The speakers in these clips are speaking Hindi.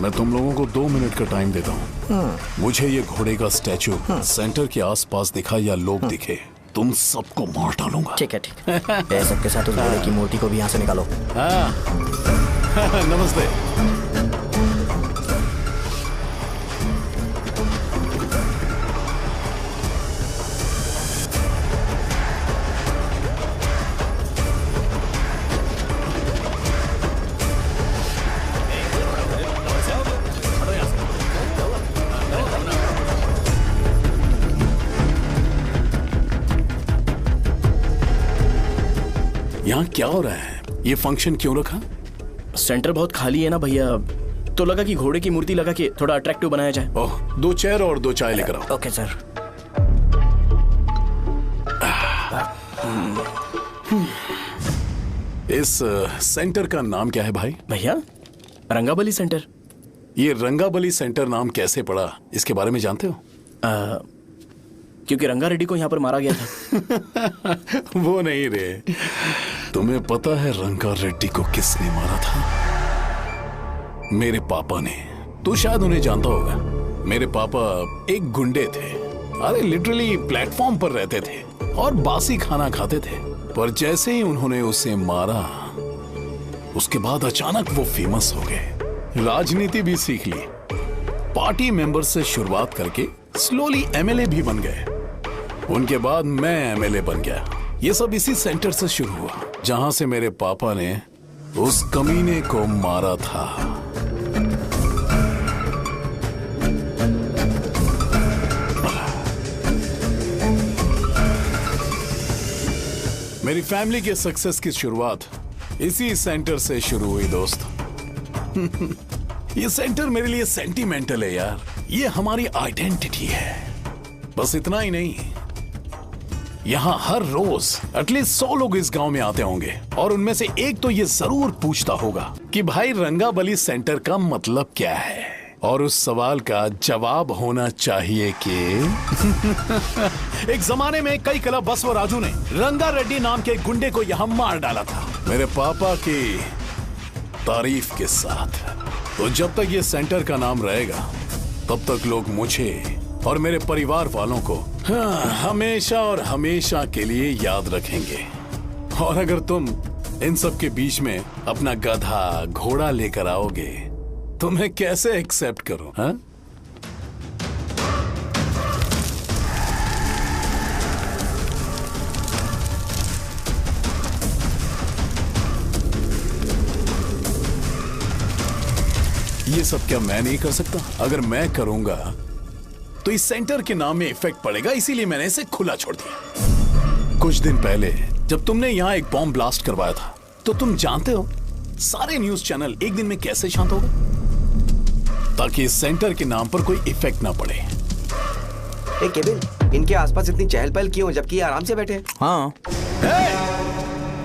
मैं तुम लोगों को 2 मिनट का टाइम देता हूँ। मुझे ये घोड़े का स्टैचू सेंटर के आसपास दिखा या लोग दिखे, तुम सबको मार डालूंगा। ठीक है ठीक है। सबके साथ उस घोड़े की मूर्ति को भी यहाँ से निकालो। नमस्ते। यहाँ क्या हो रहा है? ये फंक्शन क्यों रखा? सेंटर बहुत खाली है ना भैया, तो लगा कि घोड़े की मूर्ति लगा के थोड़ा अट्रैक्टिव बनाया जाए। ओह, 2 चेयर और 2 चाय लेकर आओ। Okay sir. इस सेंटर का नाम क्या है भाई? भैया रंगाबली सेंटर। ये रंगाबली सेंटर नाम कैसे पड़ा, इसके बारे में जानते हो? क्योंकि रंगा रेड्डी को यहाँ पर मारा गया था। वो नहीं रे, तुम्हें पता है रंगा रेड्डी को किसने मारा था? मेरे पापा ने। तू शायद उन्हें जानता होगा। मेरे पापा एक गुंडे थे। अरे लिटरली प्लेटफॉर्म पर रहते थे और बासी खाना खाते थे। पर जैसे ही उन्होंने उसे मारा, उसके बाद अचानक वो फेमस हो गए। राजनीति भी सीख ली, पार्टी मेंबर से शुरुआत करके स्लोली एमएलए भी बन गए। उनके बाद मैं एमएलए बन गया। ये सब इसी सेंटर से शुरू हुआ, जहां से मेरे पापा ने उस कमीने को मारा था। मेरी फैमिली के सक्सेस की शुरुआत इसी सेंटर से शुरू हुई दोस्त। ये सेंटर मेरे लिए सेंटिमेंटल है यार। ये हमारी आइडेंटिटी है। बस इतना ही नहीं, यहाँ हर रोज एटलीस्ट 100 लोग इस गांव में आते होंगे और उनमें से एक तो ये जरूर पूछता होगा कि भाई रंगाबली सेंटर का मतलब क्या है। और उस सवाल का जवाब होना चाहिए कि एक जमाने में कई कला बसव राजू ने रंगा रेड्डी नाम के गुंडे को यहाँ मार डाला था, मेरे पापा की तारीफ के साथ। तो जब तक ये सेंटर का नाम रहेगा, तब तक लोग मुझे और मेरे परिवार वालों को हमेशा और हमेशा के लिए याद रखेंगे। और अगर तुम इन सब के बीच में अपना गधा घोड़ा लेकर आओगे तो मैं कैसे एक्सेप्ट करूं? हाँ? ये सब क्या मैं नहीं कर सकता? अगर मैं करूंगा तो इस सेंटर के नाम में इफेक्ट पड़ेगा, इसीलिए मैंने इसे खुला छोड़ दिया। कुछ दिन पहले जब तुमने यहाँ एक बॉम्ब ब्लास्ट करवाया था, तो तुम जानते हो सारे न्यूज चैनल एक दिन में कैसे शांत हो गए? ताकि इस सेंटर के नाम पर कोई इफेक्ट ना पड़े। केविन, इनके आसपास इतनी चहल पहल क्यों जबकि ये आराम से बैठे? हाँ।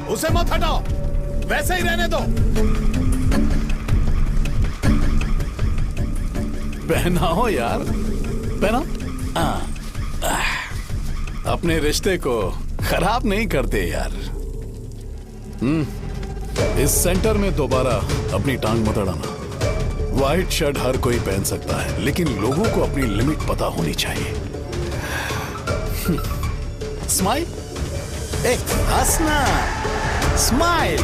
उसे मत हटाओ, वैसे ही रहने दो। पहनाओ यार, पहना। अपने रिश्ते को खराब नहीं करते यार। इस सेंटर में दोबारा अपनी टांग मत अड़ाना। व्हाइट शर्ट हर कोई पहन सकता है, लेकिन लोगों को अपनी लिमिट पता होनी चाहिए। स्माइल, हंसना, स्माइल।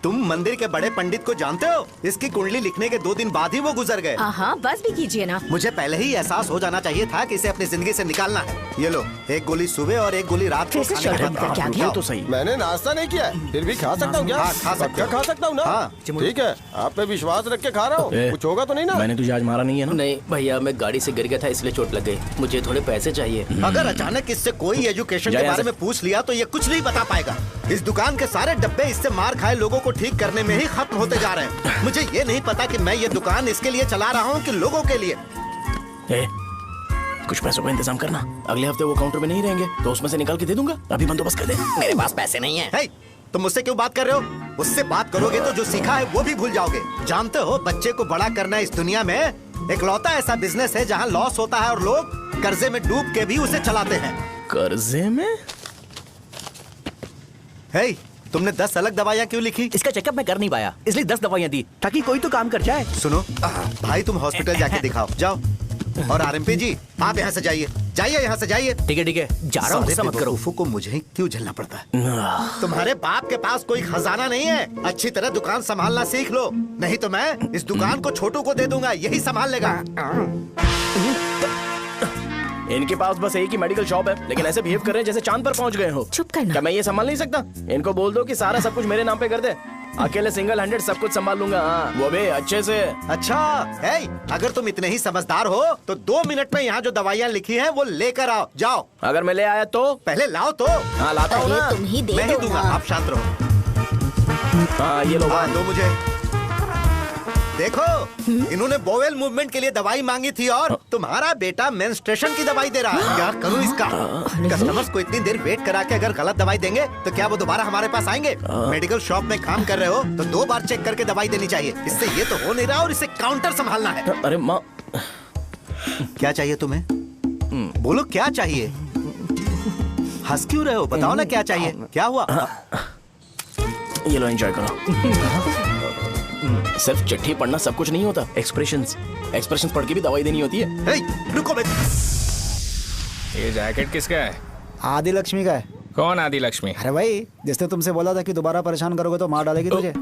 तुम मंदिर के बड़े पंडित को जानते हो? इसकी कुंडली लिखने के 2 दिन बाद ही वो गुजर गए। हाँ, बस भी कीजिए ना। मुझे पहले ही एहसास हो जाना चाहिए था कि इसे अपनी जिंदगी से निकालना है। ये लो, एक गोली सुबह और एक गोली रात को खाने के बाद क्या गया? तो सही। मैंने नाश्ता नहीं किया, फिर भी खा सकता हूँ क्या? हाँ, खा सकते हो। खा सकता हूँ ना? हाँ। ठीक है, आप पे विश्वास रख के खा रहा हूँ। कुछ होगा तो नहीं ना? मैंने तुझे आज मारा नहीं है ना? नहीं भैया, मैं गाड़ी से गिर गया था इसलिए चोट लग गई। मुझे थोड़े पैसे चाहिए। अगर अचानक इससे कोई एजुकेशन के बारे में पूछ लिया तो ये कुछ नहीं बता पाएगा। इस दुकान के सारे डब्बे इससे मार खाए लोगों को ठीक करने में ही खत्म होते जा रहे हैं। मुझे ये नहीं पता कि मैं ये दुकान इसके लिए चला रहा हूँ कि लोगों के लिए। कुछ पैसों का इंतजाम करना। अगले हफ्ते वो काउंटर में नहीं रहेंगे तो उसमें से निकाल के दे दूंगा। अभी बंदोबस्त कर दे। मेरे पास पैसे नहीं है। तुम मुझसे क्यों बात कर रहे हो? उससे बात करोगे तो जो सीखा है वो भी भूल जाओगे। जानते हो, बच्चे को बड़ा करना इस दुनिया में इकलौता ऐसा बिजनेस है जहाँ लॉस होता है और लोग कर्जे में डूब के भी उसे चलाते हैं। कर्जे में? हे, तुमने 10 अलग दवाइयाँ क्यों लिखी? इसका चेकअप मैं कर नहीं पाया, इसलिए 10 दवाइयाँ दी ताकि कोई तो काम कर जाए। सुनो भाई, तुम हॉस्पिटल जाके दिखाओ, जाओ। और आरएमपी जी, आप यहाँ से जाइए, जाइए यहाँ से जाइए। ठीक है, जा रहा हूँ, गुस्सा मत करो। बेवकूफों को मुझे ही क्यों झेलना पड़ता है? तुम्हारे बाप के पास कोई खजाना नहीं है। अच्छी तरह दुकान संभालना सीख लो, नहीं तो मैं इस दुकान को छोटू को दे दूंगा, यही संभाल लेगा। इनके पास बस एक ही मेडिकल शॉप है, लेकिन ऐसे बिहेव कर रहे हैं जैसे चांद पर पहुंच गए हो। चुप करना। क्या मैं ये संभाल नहीं सकता? इनको बोल दो कि सारा सब कुछ मेरे नाम पे कर दे, अकेले सिंगल हैंडेड सब कुछ संभाल लूंगा। हाँ, वो भी अच्छे से। अच्छा है, अगर तुम इतने ही समझदार हो तो 2 मिनट में यहाँ जो दवाइयाँ लिखी हैं वो लेकर आओ, जाओ। अगर मैं ले आया तो? पहले लाओ तो। हाँ, लाता हूँ ना। तुम ही दे मैं ही दो दूंगा, ना। आप शांत रहो। हाँ, ये लो। हाँ, दो मुझे। देखो, इन्होंने बोवेल मूवमेंट के लिए दवाई मांगी थी और तुम्हारा बेटा मेंस्ट्रुएशन की दवाई दे रहा है। क्या करूं इसका? कस्टमर्स को इतनी देर वेट करा के अगर गलत दवाई देंगे तो क्या वो दोबारा हमारे पास आएंगे? मेडिकल शॉप में काम कर रहे हो तो 2 बार चेक करके दवाई देनी चाहिए। इससे ये तो हो नहीं रहा और इसे काउंटर संभालना है। अरे माँ, क्या चाहिए तुम्हें? बोलो क्या चाहिए? हंस क्यों रहे हो? बताओ ना क्या चाहिए? क्या हुआ? ये लो, एंजॉय करो। सिर्फ चिट्ठी पढ़ना सब कुछ नहीं होता, एक्सप्रेशंस पढ़ के भी दवाई देनी होती है। हे, रुको बे। ये जैकेट किसका है? आदि लक्ष्मी का है। कौन आदि लक्ष्मी? अरे भाई, जिसने तुमसे बोला था कि दोबारा परेशान करोगे तो मार डालेगी तुझे।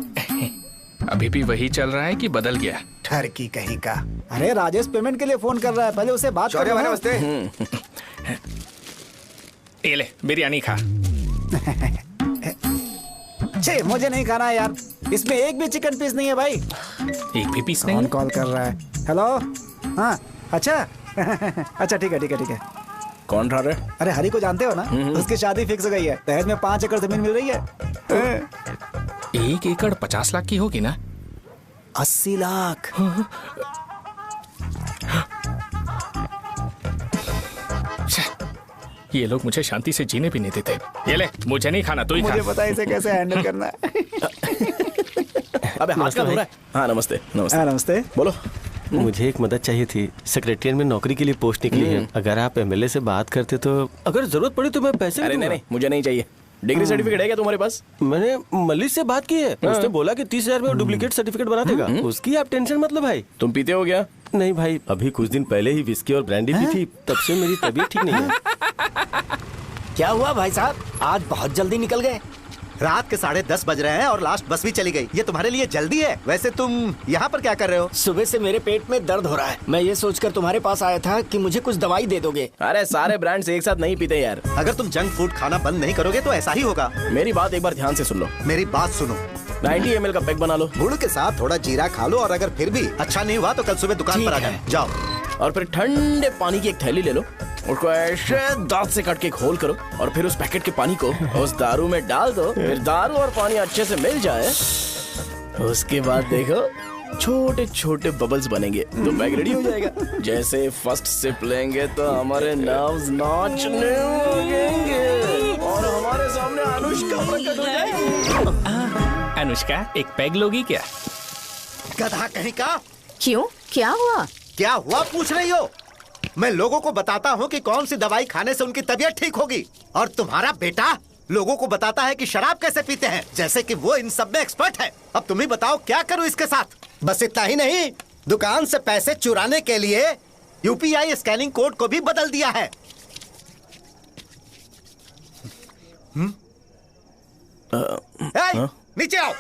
अभी भी वही चल रहा है कि बदल गया? ठरकी कहीं का। अरे राजेश पेमेंट के लिए फोन कर रहा है, पहले उसे बात करो। नमस्ते। ये ले बिरयानी खा। छे, मुझे नहीं खाना है यार, इसमें एक भी चिकन पीस नहीं है भाई। एक भी पीस नहीं? कौन कॉल कर रहा है? हेलो। हाँ, अच्छा। अच्छा, ठीक है। कौन रहा रे? अरे हरी को जानते हो ना, उसकी शादी फिक्स हो गई है, दहेज में 5 एकड़ जमीन मिल रही है। 1 एकड़ 50 लाख की होगी ना? 80 लाख। ये लोग मुझे शांति से जीने भी नहीं देते। ये ले, मुझे नहीं खाना, तू ही खा। मुझे पता है इसे कैसे हैंडल करना है। अबे हाथ का धो रहा है। हाँ, नमस्ते। नमस्ते। बोलो। मुझे एक मदद चाहिए थी। सेक्रेटरिएट में नौकरी के लिए पोस्ट निकली है, अगर आप एमएलए से बात करते तो अगर जरूरत पड़ी तो मैं पैसे अरे नहीं, मुझे नहीं चाहिए। डिग्री सर्टिफिकेट है क्या तुम्हारे पास? मैंने मलिक से बात की है, उसने बोला कि 30,000 में वो डुप्लीकेट सर्टिफिकेट बना देगा। उसकी आप टेंशन मत लो भाई। तुम पीते हो क्या? नहीं भाई, अभी कुछ दिन पहले ही विस्की और ब्रांडी पी थी, तब से मेरी तबीयत ठीक नहीं है। क्या हुआ भाई साहब, आज बहुत जल्दी निकल गए? रात के 10:30 बज रहे हैं और लास्ट बस भी चली गई। ये तुम्हारे लिए जल्दी है? वैसे तुम यहाँ पर क्या कर रहे हो? सुबह से मेरे पेट में दर्द हो रहा है, मैं ये सोचकर तुम्हारे पास आया था कि मुझे कुछ दवाई दे दोगे। अरे सारे ब्रांड्स एक साथ नहीं पीते यार। अगर तुम जंक फूड खाना बंद नहीं करोगे तो ऐसा ही होगा। मेरी बात एक बार ध्यान से सुन लो। मेरी बात सुनो। 90 ml का पैक बना लो, गुड़ के साथ थोड़ा जीरा खा लो और अगर फिर भी अच्छा नहीं हुआ तो कल सुबह दुकान पर आ जाओ। जाओ। और फिर ठंडे पानी की एक थैली ले लो, उसको ऐसे दांत से काट के घोल करो और फिर उस पैकेट के पानी को उस दारू में डाल दो। फिर दारू और पानी अच्छे से मिल जाए, उसके बाद देखो छोटे छोटे बबल्स बनेंगे तो पैक रेडी हो जाएगा। जैसे फर्स्ट सिप लेंगे तो हमारे नर्व्स नाचने लगेंगे और हमारे सामने अनुष्का प्रकट हो जाएगी। अनुष्का, एक पैग लोगी क्या? गधा कहीं का। क्यों, क्या हुआ? क्या हुआ पूछ रही हो? मैं लोगों को बताता हूँ कि कौन सी दवाई खाने से उनकी तबीयत ठीक होगी, और तुम्हारा बेटा लोगों को बताता है कि शराब कैसे पीते हैं, जैसे कि वो इन सब में एक्सपर्ट है। अब तुम ही बताओ क्या करूँ इसके साथ? बस इतना ही नहीं, दुकान से पैसे चुराने के लिए यूपीआई स्कैनिंग कोड को भी बदल दिया है। नीचे आओ।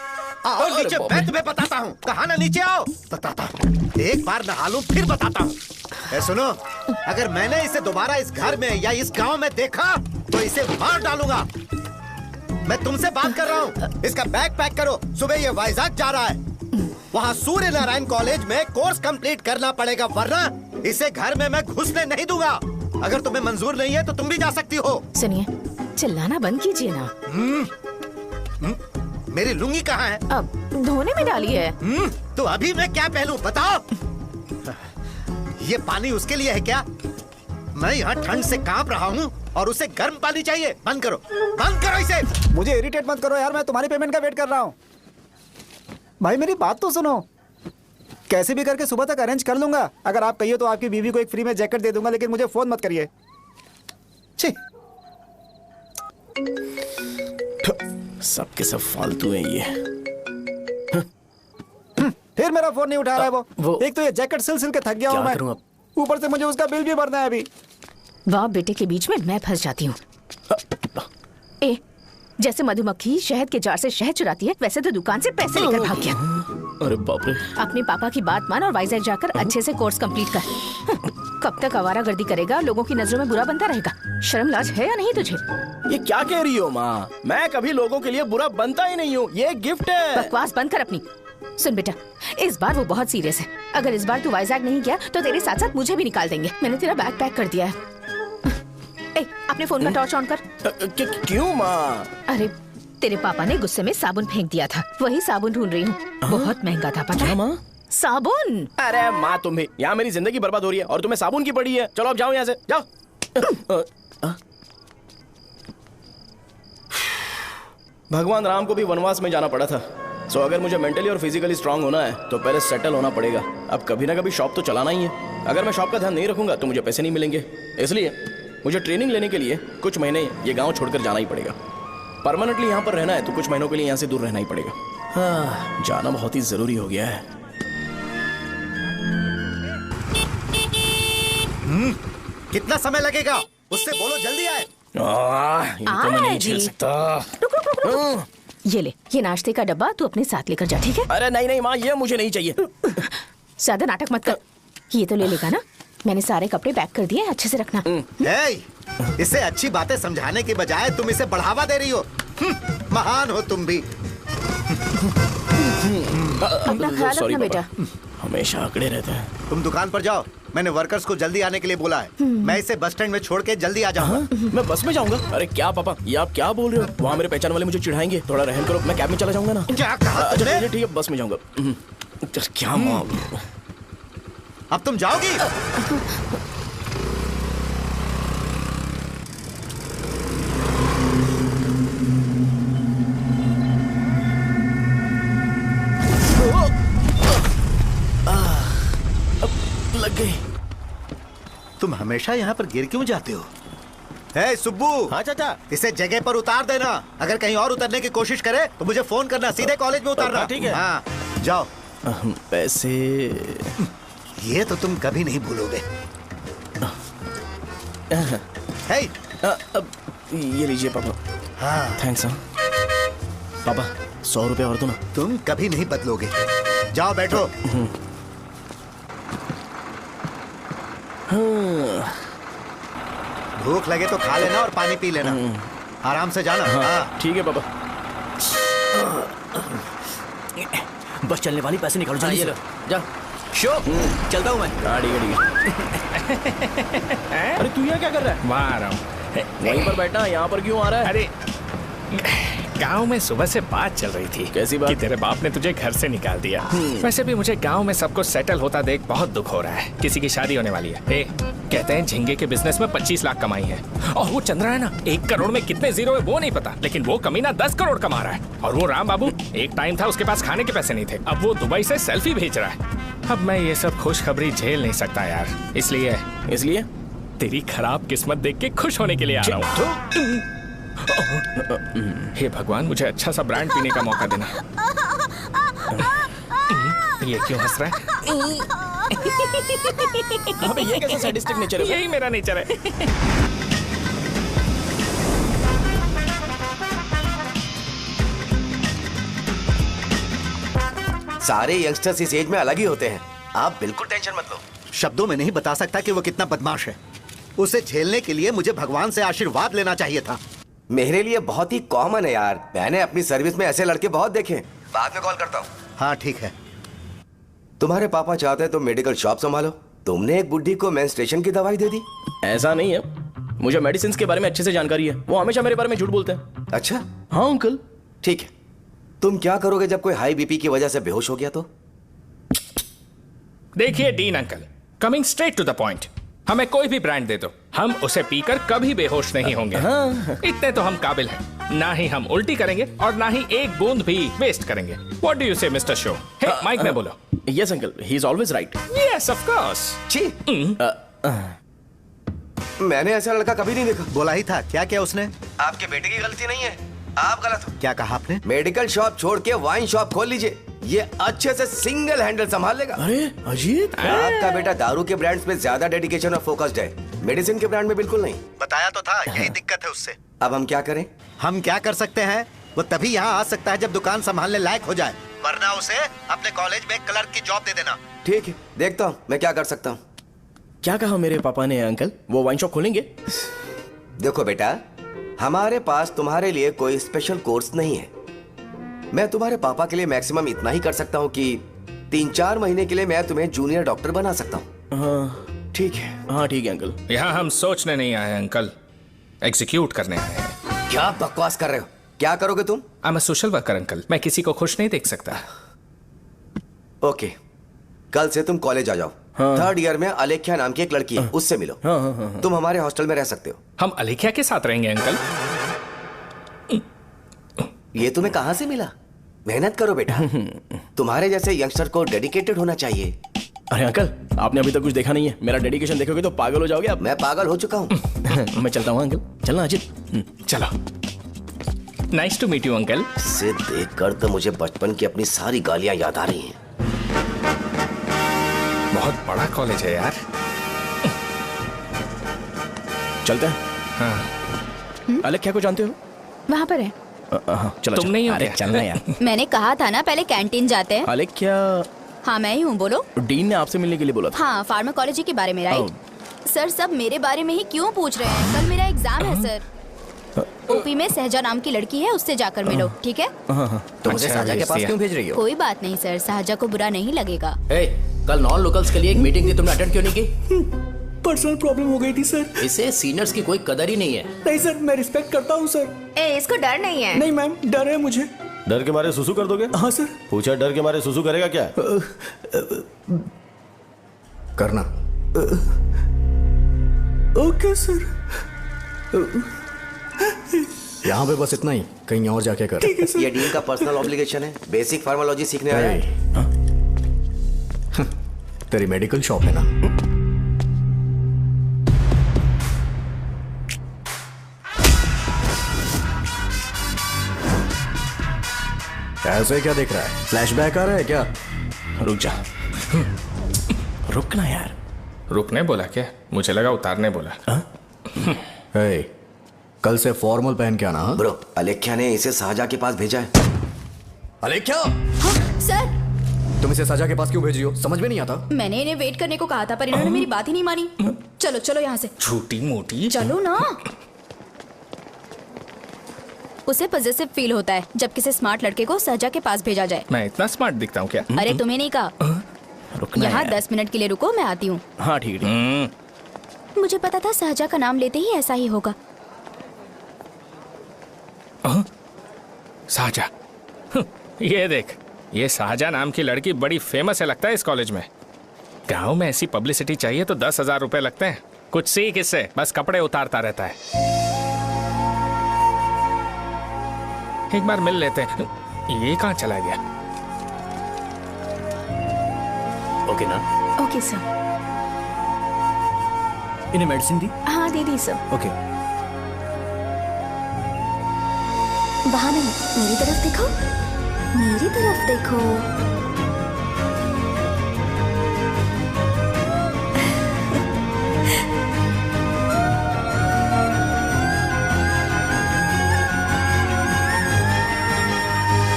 आओ नीचे, मैं तुम्हें बताता हूँ। कहा ना नीचे आओ, बताता हूँ। एक बार नहा लूं फिर बताता हूँ। सुनो, अगर मैंने इसे दोबारा इस घर में या इस गांव में देखा तो इसे मार डालूंगा। मैं तुमसे बात कर रहा हूँ। इसका बैग पैक करो, सुबह ये वाइजाग जा रहा है। वहाँ सूर्य नारायण कॉलेज में कोर्स कंप्लीट करना पड़ेगा, वरना इसे घर में मैं घुसने नहीं दूंगा। अगर तुम्हें मंजूर नहीं है तो तुम भी जा सकती हो। सुनिए, चिल्लाना बंद कीजिए ना। मेरी लुंगी कहाँ है? अब धोने में डाली है। तो अभी मैं क्या पहनूं बताओ? ये पानी उसके लिए है क्या? मैं यहाँ ठंड से कांप रहा हूँ और उसे गर्म पानी चाहिए। बंद करो, बंद करो इसे। मुझे इरिटेट मत करो यार, मैं तुम्हारी पेमेंट का वेट कर रहा हूँ। भाई मेरी बात तो सुनो। कैसे भी करके सुबह तक अरेंज कर लूंगा। अगर आप कहिए तो आपकी बीवी को एक फ्री में जैकेट दे दूंगा, लेकिन मुझे फोन मत करिए। छी, सबके सब फालतू है ये। फिर मेरा फोन नहीं उठा रहा है वो। एक तो ये जैकेट सिल के थक गया हूँ क्या करूं मैं, अब? ऊपर से मुझे उसका बिल भी भरना है अभी। वाह बेटे के बीच में मैं फंस जाती हूँ। ए, जैसे मधुमक्खी शहद के जार से शहद चुराती है, वैसे तो दुकान से पैसे लेकर भाग गया। अरे बाप रे। अपने पापा की बात मान और वाइजैक जाकर अच्छे से कोर्स कंप्लीट कर। कब तक आवारागर्दी करेगा, लोगों की नजरों में बुरा बनता रहेगा। शर्म लाज है या नहीं तुझे? ये क्या कह रही हो माँ? मैं कभी लोगों के लिए बुरा बनता ही नहीं हूँ, ये गिफ्ट है। बकवास बंद कर अपनी। सुन बेटा, इस बार वो बहुत सीरियस है। अगर इस बार तू वाइजैक नहीं गया तो तेरे साथ साथ मुझे भी निकाल देंगे। मैंने तेरा बैग पैक कर दिया है। ए, अपने फोन का टॉर्च ऑन कर। क्यों माँ? अरे तेरे पापा ने गुस्से में साबुन फेंक दिया था, वही साबुन ढूंढ रही हूँ। बहुत महंगा था, पता है? माँ? साबुन। अरे माँ तुम भी, यहाँ मेरी जिंदगी बर्बाद हो रही है और तुम्हें साबुन की पड़ी है। चलो अब जाओ यहाँ से, जाओ। भगवान राम को भी वनवास में जाना पड़ा था। सो अगर मुझे मेंटली और फिजिकली स्ट्रांग होना है तो पहले सेटल होना पड़ेगा। अब कभी ना कभी शॉप तो चलाना ही है। अगर मैं शॉप का ध्यान नहीं रखूंगा तो मुझे पैसे नहीं मिलेंगे। इसलिए मुझे ट्रेनिंग लेने के लिए कुछ महीने ये गांव छोड़कर जाना ही पड़ेगा। परमानेंटली यहाँ पर रहना है तो कुछ महीनों के लिए यहाँ से दूर रहना ही पड़ेगा। हाँ, जाना बहुत ही जरूरी हो गया है। कितना समय लगेगा? उससे बोलो जल्दी आए। इनको मैं नहीं झेल सकता। रुक रुक रुक रुक। ये ले, ये नाश्ते का डब्बा तू अपने साथ लेकर जा, ठीक है? अरे नहीं नहीं माँ, ये मुझे नहीं चाहिए। ज्यादा नाटक मत कर। ये तो ले लेगा ना? मैंने सारे कपड़े पैक कर दिए, अच्छे से रखना। इसे अच्छी बातें समझाने के बजाय तुम इसे बढ़ावा दे रही हो। महान हो तुम भी। अपना ख्याल रखना बेटा। हमेशा अकड़े रहते हैं। तुम दुकान पर जाओ, मैंने वर्कर्स को जल्दी आने के लिए बोला है। मैं इसे बस स्टैंड में छोड़ के जल्दी आ जाऊंगा। मैं बस में जाऊंगा? अरे क्या पापा, ये आप क्या बोल रहे हो? वहाँ मेरे पहचान वाले मुझे चिढ़ाएंगे। थोड़ा रहम करो, मैं कैब में चला जाऊंगा ना। क्या कहा? अच्छा ठीक है, बस में जाऊंगा। क्या माँ, अब तुम जाओगी? लग गई। तुम हमेशा यहाँ पर गिर क्यों जाते हो? हे सुब्बू। हाँ चाचा। इसे जगह पर उतार देना। अगर कहीं और उतरने की कोशिश करे तो मुझे फोन करना, सीधे कॉलेज में उतारना। ठीक है। हाँ, जाओ। पैसे ये तो तुम कभी नहीं भूलोगे। हे, अब ये लीजिए पापा। हाँ थैंक्स। पापा 100 रुपए और दो ना। तुम कभी नहीं बदलोगे। जाओ बैठो। भूख लगे तो खा लेना और पानी पी लेना। आराम से जाना। हाँ। ठीक है पापा। बस चलने वाली, पैसे निकालो जल्दी से। जा शो चलता हूँ मैं। गाड़ी गाड़ी। अरे तू यहाँ क्या कर रहा है? वहाँ आ रहा हूँ। वहीं पर बैठा, यहाँ पर क्यों आ रहा है? अरे गांव में सुबह से बात चल रही थी। कैसी बात? कि तेरे बाप ने तुझे घर से निकाल दिया। वैसे भी मुझे गांव में सब कुछ सेटल होता देख बहुत दुख हो रहा है। किसी की शादी होने वाली है। कहते हैं झींगे के बिजनेस में 25 लाख कमाई है। और वो चंद्रा है ना, 1 करोड़ में कितने जीरो है वो नहीं पता, लेकिन वो कमीना 10 करोड़ कमा रहा है। और वो राम बाबू, एक टाइम था उसके पास खाने के पैसे नहीं थे, अब वो दुबई से सेल्फी भेज रहा है। अब मैं ये सब खुशखबरी झेल नहीं सकता यार, इसलिए तेरी खराब किस्मत देख के खुश होने के लिए आ रहा हूँ। हे भगवान, मुझे अच्छा सा ब्रांड पीने का मौका देना। ये क्यों हंस रहा है? अबे ये कैसा सैडिस्टिक नेचर है? यही मेरा नेचर है। सारे यंगस्टर्स इस एज में अलग ही होते हैं। आप बिल्कुल टेंशन मत लो। शब्दों में नहीं बता सकता कि वो कितना बदमाश है। उसे झेलने के लिए मुझे भगवान से आशीर्वाद लेना चाहिए था। मेरे लिए बहुत ही कॉमन है यार। मैंने अपनी सर्विस में ऐसे लड़के बहुत देखे। बाद में कॉल करता हूँ। हाँ ठीक है। तुम्हारे पापा चाहते हैं तुम मेडिकल शॉप संभालो। तुमने एक बुढ़ी को मेंस्ट्रुएशन की दवाई दे दी। ऐसा नहीं है, मुझे मेडिसिन के बारे में अच्छे से जानकारी है। वो हमेशा मेरे बारे में झूठ बोलते हैं। अच्छा हाँ अंकल। ठीक है, तुम क्या करोगे जब कोई हाई बीपी की वजह से बेहोश हो गया तो? देखिए Dean uncle, coming straight to the point, हमें कोई भी ब्रांड दे दो, हम उसे पीकर कभी बेहोश नहीं होंगे। इतने तो हम काबिल हैं। ना ही हम उल्टी करेंगे और ना ही एक बूंद भी वेस्ट करेंगे। व्हाट डू यू से मिस्टर शो? हे माइक में बोलो। Yes uncle, he is always right. Yes of course. छी, मैंने ऐसा लड़का कभी नहीं देखा। बोला ही था, क्या किया उसने? आपके बेटे की गलती नहीं है, आप गलत हो। क्या कहा आपने? मेडिकल शॉप छोड़ के वाइन शॉप खोल लीजिए, ये अच्छे से सिंगल हैंडल संभाल लेगा। अरे अजीत, आपका बेटा दारू के ब्रांड्स पे ज्यादा डेडिकेशन और फोकस्ड है, मेडिसिन के ब्रांड में बिल्कुल नहीं। बताया तो था, यही दिक्कत है उससे। अब हम क्या करें? हम क्या कर सकते हैं? वो तभी यहाँ आ सकता है जब दुकान संभालने लायक हो जाए, वरना उसे अपने कॉलेज में क्लर्क की जॉब दे देना। ठीक है, देखता हूँ मैं क्या कर सकता हूँ। क्या कहा मेरे पापा ने अंकल? वो वाइन शॉप खोलेंगे? देखो बेटा, हमारे पास तुम्हारे लिए कोई स्पेशल कोर्स नहीं है। मैं तुम्हारे पापा के लिए मैक्सिमम इतना ही कर सकता हूँ कि 3-4 महीने के लिए मैं तुम्हें जूनियर डॉक्टर बना सकता हूँ। हाँ ठीक है। हाँ ठीक है अंकल। यहाँ हम सोचने नहीं आए अंकल, एग्जीक्यूट करने आए हैं। क्या बकवास कर रहे हो? क्या करोगे तुम? I am a social worker uncle, मैं किसी को खुश नहीं देख सकता। ओके, कल से तुम कॉलेज आ जाओ। हाँ। 3rd ईयर में अलेख्या नाम की एक लड़की है, उससे मिलो। हाँ। तुम हमारे हॉस्टल में रह सकते हो। हम अलेख्या के साथ रहेंगे अंकल। ये तुम्हें कहां से मिला? मेहनत करो बेटा, तुम्हारे जैसे यंगस्टर को डेडिकेटेड होना चाहिए। अरे अंकल, आपने अभी तक कुछ देखा नहीं है, मेरा डेडिकेशन देखोगे तो पागल हो जाओगे आप। मैं पागल हो चुका हूँ। मैं चलता हूँ अंकल। चलना अजीत। चलो, nice to meet you uncle. इसे देखकर तो मुझे बचपन की अपनी सारी गालियां याद आ रही हैं। बहुत बड़ा कॉलेज है यार। चलते हैं। हाँ। अलेख्या को जानते हो? वहाँ पर है। चलो तुम नहीं हो अरे क्या? चलना यार। मैंने कहा था ना पहले कैंटीन जाते हैं। अलेख्या, हाँ मैं ही हूँ, बोलो। डीन ने आपसे मिलने के लिए बोला था। हाँ, फार्माकोलॉजी के बारे में, राइट? सर सब मेरे बारे में ही क्यों पूछ रहे हैं? कल मेरा एग्जाम है सर। ओपी में सहजा नाम की लड़की है, उससे जाकर मिलो, ठीक है? तो मुझे अच्छा, साजा के भेज पास दिया। क्यों भेज रही हो? कोई बात नहीं सर, सहजा को बुरा नहीं लगेगा। कल नॉन लोकल्स के लिए एक मीटिंग थी, तुमने अटेंड क्यों नहीं की? पर्सनल प्रॉब्लम हो गई थी सर। इसे सीनियर्स की कोई कदर ही नहीं है। नहीं सर, मैं रिस्पेक्ट करता हूँ सर। इसको डर नहीं है। नहीं मैम, डर है मुझे। डर के मारे सुसु कर दोगे? हाँ सर। पूछा डर के मारे सुसु करेगा क्या? करना। Okay sir. यहाँ पे बस इतना ही, कहीं और जाके कर। ये डीन का पर्सनल ऑब्लिगेशन है, बेसिक फार्माकोलॉजी सीखने आया है। तेरी मेडिकल शॉप है ना? ऐसे क्या देख रहा है? फ्लैशबैक आ रहा है क्या? रुक जा। रुकना यार। रुकने बोला क्या? मुझे लगा उतारने बोला। हे, कल से फॉर्मल पहन के आना। हाँ? ब्रो, अलेख्या ने इसे साजा के पास भेजा है। अलेख्या, हाँ, सर तुम इसे साजा के पास क्यों भेज रही हो? समझ में नहीं आता। मैंने इन्हें वेट करने को कहा था, पर इन्होंने मेरी बात ही नहीं मानी। चलो चलो यहाँ से। छोटी मोटी। चलो ना। उसे पॉजिटिव फील होता है जब किसी स्मार्ट लड़के को सहजा के पास भेजा जाए। मैं इतना स्मार्ट दिखता हूँ क्या? अरे तुम्हें नहीं कहा। रुकना यहाँ यार। 10 मिनट के लिए रुको, मैं आती हूँ। हाँ ठीक है। मुझे पता था सहजा का नाम लेते ही ऐसा ही होगा। साजा। ये देख, ये साजा नाम की लड़की बड़ी फेमस है लगता है इस कॉलेज में। गांव में ऐसी पब्लिसिटी चाहिए तो 10,000 रुपए लगते हैं। कुछ सीख इससे, बस कपड़े उतारता रहता है। एक बार मिल लेते हैं। ये कहाँ चला गया? ओके ना? Okay sir. इन्हें मेडिसिन दी? हाँ दे दी सर। ओके। वहाँ नहीं, मेरी तरफ देखो, मेरी तरफ देखो।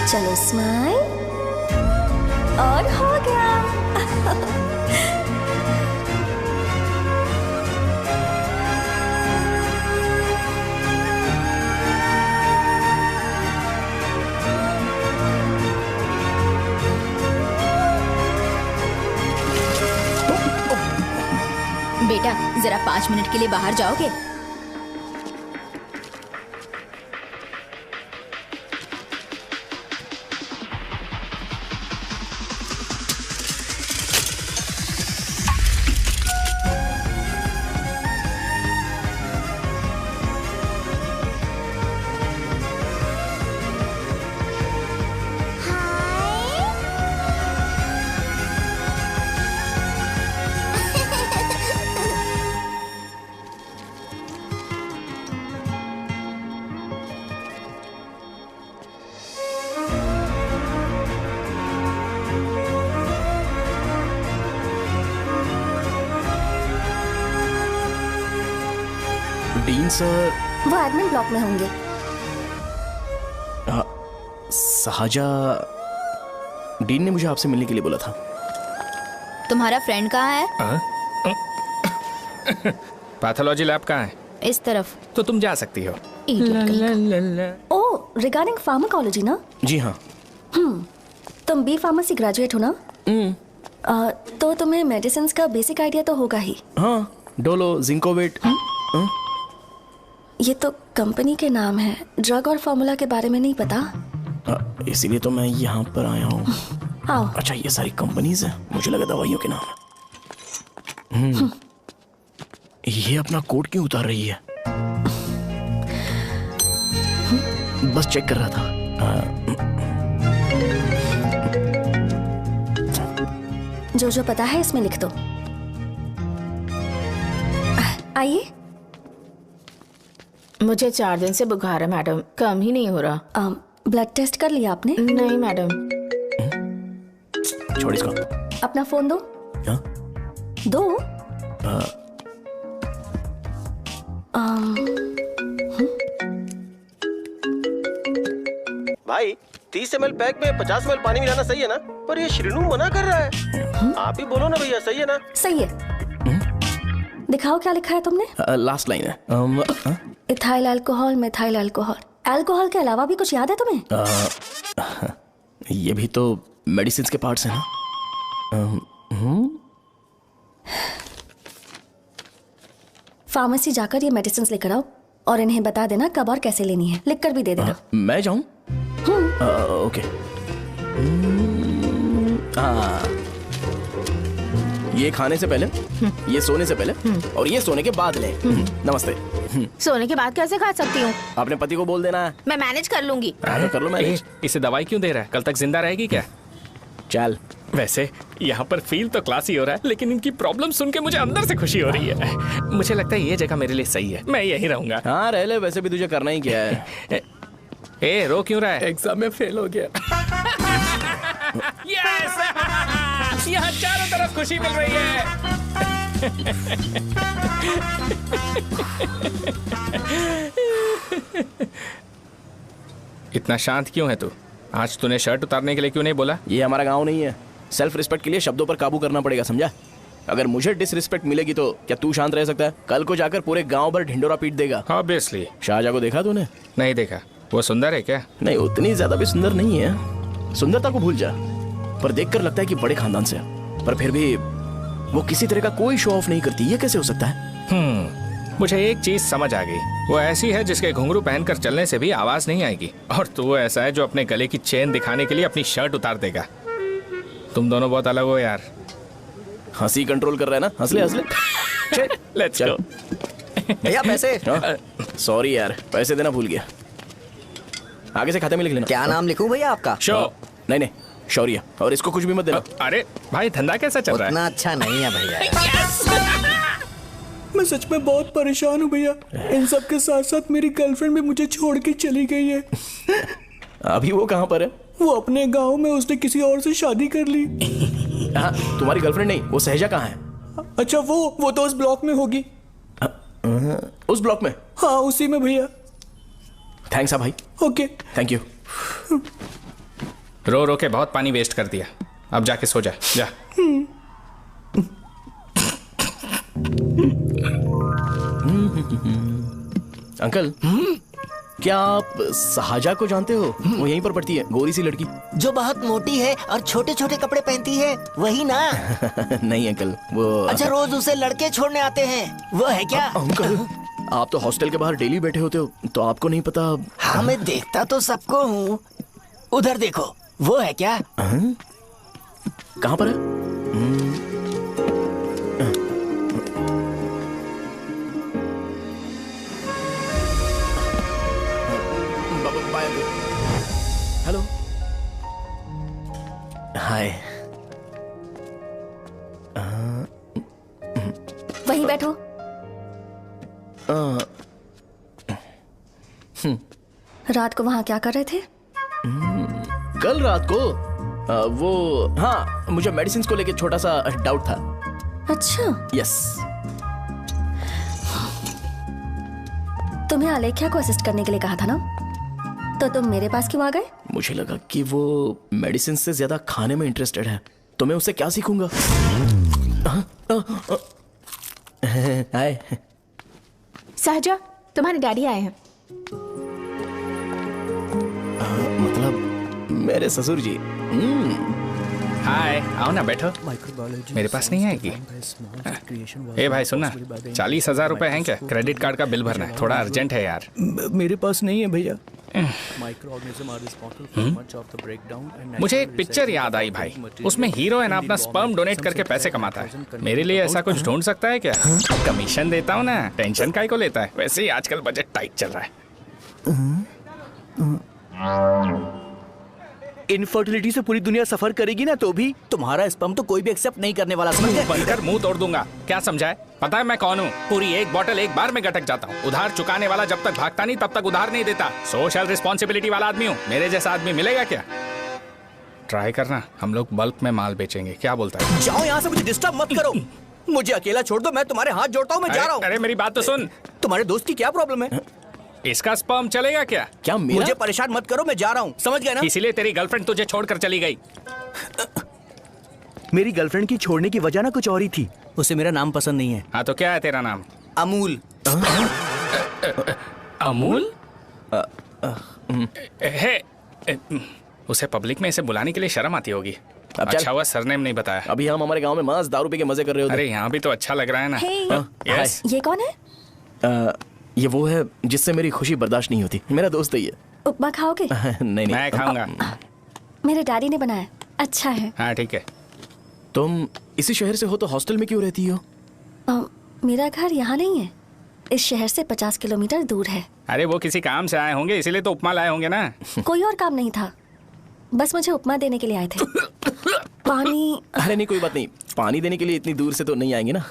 चलो स्माइल, और हो गया। बेटा जरा 5 मिनट के लिए बाहर जाओगे? डीन सर वो एडमिन ब्लॉक में होंगे। साजा, डीन ने मुझे आपसे मिलने के लिए बोला था। तुम्हारा फ्रेंड कहाँ है? पैथोलॉजी लैब कहाँ है? इस तरफ। तो तुम जा सकती हो। ओह, रिगार्डिंग फार्माकोलॉजी ना? जी हाँ। तुम बी फार्मेसी ग्रेजुएट हो ना? तो तुम्हें मेडिसिन का बेसिक आइडिया तो होगा ही। हाँ, डोलो, जिंकोवेट। ये तो कंपनी के नाम है, ड्रग और फॉर्मूला के बारे में नहीं पता। इसीलिए तो मैं यहाँ पर आया हूँ। आओ। अच्छा, ये सारी कंपनीज है, मुझे लगा दवाइयों के नाम है। ये अपना कोट क्यों उतार रही है? बस चेक कर रहा था। जो जो पता है इसमें लिख दो। आइए। मुझे 4 दिन से बुखार है मैडम, कम ही नहीं हो रहा। ब्लड टेस्ट कर लिया आपने? नहीं मैडम। छोड़ इसको। अपना फोन दो। हाँ? दो। भाई 30 ml पैक में 50 ml पानी मिलाना सही है ना? पर ये श्रीनू मना कर रहा है। आप ही बोलो ना भैया, सही है ना? सही है। दिखाओ क्या लिखा है तुमने? लास्ट लाइन है। Ethyl alcohol, methyl alcohol. Alcohol के अलावा भी कुछ याद है तुम्हें? ये भी तो मेडिसिन के पार्ट्स हैं ना। फार्मेसी जाकर ये मेडिसिन लेकर आओ और इन्हें बता देना कब और कैसे लेनी है। लिख कर भी दे देना। मैं जाऊं? ओके। ये खाने से पहले, ये सोने से पहले और ये सोने के बाद ले। नमस्ते। सोने के बाद कैसे खा सकती हूँ? अपने पति को बोल देना। मैं मैनेज कर लूंगी। कर लो मैनेज। इसे दवाई क्यों दे रहा है? कल तक जिंदा रहेगी क्या? चल। वैसे यहाँ पर फील तो क्लासी हो रहा है, लेकिन इनकी प्रॉब्लम सुन के मुझे अंदर से खुशी हो रही है। मुझे लगता है ये जगह मेरे लिए सही है, मैं यहीं रहूंगा। हाँ रह ले, वैसे भी तुझे करना ही क्या है। ए, रो क्यों रहा है? एग्जाम में फेल हो गया। यस! यहाँ चारों तरफ खुशी मिल रही है। इतना शांत क्यों है तू? आज तूने शर्ट उतारने के लिए क्यों नहीं बोला? ये हमारा गांव नहीं है। सेल्फ रिस्पेक्ट के लिए शब्दों पर काबू करना पड़ेगा, समझा? अगर मुझे डिसरिस्पेक्ट मिलेगी तो क्या तू शांत रह सकता है? कल को जाकर पूरे गांव भर ढिंडोरा पीट देगा। ऑब्वियसली। शाहजहां को देखा तूने? नहीं देखा। वो सुंदर है क्या? नहीं, उतनी ज्यादा भी सुंदर नहीं है। सुंदरता को भूल जा, पर देखकर लगता है कि बड़े खानदान से है। पर फिर भी वो किसी तरह का कोई शो ऑफ नहीं करती। ये कैसे हो सकता है? मुझे एक चीज समझ आ गई। वो ऐसी है जिसके घुंघरू पहनकर चलने से भी आवाज नहीं आएगी, और तू ऐसा है जो अपने गले की चेन दिखाने के लिए अपनी शर्ट उतार देगा। तुम दोनों बहुत अलग हो यार। हंसी कंट्रोल कर रहा है ना? हंस ले हंस ले। Let's go. भैया पैसे। सॉरी यार, पैसे देना भूल गया। आगे से खाते में लिख लेना। क्या नाम लिखूं भैया आपका? शो। नहीं, शौर्य। और इसको कुछ भी मत देना। अरे भाई, धंधा कैसा चल रहा है? उतना अच्छा नहीं है भैया। मैं सच में बहुत परेशान हूँ भैया। इन सब के साथ साथ मेरी गर्लफ्रेंड भी मुझे छोड़ के चली गई है। अभी वो कहाँ पर है? वो अपने गांव में, उसने किसी और से शादी कर ली। हाँ, तुम्हारी गर्लफ्रेंड नहीं, वो सहजा कहाँ है? अच्छा, वो तो उस ब्लॉक में होगी। उस ब्लॉक में? हाँ, उसी में भैया। थैंक्स भाई। Okay, thank you. रो रो के बहुत पानी वेस्ट कर दिया, अब जाके सो जा। जा। अंकल, क्या आप साहजा को जानते हो? वो यहीं पर पढ़ती है, गोरी सी लड़की जो बहुत मोटी है और छोटे छोटे कपड़े पहनती है, वही ना? नहीं अंकल, वो अच्छा, रोज उसे लड़के छोड़ने आते हैं, वो है क्या? अंकल, आप तो हॉस्टल के बाहर डेली बैठे होते हो, तो आपको नहीं पता? हाँ, मैं देखता तो सबको हूँ। उधर देखो, वो है क्या? कहाँ पर है? हेलो, हाय। वहीं बैठो। रात को वहां क्या कर रहे थे? कल रात को वो, हाँ, मुझे मेडिसिन को लेके छोटा सा डाउट था। अच्छा। यस। तुम्हें आलेख्या को असिस्ट करने के लिए कहा था ना, तो तुम मेरे पास क्यों आ गए? मुझे लगा कि वो मेडिसिन से ज्यादा खाने में इंटरेस्टेड है, तो मैं उससे क्या सीखूंगा। हाय सहजा, तुम्हारे डैडी आए हैं। मतलब मेरे ससुर जी। हाय, आओ ना, बैठो। मेरे पास नहीं आएगी। ए भाई सुनना, 40,000 रुपए हैं क्या? क्रेडिट कार्ड का बिल भरना है, थोड़ा अर्जेंट है यार। मेरे पास नहीं है भैया। मुझे एक पिक्चर याद आई भाई, उसमें हीरो है ना अपना स्पर्म डोनेट करके पैसे कमाता है। मेरे लिए ऐसा कुछ ढूंढ सकता है क्या? कमीशन देता हूँ ना, टेंशन काहे को लेता है? वैसे ही आजकल बजट टाइट चल रहा है। इनफर्टिलिटी से पूरी दुनिया सफर करेगी ना, तो भी तुम्हारा स्पर्म तो कोई भी एक्सेप्ट नहीं करने वाला, समझ गए? बनकर मुंह तोड़ दूंगा। क्या समझा है? पता है मैं कौन हूँ? पूरी एक बोतल एक बार में गटक जाता हूँ। उधार चुकाने वाला जब तक भागता नहीं तब तक उधार नहीं देता। सोशल रिस्पॉन्सिबिलिटी वाला आदमी हूँ। मेरे जैसा आदमी मिलेगा क्या? ट्राई करना, हम लोग बल्क में माल बेचेंगे। क्या बोलता है? जाओ यहाँ से, मुझे डिस्टर्ब मत करो। मुझे अकेला छोड़ दो, मैं तुम्हारे हाथ जोड़ता हूँ, मैं जा रहा हूँ। अरे मेरी बात तो सुन। तुम्हारे दोस्त की क्या प्रॉब्लम है? इसका स्पर्म चलेगा क्या? क्या मेरा? मुझे परेशान मत करो, मैं जा रहा हूँ, समझ गए ना? इसीलिए तेरी गर्लफ्रेंड तुझे छोड़कर चली गई। मेरी गर्लफ्रेंड की छोड़ने की वजह ना कुछ और ही थी। उसे मेरा नाम पसंद नहीं है। हाँ तो क्या है तेरा नाम? अमूल। अमूल? उसे पब्लिक में इसे बुलाने के लिए शर्म आती होगी। अच्छा हुआ सरनेम नहीं बताया। अभी हम हमारे गांव में मस्त दारू पी के मजे कर रहे होते। अरे यहाँ भी तो अच्छा लग रहा है ना। यस। ये कौन है? ये वो है जिससे मेरी खुशी बर्दाश्त नहीं होती। मेरा दोस्त ही है। उपमा खाओगे? नहीं। मैं खाऊंगा। मेरे डैडी ने बनाया, अच्छा है। हाँ ठीक है। तुम इसी शहर से हो तो हॉस्टल में क्यों रहती हो? मेरा घर यहाँ नहीं है, इस शहर से 50 किलोमीटर दूर है। अरे वो किसी काम से आए होंगे, इसीलिए तो उपमा लाए होंगे ना। कोई और काम नहीं था, बस मुझे उपमा देने के लिए आए थे। पानी? अरे नहीं, कोई बात नहीं। पानी देने के लिए इतनी दूर से तो नहीं आएंगे ना।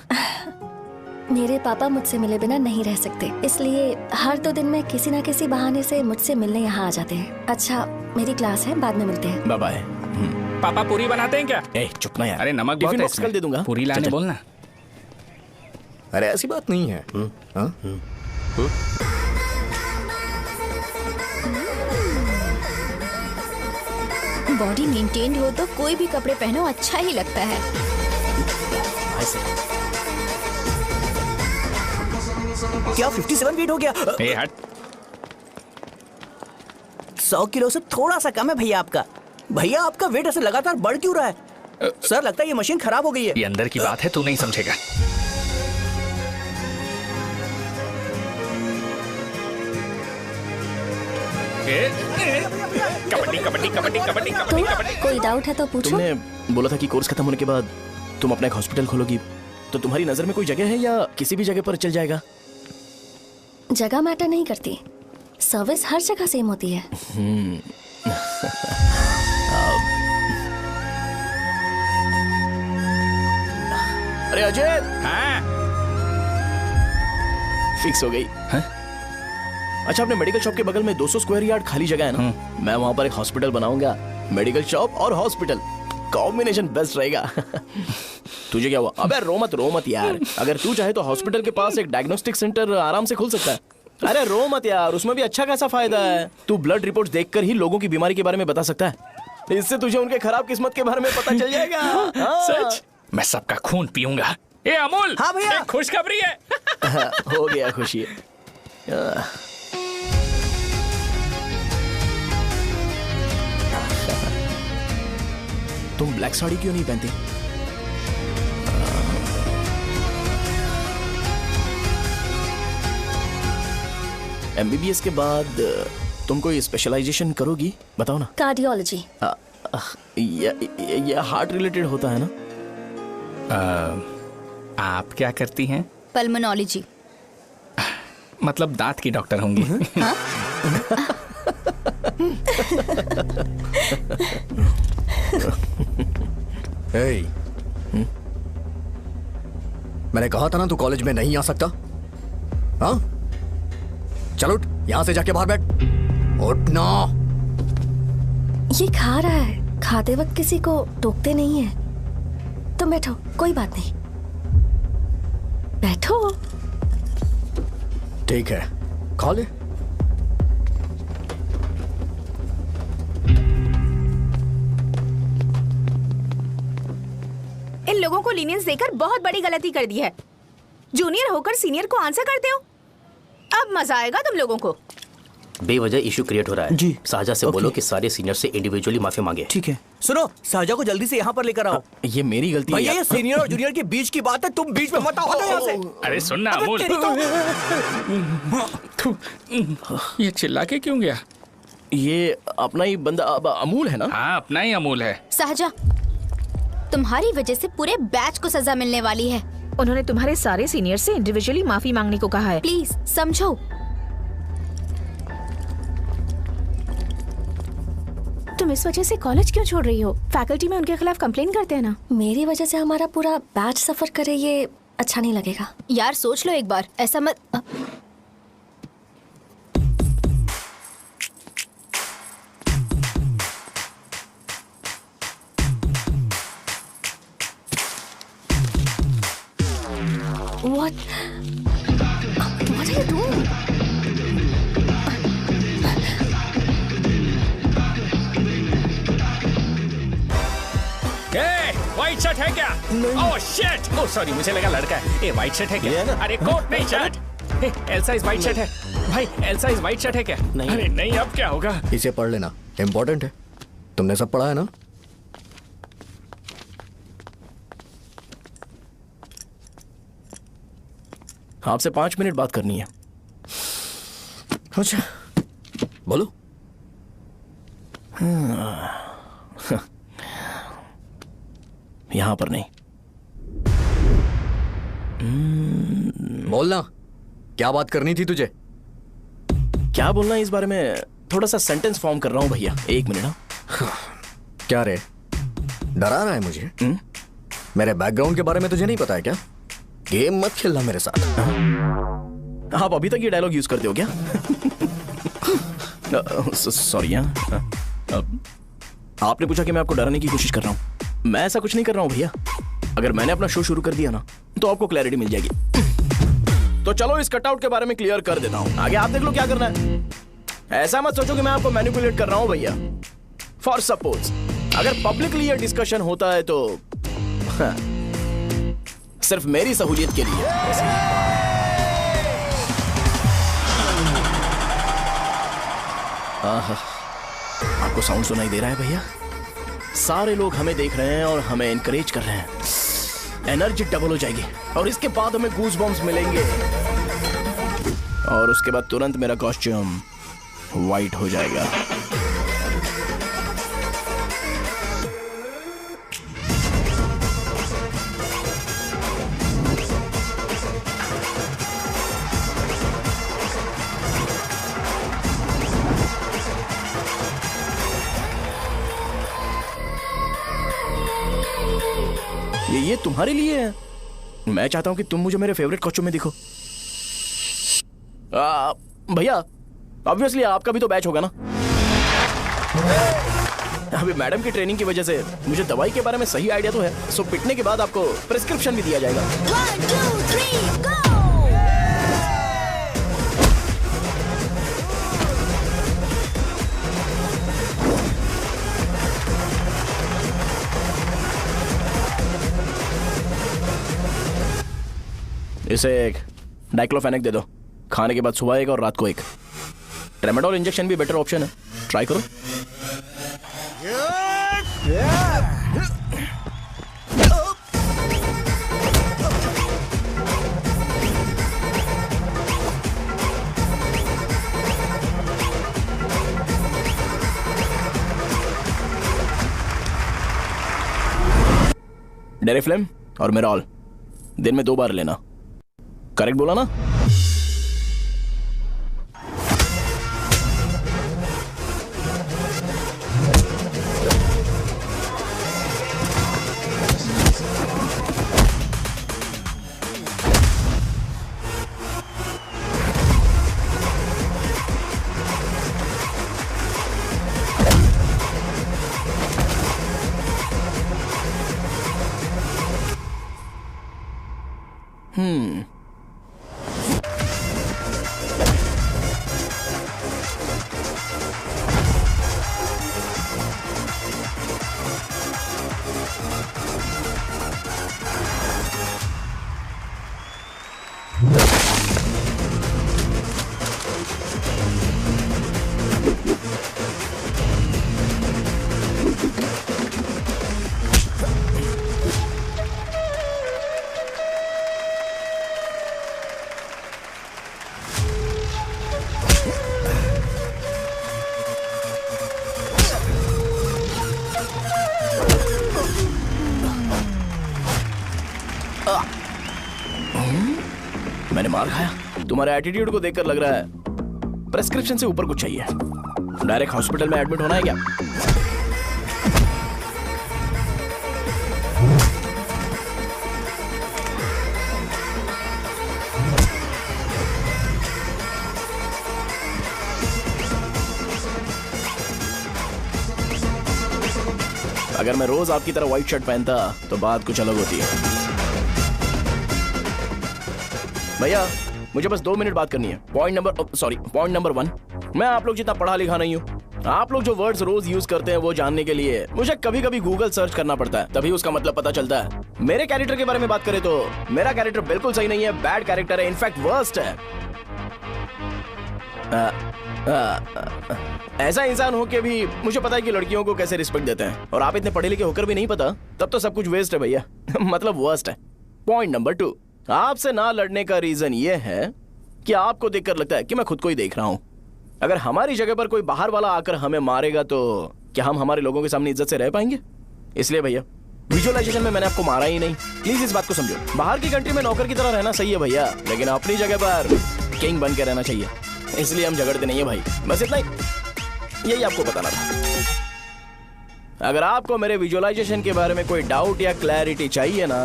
मेरे पापा मुझसे मिले बिना नहीं रह सकते, इसलिए हर 2 दिन में किसी न किसी बहाने से मुझसे मिलने यहाँ आ जाते हैं। अच्छा, मेरी क्लास है, बाद में मिलते हैं। Bye bye. पापा पूरी बनाते हैं क्या? चुप ना यार। अरे नमक बहुत है इसमें। कल दे दूंगा। पूरी लाने बोलना। अरे ऐसी बात नहीं है। बॉडी मेंटेन्ड हो तो कोई भी कपड़े पहनो अच्छा ही लगता है। क्या 57 फीट हो गया? ए हट। 100 किलो से थोड़ा सा कम है भैया आपका। भैया आपका वेट ऐसे लगातार बढ़ क्यों रहा है? सर लगता है ये मशीन खराब हो गई है। ये अंदर की बात है, तू नहीं समझेगा। कबड्डी कबड्डी कबड्डी कबड्डी कबड्डी कबड्डी। कोई डाउट है तो पूछो। तुमने बोला था कि कोर्स खत्म होने के बाद तुम अपना एक हॉस्पिटल खोलोगी, तो तुम्हारी नजर में कोई जगह है या किसी भी जगह पर चल जाएगा? जगह मैटर नहीं करती, सर्विस हर जगह सेम होती है। अरे अजय। हाँ? फिक्स हो गई। अच्छा, अपने मेडिकल शॉप के बगल में 200 स्क्वायर यार्ड खाली जगह है ना, मैं वहां पर एक हॉस्पिटल बनाऊंगा। मेडिकल शॉप और हॉस्पिटल कॉम्बिनेशन बेस्ट रहेगा। तुझे क्या हुआ? अबे रो मत यार। अगर तू चाहे तो हॉस्पिटल के पास एक डायग्नोस्टिक सेंटर आराम से खुल सकता है। अरे रो मत यार, उसमें भी अच्छा खासा फायदा है। तू ब्लड रिपोर्ट्स देखकर ही लोगों की बीमारी के बारे में बता सकता है। इससे तुझे उनके खराब किस्मत के बारे में पता चल जाएगा। सच? मैं सबका खून पीऊंगा। ए अमूल। हाँ भैया। एक खुशखबरी है। हो गया खुशी है। तुम ब्लैक साड़ी क्यों नहीं पहनती? MBBS के बाद तुम कोई स्पेशलाइजेशन करोगी? बताओ ना। कार्डियोलॉजी। ये हार्ट रिलेटेड होता है ना? आप क्या करती हैं? पल्मोनोलॉजी। मतलब दांत की डॉक्टर होंगी। हाँ? मैंने कहा था ना तू कॉलेज में नहीं आ सकता। हाँ, चल उठ, यहां से जाके बाहर बैठ। उठ ना। ये खा रहा है, खाते वक्त किसी को टोकते नहीं है। तुम बैठो, कोई बात नहीं, बैठो। ठीक है, खा ले। इन लोगों को लीनियंस देकर बहुत बड़ी गलती कर दी है। जूनियर होकर सीनियर को आंसर करते हो। अब मजा आएगा तुम लोगों को। बेवजह इशू क्रिएट हो रहा है जी। साजा से बोलो कि सारे सीनियर से इंडिविजुअली माफी मांगे। ठीक है। सुनो, साजा को जल्दी से यहाँ पर लेकर आओ। ये मेरी गलती भैया, है। ये सीनियर और जूनियर के बीच की बात है, तुम बीच में मत आओ यहाँ से। अरे सुनना अमूल, ये चिल्ला के क्यों गया? ये अपना ही बंदा अमूल है ना? हाँ, अपना ही अमूल है। साजा, तुम्हारी वजह से पूरे बैच को सजा मिलने वाली है। उन्होंने तुम्हारे सारे सीनियर से इंडिविजुअली माफी मांगने को कहा है। प्लीज समझो। तुम इस वजह से कॉलेज क्यों छोड़ रही हो? फैकल्टी में उनके खिलाफ कंप्लेन करते हैं ना। मेरी वजह से हमारा पूरा बैच सफर करे, ये अच्छा नहीं लगेगा। यार सोच लो एक बार, ऐसा मत। What are you doing? White shirt है क्या? Oh shit! ओह सॉरी, मुझे लगा लड़का है। ए व्हाइट शर्ट है क्या? अरे कोट नहीं shirt. L size white shirt है भाई। एल साइज व्हाइट शर्ट है क्या? नहीं। अरे नहीं, अब क्या होगा? इसे पढ़ लेना, इम्पोर्टेंट है। तुमने सब पढ़ा है ना? आपसे 5 मिनट बात करनी है। अच्छा, बोलो। यहां पर नहीं। बोलना, क्या बात करनी थी तुझे? क्या बोलना है इस बारे में? थोड़ा सा सेंटेंस फॉर्म कर रहा हूं भैया, 1 मिनट। क्या रे, डरा रहा है मुझे? मेरे बैकग्राउंड के बारे में तुझे नहीं पता है क्या? गेम मत खेलना मेरे साथ। आप अभी तक ये डायलॉग यूज करते हो क्या? सॉरी। आपने पूछा कि मैं आपको डराने की कोशिश कर रहा हूं। मैं ऐसा कुछ नहीं कर रहा हूं भैया। अगर मैंने अपना शो शुरू कर दिया ना, तो आपको क्लैरिटी मिल जाएगी। तो चलो इस कटआउट के बारे में क्लियर कर देता हूं। आगे आप देख लो क्या करना है। ऐसा मत सोचो कि मैं आपको मैनिपुलेट कर रहा हूं भैया। फॉर सपोज अगर पब्लिकली ये डिस्कशन होता है तो सिर्फ मेरी सहूलियत के लिए। आपको साउंड सुनाई दे रहा है भैया? सारे लोग हमें देख रहे हैं और हमें एनकरेज कर रहे हैं। एनर्जी डबल हो जाएगी और इसके बाद हमें गूज बम्स मिलेंगे और उसके बाद तुरंत मेरा कॉस्ट्यूम वाइट हो जाएगा। ये तुम्हारे लिए है। मैं चाहता हूं कि तुम मुझे मेरे फेवरेट कॉस्ट्यूम में दिखो। भैया ऑब्वियसली आपका भी तो बैच होगा ना। अभी मैडम की ट्रेनिंग की वजह से मुझे दवाई के बारे में सही आइडिया तो है। सो पिटने के बाद आपको प्रिस्क्रिप्शन भी दिया जाएगा। 1 2 3 गो। इसे एक डाइक्लोफेनेक दे दो। खाने के बाद सुबह एक और रात को एक। ट्रेमाडोल इंजेक्शन भी बेटर ऑप्शन है, ट्राई करो। डेरिफ्लेम और मेरॉल दिन में 2 बार लेना। करेक्ट बोला ना? मार खाया। तुम्हारे एटीट्यूड को देखकर लग रहा है प्रेस्क्रिप्शन से ऊपर कुछ चाहिए। डायरेक्ट हॉस्पिटल में एडमिट होना है क्या? अगर मैं रोज आपकी तरह व्हाइट शर्ट पहनता तो बात कुछ अलग होती है। भैया मुझे बस 2 मिनट बात करनी है। पॉइंट नंबर 1, मैं आप लोग जितना पढ़ा लिखा नहीं हूँ। आप लोग जो वर्ड्स रोज यूज करते हैं वो जानने के लिए मुझे कभी कभी गूगल सर्च करना पड़ता है, तभी उसका मतलब पता चलता है। मेरे कैरेक्टर के बारे में बात करें तो मेरा कैरेक्टर बिल्कुल सही नहीं है, बैड कैरेक्टर है, इनफैक्ट वर्स्ट है। ऐसा इंसान हो के भी मुझे पता है कि लड़कियों को कैसे रिस्पेक्ट देते हैं, और आप इतने पढ़े लिखे होकर भी नहीं पता, तब तो सब कुछ वेस्ट है भैया। मतलब वर्स्ट है। पॉइंट नंबर 2, आपसे ना लड़ने का रीजन ये है कि आपको देखकर लगता है कि मैं खुद को ही देख रहा हूं। अगर हमारी जगह पर कोई बाहर वाला आकर हमें मारेगा तो क्या हम हमारे लोगों के सामने इज्जत से रह पाएंगे? इसलिए भैया विजुअलाइजेशन में मैंने आपको मारा ही नहीं। प्लीज इस बात को समझो। बाहर की कंट्री में नौकर की तरह रहना सही है भैया, लेकिन अपनी जगह पर किंग बन के रहना चाहिए। इसलिए हम झगड़ते नहीं है भाई, बस इतना ही, यही आपको बताना था। अगर आपको मेरे विजुअलाइजेशन के बारे में कोई डाउट या क्लैरिटी चाहिए ना,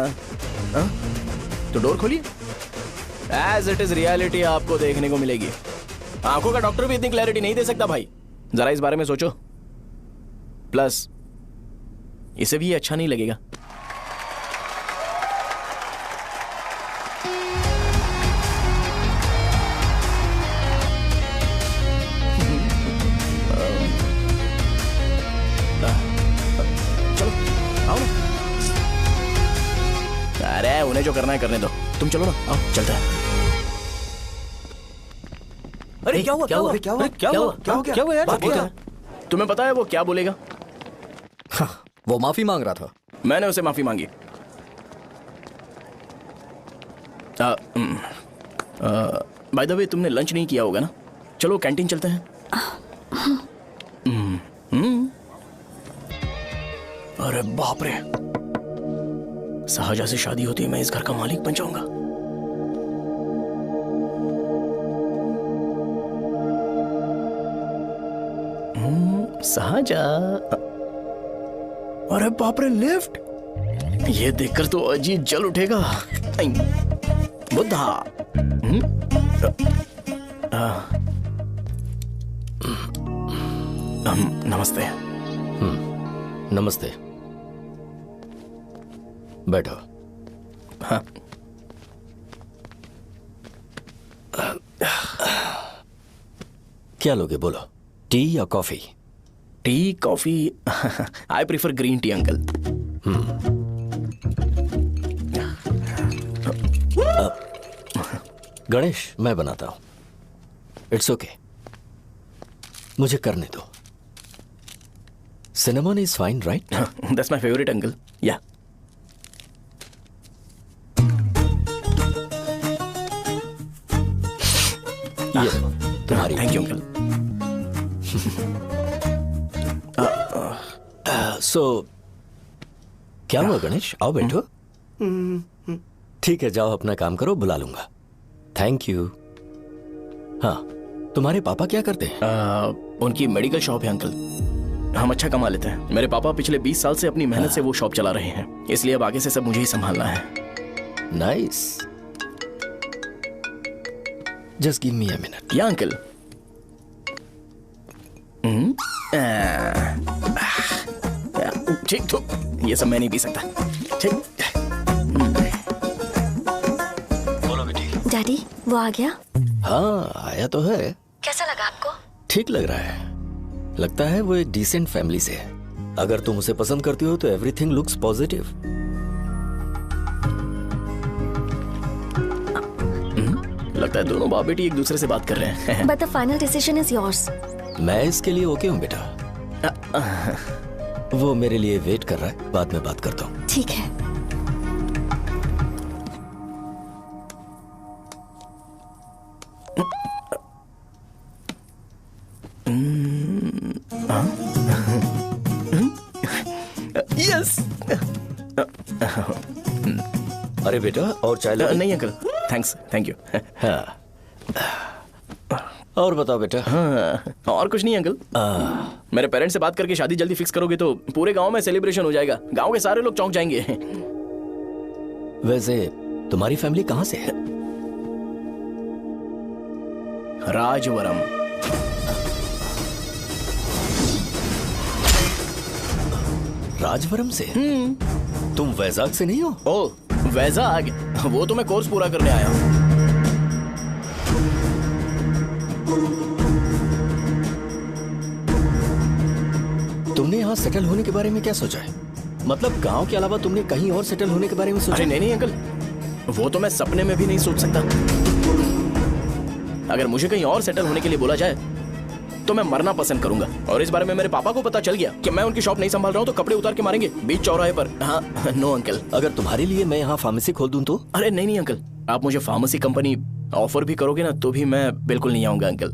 तो डोर खोलिए। एज इट इज रियलिटी आपको देखने को मिलेगी। आंखों का डॉक्टर भी इतनी क्लैरिटी नहीं दे सकता भाई, जरा इस बारे में सोचो। प्लस इसे भी अच्छा नहीं लगेगा। चलो आओ ना। अरे उन्हें जो करना है करने दो, तुम चलो ना, आओ चलते हैं। अरे क्या हुआ यार? बात क्या? तुम्हें पता है वो क्या बोलेगा? वो माफी मांग रहा था। मैंने उसे माफी मांगी। बाय द वे तुमने लंच नहीं किया होगा ना? चलो कैंटीन चलते हैं। अरे बाप रे, शाहजहां से शादी होती है मैं इस घर का मालिक बन जाऊंगा। शाहजहां, अरे बाप रे, लिफ्ट! ये देखकर तो अजीत जल उठेगा। बुद्धा। नमस्ते। नमस्ते, बैठो। हाँ। क्या लोगे बोलो, टी या coffee? T, coffee? I prefer green tea uncle. Ganesh, मैं बनाता हूं। इट्स ओके, मुझे करने दो। Cinnamon is fine, right? That's my favourite uncle. या ये तुम्हारी। Thank you uncle. सो क्या हुआ गणेश? आओ बैठो। ठीक है, जाओ अपना काम करो, बुला लूंगा। Thank you. हाँ, तुम्हारे पापा क्या करते हैं? उनकी मेडिकल शॉप है अंकल। हम अच्छा कमा लेते हैं। मेरे पापा पिछले 20 साल से अपनी मेहनत से वो शॉप चला रहे हैं, इसलिए अब आगे से सब मुझे ही संभालना है। Nice. Just give me a minute. या अंकल। ठीक, तो ये सब मैं नहीं पी सकता। ठीक। बोलो बेटी। डैडी, वो आ गया? हाँ, आया तो है। कैसा लगा आपको? ठीक लग रहा है। लगता है वो एक डिसेंट फैमिली से है। अगर तुम उसे पसंद करती हो तो एवरीथिंग लुक्स पॉजिटिव। लगता है दोनों बाप बेटी एक दूसरे से बात कर रहे हैं। But the final decision is yours. मैं इसके लिए ओके हूँ बेटा। वो मेरे लिए वेट कर रहा है, बाद में बात करता हूँ। ठीक है। यस। अरे बेटा, और चाय नहीं अंकल। Thanks, thank you. हाँ। और बताओ बेटा। हाँ, और कुछ नहीं अंकल। मेरे पेरेंट्स से बात करके शादी जल्दी फिक्स करोगे तो पूरे गांव में सेलिब्रेशन हो जाएगा। गांव के सारे लोग चौंक जाएंगे। वैसे तुम्हारी फैमिली कहाँ से है? राजवरम। राजवरम से? तुम वैजाग से नहीं हो? ओ, वैजाग? वो तो मैं कोर्स पूरा करने आया हूँ। तुमने यहाँ सेटल होने के बारे में क्या सोचा है? मतलब गांव के अलावा तुमने कहीं और सेटल होने के बारे में सोचा? अरे नहीं अंकल, वो तो मैं सपने में भी नहीं सोच सकता। अगर मुझे कहीं और सेटल होने के लिए बोला जाए तो मैं मरना पसंद करूंगा। और इस बारे में मेरे पापा को पता चल गया कि मैं उनकी शॉप नहीं संभाल रहा हूँ तो कपड़े उतार के मारेंगे बीच चौराहे पर। हाँ, नो अंकल। अगर तुम्हारे लिए मैं यहाँ फार्मेसी खोल दूं तो? अरे नहीं अंकल, आप मुझे फार्मेसी कंपनी ऑफर भी करोगे ना तो भी मैं बिल्कुल नहीं आऊंगा अंकल।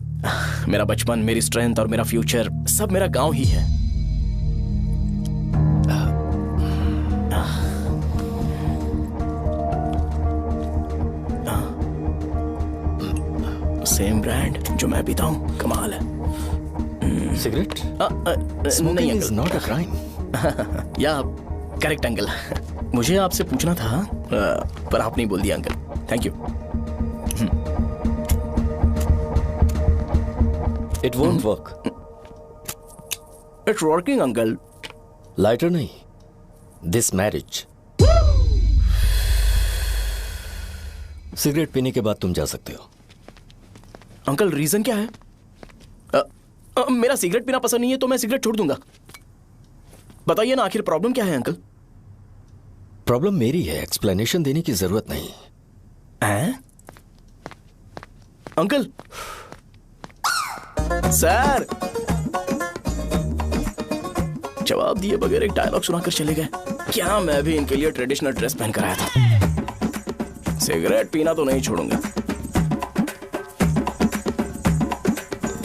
मेरा बचपन, मेरी स्ट्रेंथ और मेरा फ्यूचर सब मेरा गांव ही है। सेम ब्रांड जो मैं पीता हूँ, कमाल है। सिगरेट? नहीं इज नॉट अ क्राइम। या करेक्ट अंकल। मुझे आपसे पूछना था पर आप नहीं बोल दिया uncle. Thank you. It won't work. It's working uncle. Lighter नहीं, दिस मैरिज। सिगरेट पीने के बाद तुम जा सकते हो। अंकल रीजन क्या है? मेरा सिगरेट पीना पसंद नहीं है तो मैं सिगरेट छोड़ दूंगा। बताइए ना आखिर प्रॉब्लम क्या है अंकल? प्रॉब्लम मेरी है, एक्सप्लेनेशन देने की जरूरत नहीं है। अंकल सर जवाब दिए बगैर एक डायलॉग सुनाकर चले गए। क्या मैं भी इनके लिए ट्रेडिशनल ड्रेस पहन कर आया था। सिगरेट पीना तो नहीं छोड़ूंगा।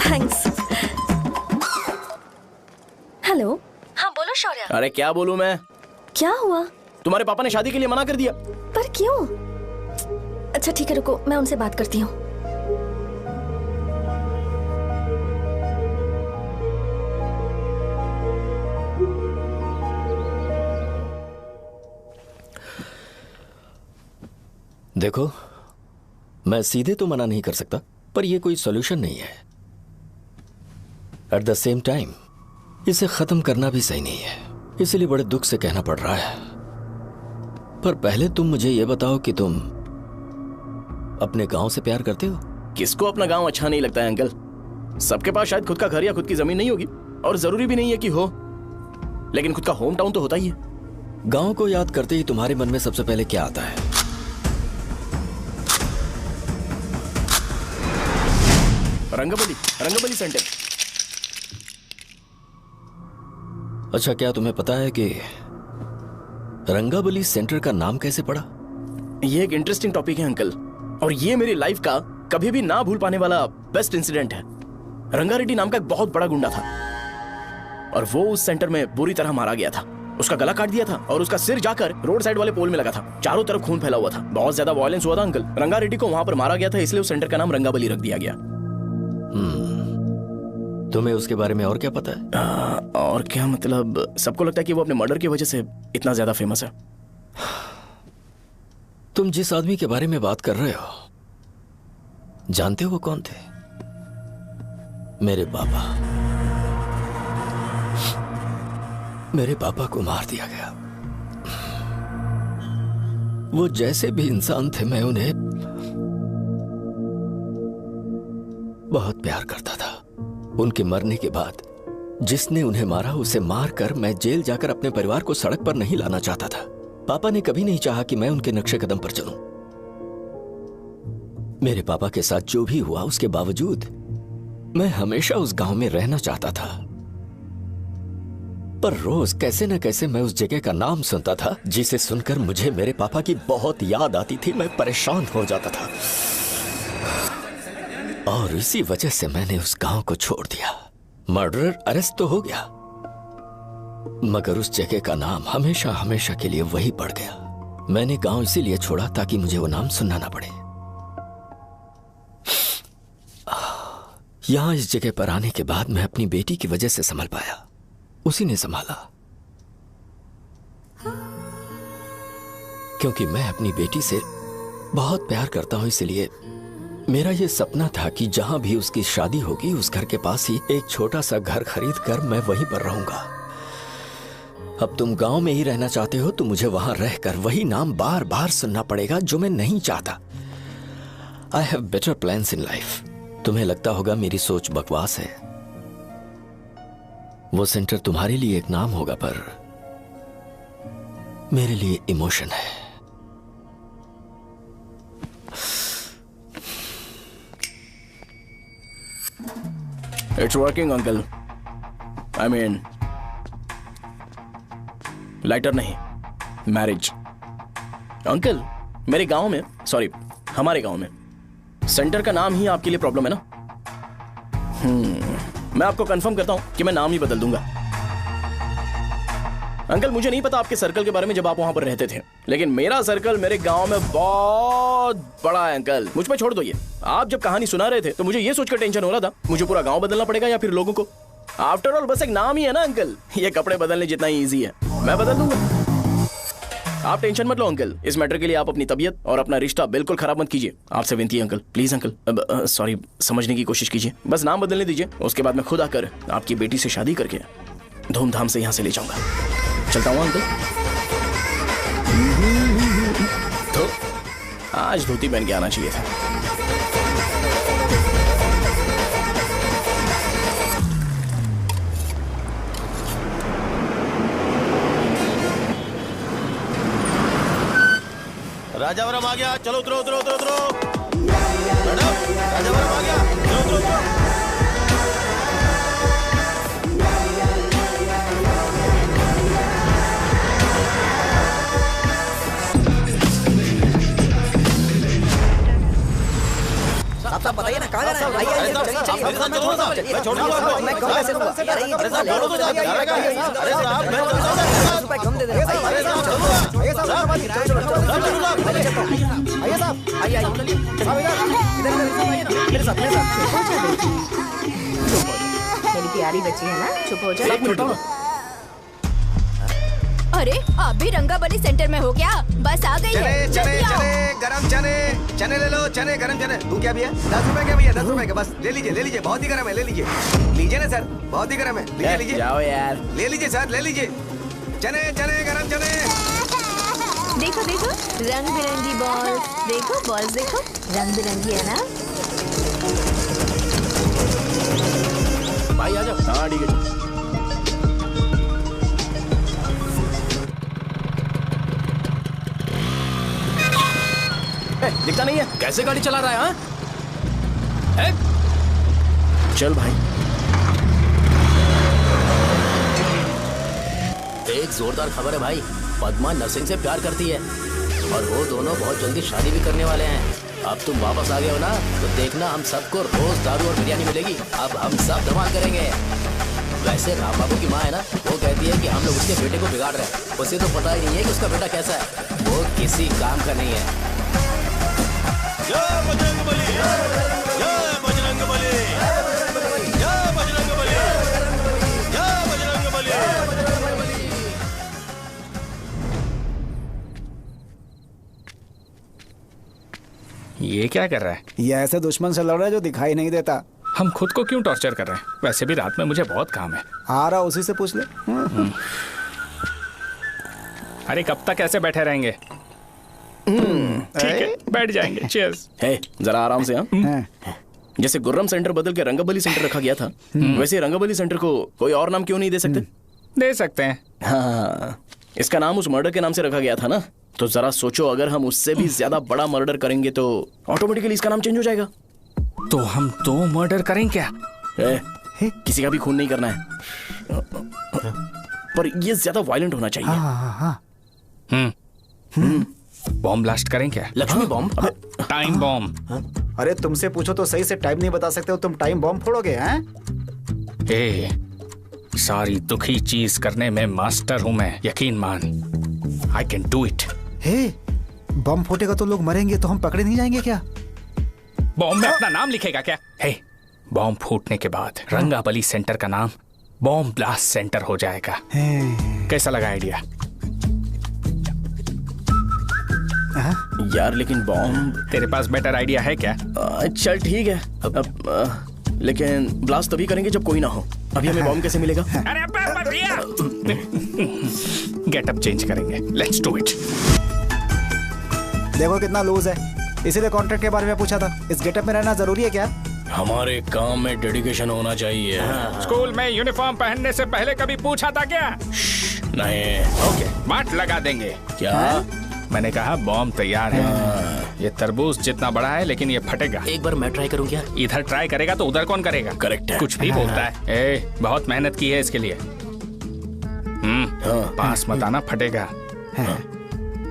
थैंक्स। हेलो। हाँ बोलो शौर्य। अरे क्या बोलूं मैं? क्या हुआ? तुम्हारे पापा ने शादी के लिए मना कर दिया। पर क्यों? अच्छा ठीक है रुको, मैं उनसे बात करती हूँ। देखो, मैं सीधे तो मना नहीं कर सकता पर यह कोई सॉल्यूशन नहीं है। एट द सेम टाइम इसे खत्म करना भी सही नहीं है, इसलिए बड़े दुख से कहना पड़ रहा है। पर पहले तुम मुझे यह बताओ कि तुम अपने गांव से प्यार करते हो? किसको अपना गांव अच्छा नहीं लगता है अंकल? सबके पास शायद खुद का घर या खुद की जमीन नहीं होगी और जरूरी भी नहीं है कि हो, लेकिन खुद का होम टाउन तो होता ही है। गांव को याद करते ही तुम्हारे मन में सबसे पहले क्या आता है? रंगबली सेंटर। अच्छा, क्या तुम्हें पता है कि रंगाबली सेंटर का नाम कैसे पड़ा? ये एक इंटरेस्टिंग टॉपिक है अंकल, और ये मेरी लाइफ का कभी भी ना भूल पाने वाला बेस्ट इंसिडेंट है। रंगारेड्डी नाम का एक बहुत बड़ा गुंडा था और वो उस सेंटर में बुरी तरह मारा गया था। उसका गला काट दिया था और उसका सिर जाकर रोड साइड वाले पोल में लगा था। चारों तरफ खून फैला हुआ था, बहुत ज्यादा वायलेंस हुआ था अंकल। रंगारेड्डी को वहां पर मारा गया था, इसलिए उस सेंटर का नाम रंगाबली रख दिया गया। तुम्हें उसके बारे में और क्या पता है? और क्या मतलब, सबको लगता है कि वो अपने मर्डर की वजह से इतना ज्यादा फेमस है। तुम जिस आदमी के बारे में बात कर रहे हो, जानते हो वो कौन थे? मेरे पापा। मेरे पापा को मार दिया गया। वो जैसे भी इंसान थे, मैं उन्हें बहुत प्यार करता था। उनके मरने के बाद जिसने उन्हें मारा उसे मारकर मैं जेल जाकर अपने परिवार को सड़क पर नहीं लाना चाहता था। पापा ने कभी नहीं चाहा कि मैं उनके नक्शे कदम पर चलूं। मेरे पापा के साथ जो भी हुआ उसके बावजूद मैं हमेशा उस गांव में रहना चाहता था। पर रोज कैसे न कैसे मैं उस जगह का नाम सुनता था, जिसे सुनकर मुझे मेरे पापा की बहुत याद आती थी। मैं परेशान हो जाता था और इसी वजह से मैंने उस गांव को छोड़ दिया। मर्डरर अरेस्ट तो हो गया, मगर उस जगह का नाम हमेशा हमेशा के लिए वही पड़ गया। मैंने गांव इसीलिए छोड़ा ताकि मुझे वो नाम सुनना ना पड़े। यहां इस जगह पर आने के बाद मैं अपनी बेटी की वजह से संभल पाया, उसी ने संभाला। क्योंकि मैं अपनी बेटी से बहुत प्यार करता हूं, इसलिए मेरा यह सपना था कि जहां भी उसकी शादी होगी उस घर के पास ही एक छोटा सा घर खरीद कर मैं वहीं पर रहूंगा। अब तुम गांव में ही रहना चाहते हो तो मुझे वहां रहकर वही नाम बार बार सुनना पड़ेगा जो मैं नहीं चाहता। I have better plans in life. तुम्हें लगता होगा मेरी सोच बकवास है, वो सेंटर तुम्हारे लिए एक नाम होगा पर मेरे लिए इमोशन है। It's working uncle. I mean lighter नहीं, मैरिज। अंकल मेरे गांव में, सॉरी हमारे गांव में सेंटर का नाम ही आपके लिए प्रॉब्लम है ना? मैं आपको कंफर्म करता हूं कि मैं नाम ही बदल दूंगा। अंकल मुझे नहीं पता आपके सर्कल के बारे में जब आप वहां पर रहते थे, लेकिन मेरा सर्कल मेरे गांव में बहुत बड़ा है अंकल। मुझ पे छोड़ दो ये। आप जब कहानी सुना रहे थे तो मुझे ये सोचकर टेंशन हो रहा था मुझे पूरा गांव बदलना पड़ेगा या फिर लोगों को। आफ्टर ऑल बस एक नाम ही है ना अंकल, ये कपड़े बदलने जितना ही ईजी है, मैं बदल दूंगा। आप टेंशन मत लो अंकल, इस मैटर के लिए आप अपनी तबीयत और अपना रिश्ता बिल्कुल खराब मत कीजिए। आपसे विनती है अंकल, प्लीज अंकल। सॉरी, समझने की कोशिश कीजिए, बस नाम बदलने दीजिए। उसके बाद मैं खुद आकर आपकी बेटी से शादी करके धूमधाम से यहाँ से ले जाऊंगा। चलता हूँ अंकल। तो आज धोती पहन के आना चाहिए था। राजावरम आ गया, चलो उतरो उतरो उतरो उतरो। मैडम राजावरम आ गया, चलो उतरो उतरो। साहब बताइए ना कहाँ जाना है? आइए मैं छोड़ दूंगा आपको। मैं कहाँ से दूंगा? अरे साहब बोलो तो जाके। अरे साहब मैं रुपए कम दे दे। अरे साहब चलो। आइए साहब, आइए साहब, आइए मेरे साथ मेरी प्यारी बच्ची है ना, चुप हो जा। अरे आप भी रंगाबली सेंटर में हो क्या? बस आ गई है, जल्दी आओ। गरम चने ले लो, चने गरम चने। तू क्या भैया? 10 रुपए क्या भैया? 10 रुपए का बस ले लीजिए, बहुत ही गरम है, ले लीजिए। लीजिए ना सर, बहुत ही गरम है, लीजिए। जाओ यार, ले लीजिए सर, ले लीजिए। चने गरम चने। देखो देखो रंग बिरंगी बॉल, देखो बॉल्स देखो रंग बिरंगी है ना। भाई आ जाओ। हाँ ठीक है। दिखता नहीं है, कैसे गाड़ी चला रहा है? हाँ चल भाई। एक जोरदार खबर है भाई, पद्मा नरसिंह से प्यार करती है और वो दोनों बहुत जल्दी शादी भी करने वाले हैं। अब तुम वापस आ गए हो ना, तो देखना हम सबको रोज दारू और बिरयानी मिलेगी। अब हम सब धमाल करेंगे। वैसे राम बाबू की माँ है ना, वो कहती है कि हम लोग उसके बेटे को बिगाड़ रहे हैं। उसे तो पता ही नहीं है कि उसका बेटा कैसा है, वो किसी काम का नहीं है। जय बजरंगबली, जय बजरंगबली, जय बजरंगबली, जय बजरंगबली। ये क्या कर रहा है? ये ऐसे दुश्मन से लड़ रहा है जो दिखाई नहीं देता। हम खुद को क्यों टॉर्चर कर रहे हैं? वैसे भी रात में मुझे बहुत काम है। आ रहा उसी से पूछ ले। अरे कब तक ऐसे बैठे रहेंगे? ठीक है, बैठ जाएंगे। चीयर्स। हे जरा आराम से। हाँ जैसे गुर्रम सेंटर बदल के रंगाबली सेंटर रखा गया था, वैसे रंगाबली सेंटर को कोई और नाम क्यों नहीं दे सकते? दे सकते हैं। हाँ, इसका नाम उस मर्डर के नाम से रखा गया था ना, तो जरा सोचो अगर हम उससे भी ज्यादा बड़ा मर्डर करेंगे तो ऑटोमेटिकली इसका नाम चेंज हो जाएगा। तो हम 2 मर्डर करेंगे क्या? किसी का भी खून नहीं करना है, पर ये ज्यादा वायलेंट होना चाहिए। बॉम्ब ब्लास्ट करें क्या? लक्ष्मी बॉम्ब? Time bomb. अरे तुमसे पूछो तो सही से टाइम नहीं बता सकते हो, तुम टाइम बॉम्ब फोड़ोगे? हैं? सारी दुखी चीज करने में मास्टर हूं मैं, यकीन मान। I can do it. Bomb फूटेगा तो लोग मरेंगे, तो हम पकड़े नहीं जाएंगे क्या? बॉम्ब में अपना नाम लिखेगा क्या? बॉम्ब फूटने के बाद रंगाबली सेंटर का नाम बॉम्ब ब्लास्ट सेंटर हो जाएगा। कैसा लगा आइडिया? यार लेकिन बॉम्ब, तेरे पास बेटर आइडिया है क्या? चल ठीक है, अब लेकिन ब्लास्ट तभी करेंगे जब कोई ना हो। अभी हमें बॉम्ब कैसे मिलेगा? अरे भैया गेटअप चेंज करेंगे, लेट्स डू इट। देखो कितना लूज है, इसीलिए कॉन्ट्रैक्ट के बारे में पूछा था। इस गेटअप में रहना जरूरी है क्या? हमारे काम में डेडिकेशन होना चाहिए। स्कूल में यूनिफॉर्म पहनने से पहले कभी पूछा था क्या? नहीं। ओके, बात लगा देंगे। क्या? मैंने कहा बॉम्ब तैयार है। ये तरबूज जितना बड़ा है लेकिन ये फटेगा। एक बार मैं ट्राई करूं क्या? इधर ट्राई करेगा तो उधर कौन करेगा? करेक्ट है। कुछ भी बोलता है। बहुत मेहनत की है इसके लिए। पास मत आना, फटेगा।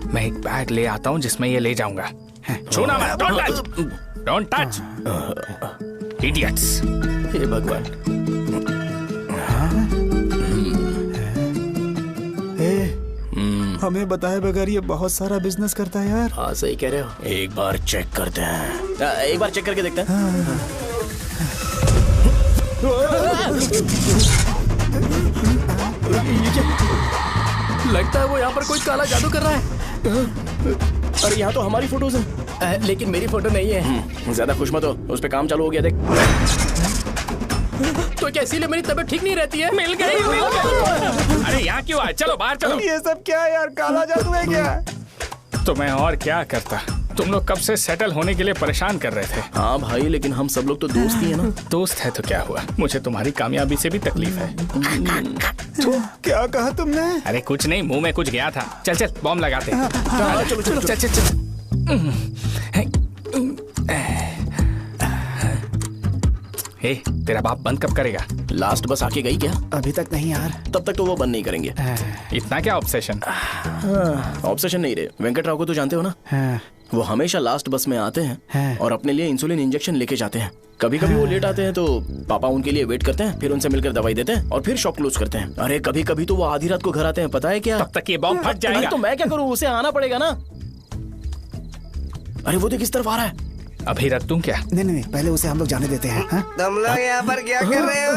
मैं एक बैग ले आता हूँ जिसमें ये ले जाऊंगा। छूना मत, don't touch, don't touch, idiots. हे भगवान। हमें बताए बगैर ये बहुत सारा बिजनेस करता है यार। हाँ सही कह रहे हो। एक बार चेक करते हैं। एक बार चेक करके देखते हैं। लगता है वो यहाँ पर कोई काला जादू कर रहा है। अरे यहाँ तो हमारी फोटोज हैं, लेकिन मेरी फोटो नहीं है। ज्यादा खुश मत हो, उस पे काम चालू हो गया देख। तो क्या इसीलिए मेरी तबीयत ठीक नहीं रहती है? मिल गई, मिल गई। अरे यहाँ क्यों आए? चलो बाहर चलो। ये सब क्या है यार? काला जादू है क्या? तो मैं और क्या करता? तुम लोग कब से सेटल होने के लिए परेशान कर रहे थे। हाँ भाई, लेकिन हम सब लोग तो दोस्त ही है ना। दोस्त है तो क्या हुआ? मुझे तुम्हारी कामयाबी से भी तकलीफ है। तो क्या कहा तुमने? अरे कुछ नहीं, मुंह में कुछ गया था। चल चल बॉम्ब लगाते हैं। चलो चलो चल चल चल। हे, तेरा बाप बंद कब करेगा? लास्ट बस आके गई क्या? अभी तक नहीं यार। तब तक तो वो बंद नहीं करेंगे। इतना क्या ऑब्सेशन? ऑब्सेशन नहीं रे। वेंकट राव को तो जानते हो ना? वो हमेशा लास्ट बस में आते हैं और अपने लिए इंसुलिन इंजेक्शन लेके जाते हैं। कभी कभी वो लेट आते हैं तो पापा उनके लिए वेट करते हैं, फिर उनसे मिलकर दवाई देते हैं और फिर शॉप क्लोज करते हैं। अरे कभी कभी तो वो आधी रात को घर आते हैं, पता है क्या? तब तक ये बॉम्ब फट जाएगा। तो मैं क्या करूँ? उसे आना पड़ेगा ना। अरे वो देख किस तरफ आ रहा है। अभी रख दूं क्या? नहीं, पहले उसे हम लोग जाने देते हैं। तुम लोग यहाँ पर क्या कर रहे हो?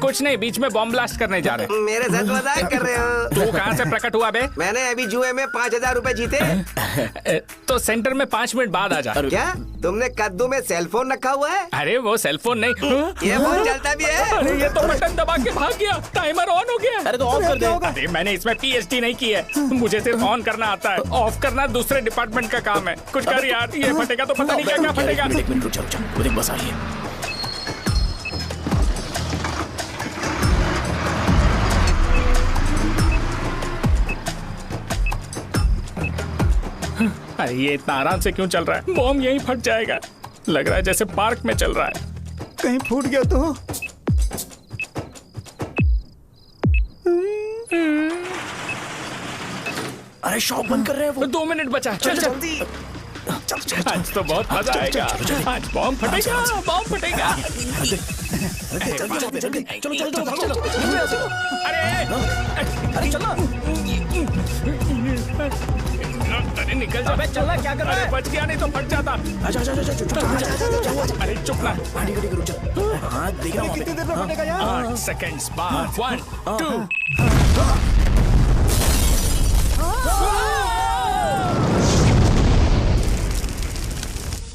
कुछ नहीं, बीच में बॉम्ब ब्लास्ट करने जा रहे हैं। मेरे साथ मजाक कर रहे हो? तू कहाँ से प्रकट हुआ बे? मैंने अभी जुए में 5,000 रुपए जीते। तो सेंटर में 5 मिनट बाद आ जा। क्या तुमने कद्दू में सेलफोन रखा हुआ है? अरे वो सेलफोन नहीं, ये फोन चलता भी है। अरे ये तो बटन दबा के भाग गया, टाइमर ऑन हो गया। अरे तो ऑफ कर दे। अरे मैंने इसमें PhD नहीं की है, मुझे सिर्फ ऑन करना आता है। ऑफ करना दूसरे डिपार्टमेंट का काम है। कुछ कर यार, ये फटेगा तो पता नहीं क्या क्या फटेगा। एक मिनट रुक जा, वो देख बस आ रही है। अरे ये इतना आराम से क्यों चल रहा है? बॉम्ब यहीं फट जाएगा। लग रहा है जैसे पार्क में चल रहा है। कहीं फूट गया तो? अरे शॉप बंद कर रहे हैं वो। 2 मिनट बचा। चल जल्दी। आज तो बहुत मजा आएगा। आज बॉम्ब फटेगा, बॉम्ब फटेगा। चलो। अरे चलना। अरे निकल जा। चलना, क्या कर रहा है? बच गया, नहीं तो फट जाता। अरे चुप ना। रुक जा। हाँ देख रहा हूँ। कितनी देर में फटेगा यार? 8 सेकंड्स बाद। 1 2।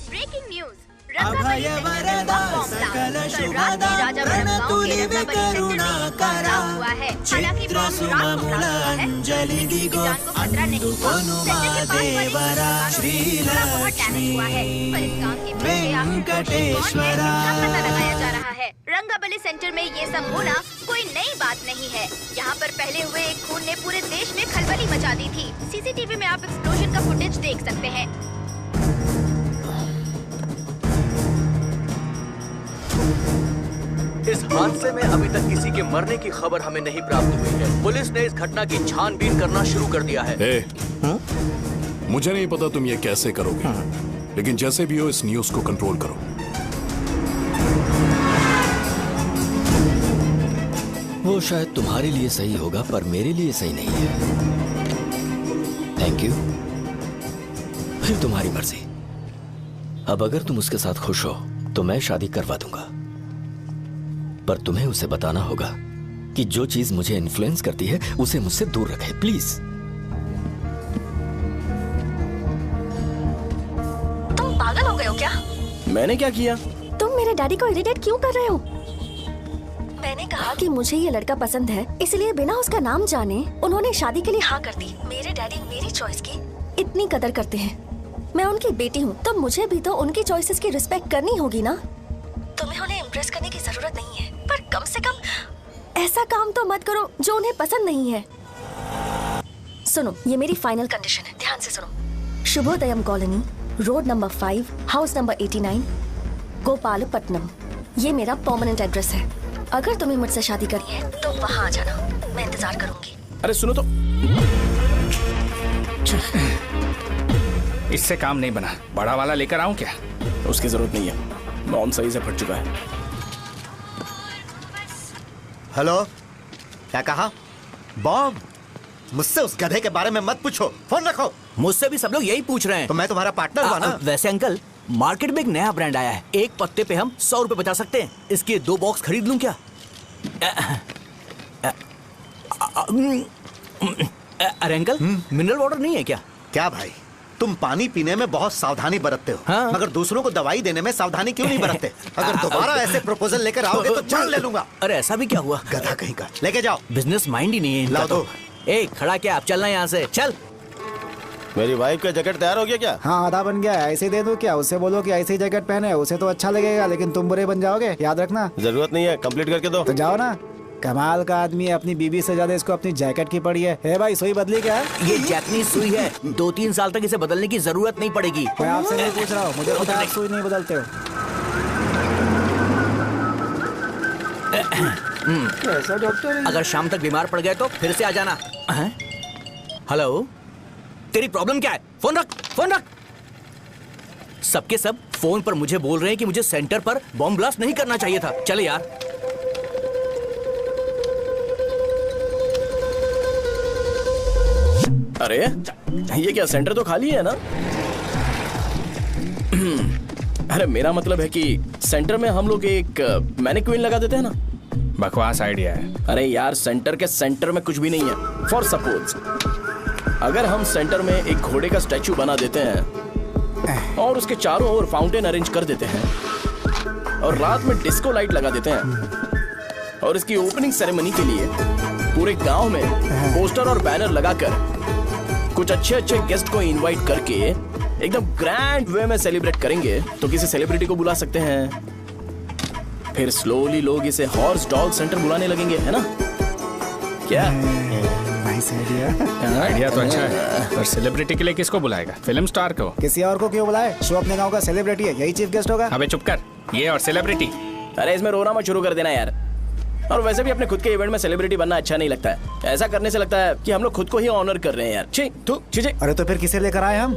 Breaking news. अभय वरदा सकल शुभदा प्रणतुलिवे करुणा करा चित्र सुममुलांजलि दिगो अंदुकोनुमा देवरा श्रीलक्ष्मी वेंकटेश्वरा। पता लगाया जा रहा है। रंगाबली सेंटर में ये सब होना कोई नई बात नहीं है। यहाँ पर पहले हुए एक खून ने पूरे देश में खलबली मचा दी थी। CCTV में आप एक्सप्लोजन का फुटेज देख सकते हैं। इस हादसे में अभी तक किसी के मरने की खबर हमें नहीं प्राप्त हुई है। पुलिस ने इस घटना की छानबीन करना शुरू कर दिया है। मुझे नहीं पता तुम ये कैसे करोगे, लेकिन जैसे भी हो इस न्यूज को कंट्रोल करो। वो शायद तुम्हारे लिए सही होगा पर मेरे लिए सही नहीं है। Thank you. फिर तुम्हारी मर्जी। अब अगर तुम उसके साथ खुश हो तो मैं शादी करवा दूंगा, पर तुम्हें उसे बताना होगा कि जो चीज मुझे इन्फ्लुएंस करती है उसे मुझसे दूर रखे, प्लीज। तुम पागल हो गए हो क्या? मैंने क्या किया? तुम मेरे डैडी को इरिटेट क्यों कर रहे हो? मैंने कहा कि मुझे ये लड़का पसंद है, इसलिए बिना उसका नाम जाने उन्होंने शादी के लिए हाँ कर दी। मेरे डैडी मेरी चॉइस की इतनी कदर करते हैं। मैं उनकी बेटी हूँ, तो मुझे भी तो उनकी चॉइसेस की रिस्पेक्ट करनी होगी ना। तुम्हें उन्हें इम्प्रेस करने की जरूरत नहीं है, पर कम से कम ऐसा काम तो मत करो जो उन्हें पसंद नहीं है। सुनो, ये मेरी फाइनल कंडीशन है, ध्यान से सुनो। Shubhodayam colony, road number 5, house number 89, Gopalapatnam. ये मेरा परमानेंट एड्रेस है। अगर तुम्हें मुझसे शादी करनी है तो वहाँ आ जाना, मैं इंतजार करूंगी। अरे सुनो तो, इससे काम नहीं बना। बड़ा वाला लेकर आऊं क्या? उसकी जरूरत नहीं है, बॉम्ब सही से फट चुका है। हेलो, क्या कहा? बॉम्ब? मुझसे उस गधे के बारे में मत पूछो, फोन रखो। मुझसे भी सब लोग यही पूछ रहे हैं। तो मैं तुम्हारा पार्टनर हुआ ना। वैसे अंकल, मार्केट में एक नया ब्रांड आया है, एक पत्ते पे हम 100 रुपए बचा सकते हैं। इसके 2 बॉक्स खरीद लूं क्या? अरे अंकल, मिनरल वाटर नहीं है क्या? क्या भाई, तुम पानी पीने में बहुत सावधानी बरतते हो, हाँ? मगर दूसरों को दवाई देने में सावधानी क्यों नहीं बरतते? अगर दोबारा ऐसे प्रपोजल लेकर आओगे तो जान ले लूंगा। अरे ऐसा भी क्या हुआ? गधा कहीं का, लेके जाओ। बिजनेस माइंड ही नहीं है इनका। लाओ दो। ए, खड़ा क्या? आप चलना यहाँ से, चल। मेरी वाइफ का जैकेट तैयार हो गया क्या? हाँ, आधा बन गया है। ऐसे ही दे दो क्या? उससे बोलो कि ऐसे ही जैकेट पहने, उसे तो अच्छा लगेगा, लेकिन तुम बुरे बन जाओगे, याद रखना। जरूरत नहीं है, कंप्लीट करके दो। तो जाओ ना। कमाल का आदमी है, अपनी बीबी से ज्यादा इसको अपनी जैकेट की पड़ी है। हे भाई, सुई बदली क्या? ये जैपनीज सुई है, 2-3 साल तक इसे बदलने की जरूरत नहीं पड़ेगी। मैं आपसे नहीं पूछ रहा हूँ, मुझे पता है आप सुई नहीं बदलते हो। ऐसा डॉक्टर, अगर शाम तक बीमार पड़ गए तो फिर से आ जाना। हेलो, तेरी प्रॉब्लम क्या है? फोन रख, फोन रख। सबके सब फोन पर मुझे बोल रहे हैं कि मुझे सेंटर पर बॉम्ब ब्लास्ट नहीं करना चाहिए था। चले यार। अरे ये क्या, सेंटर तो खाली है ना? अरे मेरा मतलब है कि सेंटर में हम लोग एक मैनिक्विन लगा देते हैं ना। बकवास आइडिया है। अरे यार, सेंटर के सेंटर में कुछ भी नहीं है। फॉर सपोज अगर हम सेंटर में एक घोड़े का स्टैचू बना देते हैं और उसके चारों ओर फाउंटेन अरेंज कर देते हैं और रात में डिस्को लाइट लगा देते हैं और इसकी ओपनिंग सेरेमनी के लिए पूरे गांव में पोस्टर और बैनर लगाकर कुछ अच्छे अच्छे गेस्ट को इनवाइट करके एकदम ग्रैंड वे में सेलिब्रेट करेंगे, तो किसी सेलिब्रिटी को बुला सकते हैं। फिर स्लोली लोग इसे हॉर्स डॉग सेंटर बुलाने लगेंगे, है ना? क्या? Nice idea. आइडिया तो अच्छा है, पर सेलिब्रिटी के लिए किसको बुलाएगा? फिल्म स्टार को। किसी और को क्यों बुलाए? शो अपने गांव का सेलिब्रिटी है, यही चीफ गेस्ट होगा। अबे चुप कर, ये और सेलिब्रिटी। अरे इसमें रोना मत शुरू कर देना यार। और वैसे भी अपने खुद के इवेंट में सेलिब्रिटी बनना अच्छा नहीं लगता है। ऐसा करने से लगता है कि हम लोग खुद को ही ऑनर कर रहे हैं यार। छी तू छी। अरे तो फिर किसे लेकर आए हम?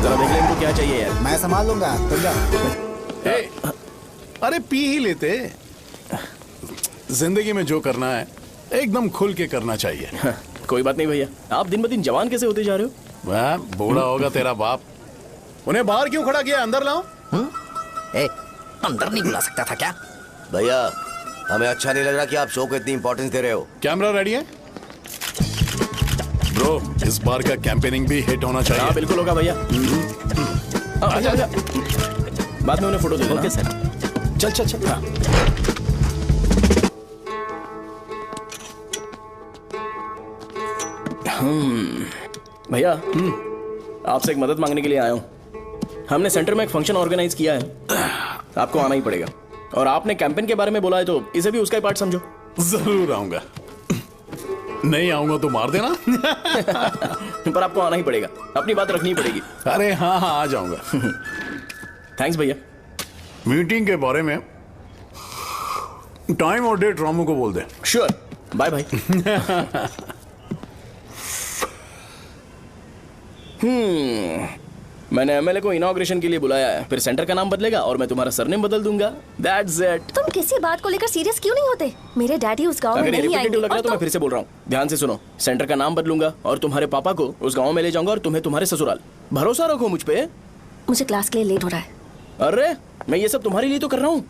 जरा देख ले इनको क्या चाहिए यार। मैं संभाल लूंगा, तुम जाओ। अरे पी ही लेते। जिंदगी में जो करना है एकदम खुल के करना चाहिए। कोई बात नहीं भैया, आप दिन ब दिन जवान कैसे होते जा रहे हो? वह बूढ़ा होगा तेरा बाप। उन्हें बाहर क्यों खड़ा किया? अंदर लाओ। अंदर नहीं बुला सकता था क्या? भैया, हमें अच्छा नहीं लग रहा कि आप शो को इतनी इंपॉर्टेंस दे रहे हो। कैमरा रेडी है? ब्रो, इस बार का कैंपेनिंग भी हिट होना चाहिए। हाँ बिल्कुल होगा भैया। आजा आजा, बाद में उन्हें फोटो दे देना। Okay sir. चल चल चल। हाँ। भैया, आपसे एक मदद मांगने के लिए आया हूँ। हमने सेंटर में एक फंक्शन ऑर्गेनाइज किया है, आपको आना ही पड़ेगा। और आपने कैंपेन के बारे में बोला है तो इसे भी उसका ही पार्ट समझो। जरूर आऊंगा। नहीं आऊंगा तो मार देना। पर आपको आना ही पड़ेगा, अपनी बात रखनी पड़ेगी। अरे हाँ हाँ, आ जाऊंगा। थैंक्स भैया। मीटिंग के बारे में टाइम और डेट रामू को बोल दे। Sure, bye bye. मैंने एमएलए को इनॉग्रेशन के लिए बुलाया है, फिर सेंटर का नाम बदलेगा और मैं तुम्हारा सरनेम बदल दूंगा। That's it. तुम किसी बात को लेकर सीरियस क्यों नहीं होते? मेरे डैडी उस गांव में अगर नहीं आएंगे। रिपीटेटिव लग रहा है तो मैं फिर से बोल रहा हूँ, ध्यान से सुनो। सेंटर का नाम बदलूंगा और तुम्हारे पापा को उस गाँव में ले जाऊंगा और तुम्हें तुम्हारे ससुराल। भरोसा रखो मुझ पे। मुझे क्लास के लिए लेट हो रहा है। अरे मैं ये सब तुम्हारे लिए तो कर रहा हूँ।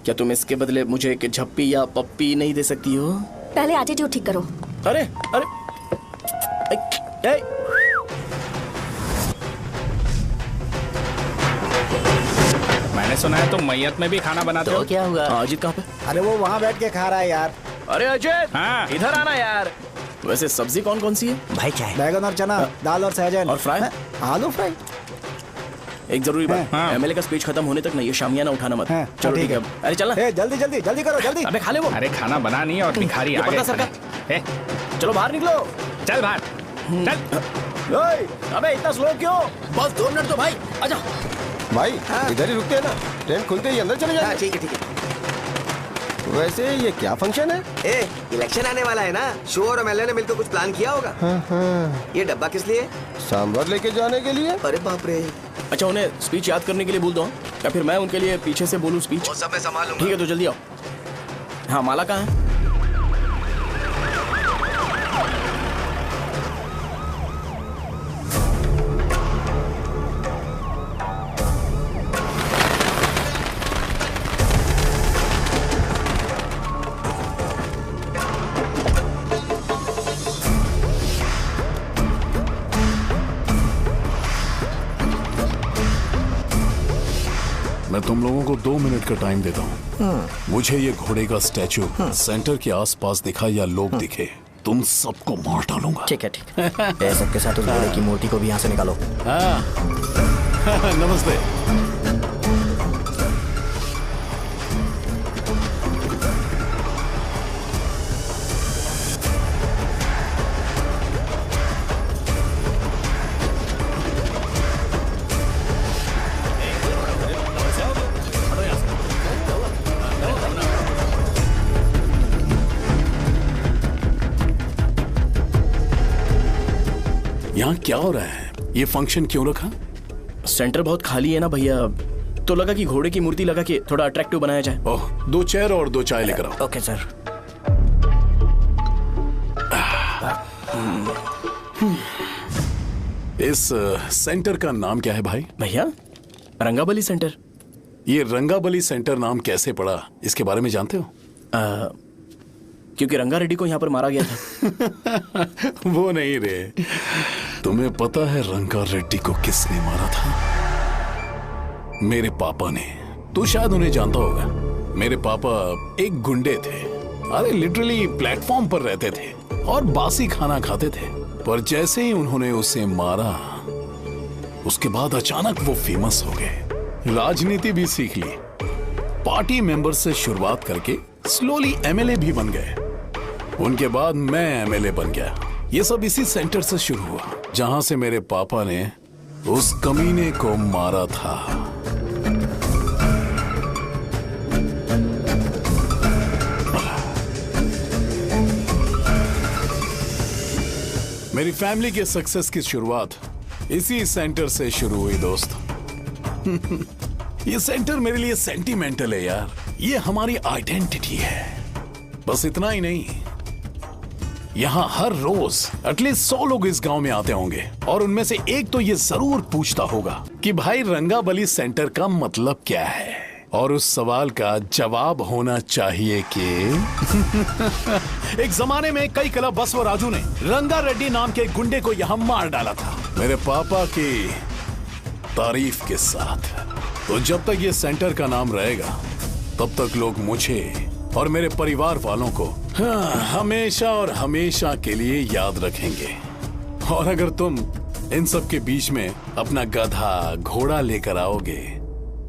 क्या तुम इसके बदले मुझे एक झप्पी या पप्पी नहीं दे सकती हो? पहले एटीट्यूड ठीक करो। अरे अरे मैंने सुना है तुम मैयत में भी खाना बनाते हो। क्या हुआ? अजीत कहाँ पे? अरे वो वहाँ बैठ के खा रहा है यार। अरे अजीत, हाँ। इधर आना यार। वैसे सब्जी कौन कौन सी है? भाई क्या है? बैगन और चना, दाल और सहजन और फ्राई? आलू फ्राई। एक जरूरी बात, हाँ। एमएलए का स्पीच खत्म होने तक ना ये शामियाना उठाना मत। हाँ, चलो ठीक ठीक है। है। अरे चलना। जल्दी जल्दी जल्दी करो, जल्दी। अबे खा ले वो। अरे खाना बना नहीं है और भिखारी ये आ गए। पर्दा सरका। ए, चलो बाहर निकलो। चल बाहर चल। ओए, अबे इतना स्लो क्यों? बस 2 मिनट तो भाई, आजा। भाई इधर ही रुकते हैं ना, ट्रेन खुलते ही अंदर चले जाएंगे। ठीक है ठीक है। वैसे ये क्या फंक्शन है? इलेक्शन आने वाला है ना, शो और एमएलए ने मिलकर कुछ प्लान किया होगा। ये डब्बा किस लिए? सांभर लेके जाने के लिए। अरे बाप रे। अच्छा उन्हें स्पीच याद करने के लिए बोल दो या फिर मैं उनके लिए पीछे से बोलूं स्पीच? वो सब मैं संभालूंगा। ठीक है तो जल्दी आओ। हाँ माला कहाँ है? मैं तुम लोगों को 2 मिनट का टाइम देता हूँ। मुझे ये घोड़े का स्टैचू सेंटर के आसपास दिखा या लोग दिखे, तुम सबको मार डालूंगा। ठीक है ठीक है। सबके साथ उस घोड़े की मूर्ति को भी यहाँ से निकालो। हाँ। नमस्ते। यहाँ क्या हो रहा है? ये फंक्शन क्यों रखा? सेंटर बहुत खाली है ना भैया, तो लगा कि घोड़े की मूर्ति लगा के थोड़ा अट्रैक्टिव बनाया जाए। ओह, 2 चेयर और 2 चाय लेकर आओ। Okay sir. इस सेंटर का नाम क्या है भाई? भैया रंगाबली सेंटर। ये रंगाबली सेंटर नाम कैसे पड़ा, इसके बारे में जानते हो? क्योंकि रंगा रेड्डी को यहाँ पर मारा गया था। वो नहीं रे, तुम्हें पता है रंगा रेड्डी को किसने मारा था? मेरे पापा ने। तू शायद उन्हें जानता होगा। मेरे पापा एक गुंडे थे। अरे लिटरली प्लेटफॉर्म पर रहते थे और बासी खाना खाते थे। पर जैसे ही उन्होंने उसे मारा, उसके बाद अचानक वो फेमस हो गए। राजनीति भी सीख ली, पार्टी मेंबर से शुरुआत करके स्लोली एमएलए भी बन गए। उनके बाद मैं एमएलए बन गया। ये सब इसी सेंटर से शुरू हुआ, जहां से मेरे पापा ने उस कमीने को मारा था। मेरी फैमिली के सक्सेस की शुरुआत इसी सेंटर से शुरू हुई दोस्त। ये सेंटर मेरे लिए सेंटिमेंटल है यार। ये हमारी आइडेंटिटी है। बस इतना ही नहीं, यहाँ हर रोज एटलीस्ट 100 लोग इस गांव में आते होंगे और उनमें से एक तो ये जरूर पूछता होगा कि भाई रंगाबली सेंटर का मतलब क्या है, और उस सवाल का जवाब होना चाहिए कि एक जमाने में कई क्लब बस व राजू ने रंगा रेड्डी नाम के गुंडे को यहाँ मार डाला था, मेरे पापा की तारीफ के साथ। तो जब तक ये सेंटर का नाम रहेगा तब तक लोग मुझे और मेरे परिवार वालों को हमेशा और हमेशा के लिए याद रखेंगे। और अगर तुम इन सब के बीच में अपना गधा घोड़ा लेकर आओगे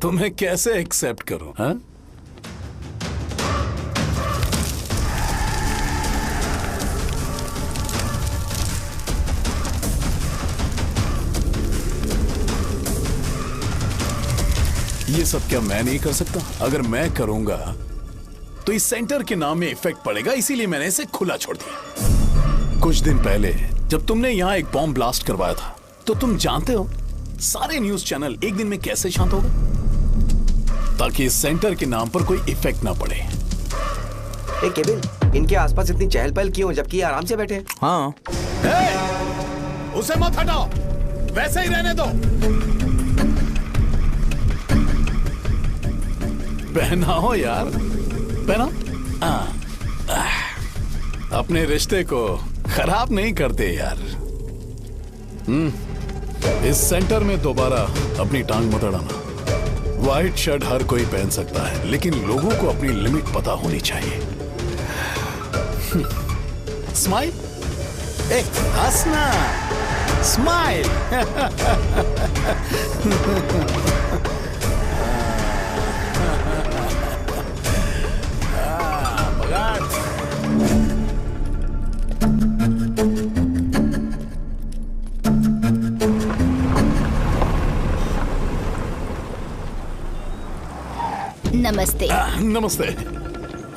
तो मैं कैसे एक्सेप्ट करूं? हाँ? ये सब क्या मैं नहीं कर सकता? अगर मैं करूंगा तो इस सेंटर के नाम में इफेक्ट पड़ेगा, इसीलिए मैंने इसे खुला छोड़ दिया। कुछ दिन पहले जब तुमने यहाँ एक बॉम्ब ब्लास्ट करवाया था, तो तुम जानते हो सारे न्यूज चैनल एक दिन में कैसे शांत हो गए? ताकि इस सेंटर के नाम पर कोई इफेक्ट ना पड़े। केविन, इनके आसपास इतनी चहल पहल क्यों जबकि ये आराम से बैठे? हाँ। उसे मत हटाओ, वैसे ही रहने दो। पहनाओ यार, पहना। अपने रिश्ते को खराब नहीं करते यार। इस सेंटर में दोबारा अपनी टांग मत अड़ाना। व्हाइट शर्ट हर कोई पहन सकता है, लेकिन लोगों को अपनी लिमिट पता होनी चाहिए। स्माइल, हंसना, स्माइल। नमस्ते। नमस्ते,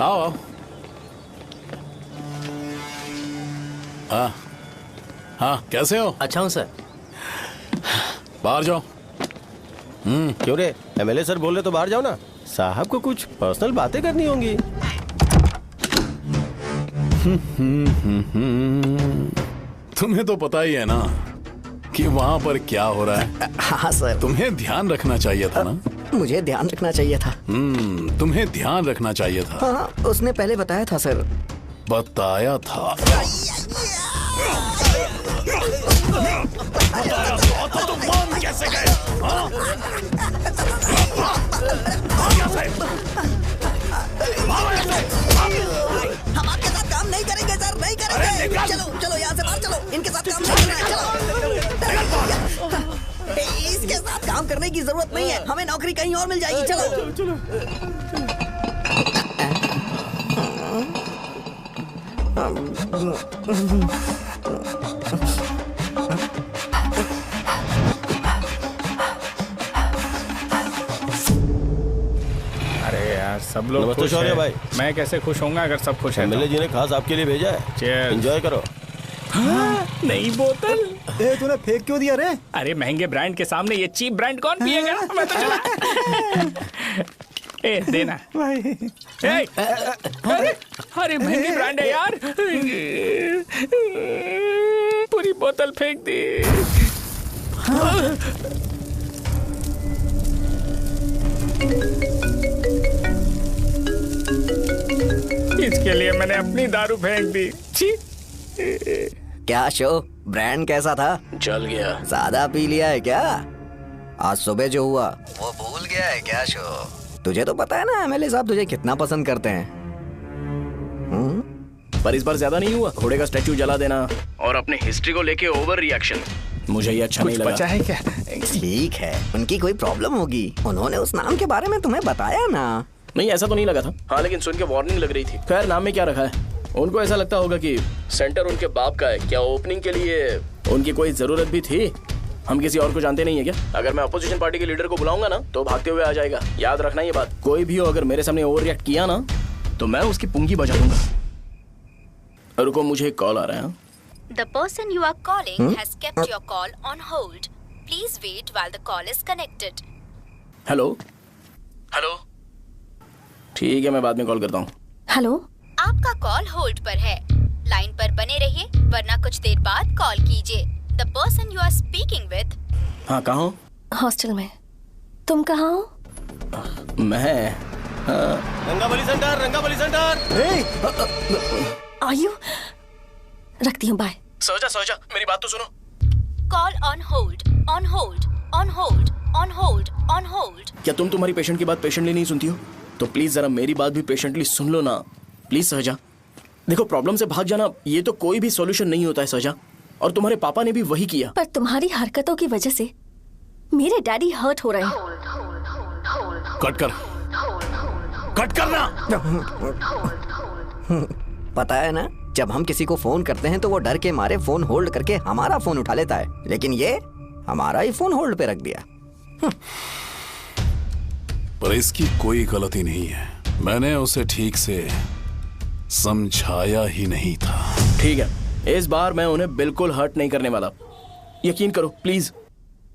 आओ। हाँ, कैसे हो? अच्छा हूँ सर। बाहर जाओ। क्यों रे, एमएलए सर बोल रहे तो बाहर जाओ ना। साहब को कुछ पर्सनल बातें करनी होंगी। तुम्हें तो पता ही है ना कि वहाँ पर क्या हो रहा है। हाँ सर। तुम्हें ध्यान रखना चाहिए था ना। मुझे ध्यान रखना चाहिए था। तुम्हें ध्यान रखना चाहिए था। हाँ, उसने पहले बताया था सर। बताया था। तो मान कैसे गए? हम आपके साथ काम नहीं करेंगे सर, नहीं करेंगे। चलो चलो यहाँ से बाहर चलो, इनके साथ काम नहीं करना है। चलो, इसके साथ काम करने की जरूरत नहीं है, हमें नौकरी कहीं और मिल जाएगी। चलो चलो। अरे यार, सब लोग नमस्ते खुश शौर्य हैं। भाई। मैं कैसे खुश होऊंगा अगर सब खुश हैं? एमएलए जी ने खास आपके लिए भेजा है। Cheers। एंजॉय करो। नई बोतल। तूने फेंक क्यों दिया रे? अरे महंगे ब्रांड के सामने ये चीप ब्रांड कौन पिएगा? मैं तो चला। ए देना भाई। अरे महंगी ब्रांड है यार। पूरी बोतल फेंक दी। इसके लिए मैंने अपनी दारू फेंक दी। छी। क्या शो, ब्रांड कैसा था? चल गया। ज्यादा पी लिया है क्या? आज सुबह जो हुआ वो भूल गया है क्या शो? तुझे तो पता है ना एमएलए साहब तुझे कितना पसंद करते हैं। पर इस बार ज्यादा नहीं हुआ। घोड़े का स्टैचू जला देना और अपने हिस्ट्री को लेके ओवर रिएक्शन, मुझे ये अच्छा नहीं लगा। बचा है क्या? ठीक है, उनकी कोई प्रॉब्लम होगी। उन्होंने उस नाम के बारे में तुम्हें बताया ना? नहीं, ऐसा तो नहीं लगा था। हाँ, लेकिन सुन के वार्निंग लग रही थी। खैर, नाम में क्या रखा है? उनको ऐसा लगता होगा कि सेंटर उनके बाप का है। क्या ओपनिंग के लिए उनकी कोई जरूरत भी थी? हम किसी और को जानते नहीं है क्या? अगर मैं अपोजिशन पार्टी के लीडर को बुलाऊंगा ना तो भागते हुए आ जाएगा। याद रखना ये बात। कोई भी हो अगर मेरे सामने ओवर रिएक्ट किया ना तो मैं उसकी पुंगी बजा दूंगा। रुको, मुझे एक कॉल आ रहा है। The person you are calling has kept your call on hold. Please wait while the call is connected. Hello hello, ठीक है, मैं बाद में कॉल करता हूँ। हेलो, आपका कॉल होल्ड पर है। लाइन पर बने रहिए वरना कुछ देर बाद कॉल कीजिए। The person you are speaking with। हाँ, कहाँ हो? हॉस्टल में। तुम कहाँ हो? मैं रंगाबली सेंटर, रंगाबली सेंटर। आयु, रखती हूँ, बाय। सोचा, मेरी बात तो सुनो। Call on hold, on hold, on hold, on hold, on hold। क्या तुम तुम्हारी पेशेंट की बात पेशेंटली नहीं सुनती हो? तो प्लीज जरा मेरी बात भी पेशेंटली सुन लो ना। प्लीज सहजा, देखो, प्रॉब्लम से भाग जाना ये तो कोई भी सॉल्यूशन नहीं होता है सहजा, और तुम्हारे पापा ने भी वही किया। पर तुम्हारी हरकतों की वजह से मेरे डैडी हर्ट हो रहे हैं। कट करना। पता है ना, जब हम किसी को फोन करते हैं तो वो डर के मारे फोन होल्ड करके हमारा फोन उठा लेता है, लेकिन ये हमारा ही फोन होल्ड पे रख दिया। पर इसकी कोई गलती नहीं है। मैंने उसे ठीक से समझाया ही नहीं था। ठीक है, इस बार मैं उन्हें बिल्कुल हर्ट नहीं करने वाला। यकीन करो प्लीज।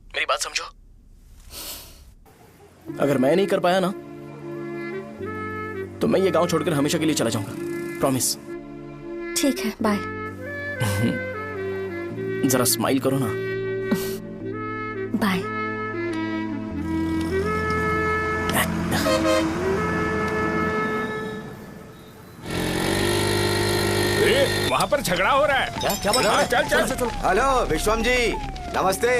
मेरी बात समझो। अगर मैं नहीं कर पाया ना तो मैं ये गांव छोड़कर हमेशा के लिए चला जाऊंगा, प्रॉमिस। ठीक है, बाय। जरा स्माइल करो ना। बाय। वहाँ पर झगड़ा हो रहा है। क्या बात है? चल। हेलो विश्वम जी, नमस्ते।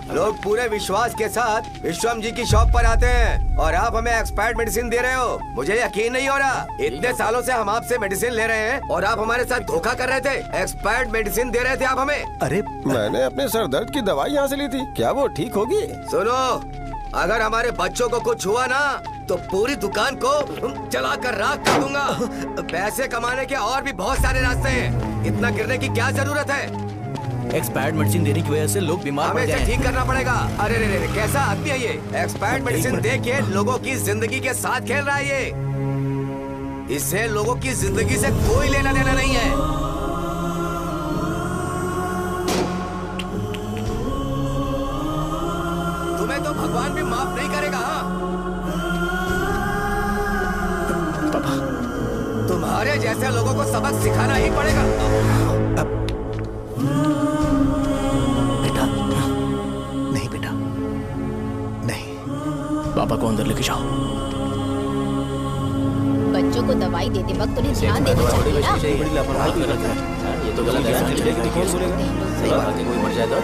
लोग पूरे विश्वास के साथ विश्वम जी की शॉप पर आते हैं और आप हमें एक्सपायर्ड मेडिसिन दे रहे हो। मुझे यकीन नहीं हो रहा, इतने सालों से हम आपसे मेडिसिन ले रहे हैं और आप हमारे साथ धोखा कर रहे थे। एक्सपायर्ड मेडिसिन दे रहे थे आप हमें। अरे मैंने अपने सर दर्द की दवाई यहाँ से ली थी, क्या वो ठीक होगी? सुनो, अगर हमारे बच्चों को कुछ हुआ ना तो पूरी दुकान को जला कर राख कर दूंगा। पैसे कमाने के और भी बहुत सारे रास्ते हैं, इतना गिरने की क्या जरूरत है? एक्सपायर्ड मेडिसिन देने की वजह से लोग बीमार पड़ हमें गए इसे हैं। ठीक करना पड़ेगा। अरे रे, कैसा आदमी है ये? एक्सपायर्ड मेडिसिन दे के लोगों की जिंदगी के साथ खेल रहा है ये। इससे लोगों की जिंदगी से कोई लेना देना नहीं है। तुम्हें तो भगवान भी माफ नहीं करेगा। पापा, तुम्हारे जैसे लोगों को सबक सिखाना ही पड़ेगा। पापा को अंदर लेके जाओ। बच्चों को दवाई देते वक्त उन्हें ध्यान देना चाहिए ना। ये तो गलत है। सही बात है, कोई मर जाए तो।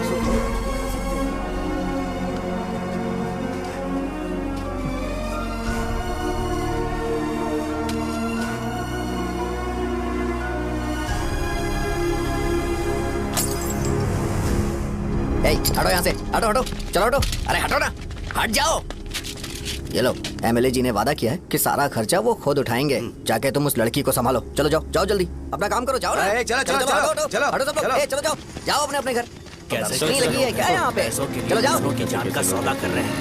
हटो यहाँ से, हटो, चलो हटो। अरे हटो ना, हट जाओ। ये लो, एमएलए जी ने वादा किया है कि सारा खर्चा वो खुद उठाएंगे। जाके तुम उस लड़की को संभालो। चलो जाओ जल्दी, अपना काम करो। जाओ ना। चलो हटो सब लोग। जाओ अपने घर। नहीं लगी है क्या यहाँ पे? चलो जाओ। की जान का सौदा कर रहे हैं।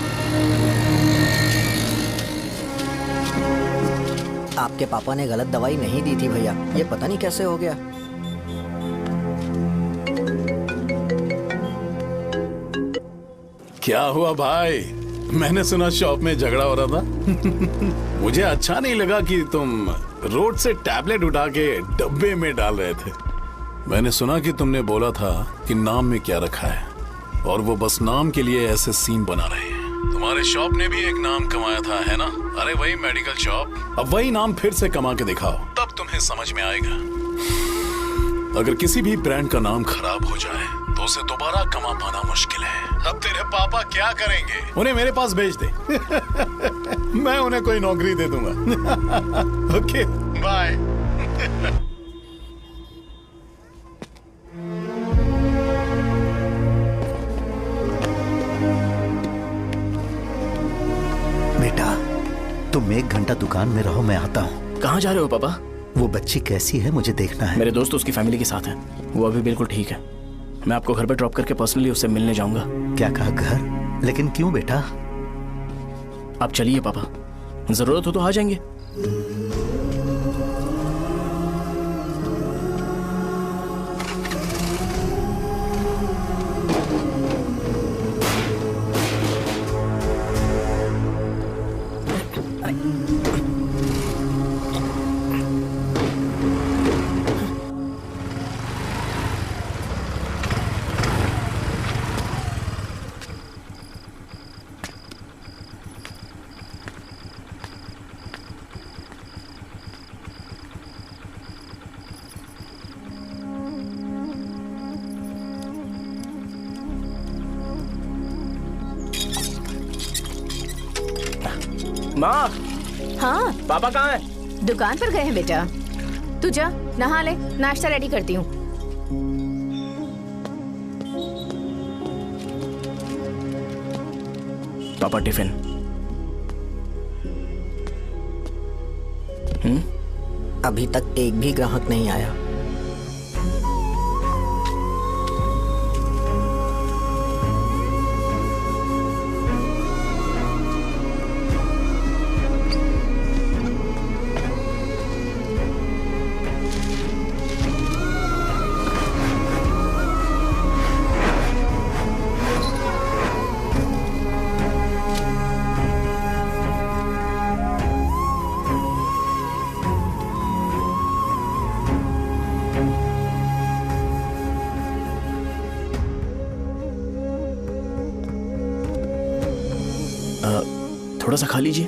आपके पापा ने गलत दवाई नहीं दी थी भैया, ये पता नहीं कैसे हो गया। क्या हुआ भाई? मैंने सुना शॉप में झगड़ा हो रहा था। मुझे अच्छा नहीं लगा कि तुम रोड से टैबलेट उठा के डब्बे में डाल रहे थे। मैंने सुना कि तुमने बोला था कि नाम में क्या रखा है और वो बस नाम के लिए ऐसे सीन बना रहे हैं। तुम्हारे शॉप ने भी एक नाम कमाया था, है ना? अरे वही मेडिकल शॉप। अब वही नाम फिर से कमा के दिखाओ, तब तुम्हें समझ में आएगा। अगर किसी भी ब्रांड का नाम खराब हो जाए तो उसे दोबारा कमा पाना मुश्किल है। अब तेरे पापा क्या करेंगे? उन्हें मेरे पास भेज दे। मैं उन्हें कोई नौकरी दे दूंगा। Okay, bye. बेटा, तुम 1 घंटा दुकान में रहो, मैं आता हूँ। कहाँ जा रहे हो पापा? वो बच्ची कैसी है मुझे देखना है। मेरे दोस्त उसकी फैमिली के साथ है, वो अभी बिल्कुल ठीक है। मैं आपको घर पे ड्रॉप करके पर्सनली उससे मिलने जाऊंगा। क्या कहा घर? लेकिन क्यों बेटा? आप चलिए पापा, जरूरत हो तो आ जाएंगे। माँ। हाँ पापा कहाँ हैं? दुकान पर गए हैं बेटा। तू जा नहा ले, नाश्ता रेडी करती हूँ। पापा टिफिन। अभी तक एक भी ग्राहक नहीं आया। थोड़ा सा खा लीजिए।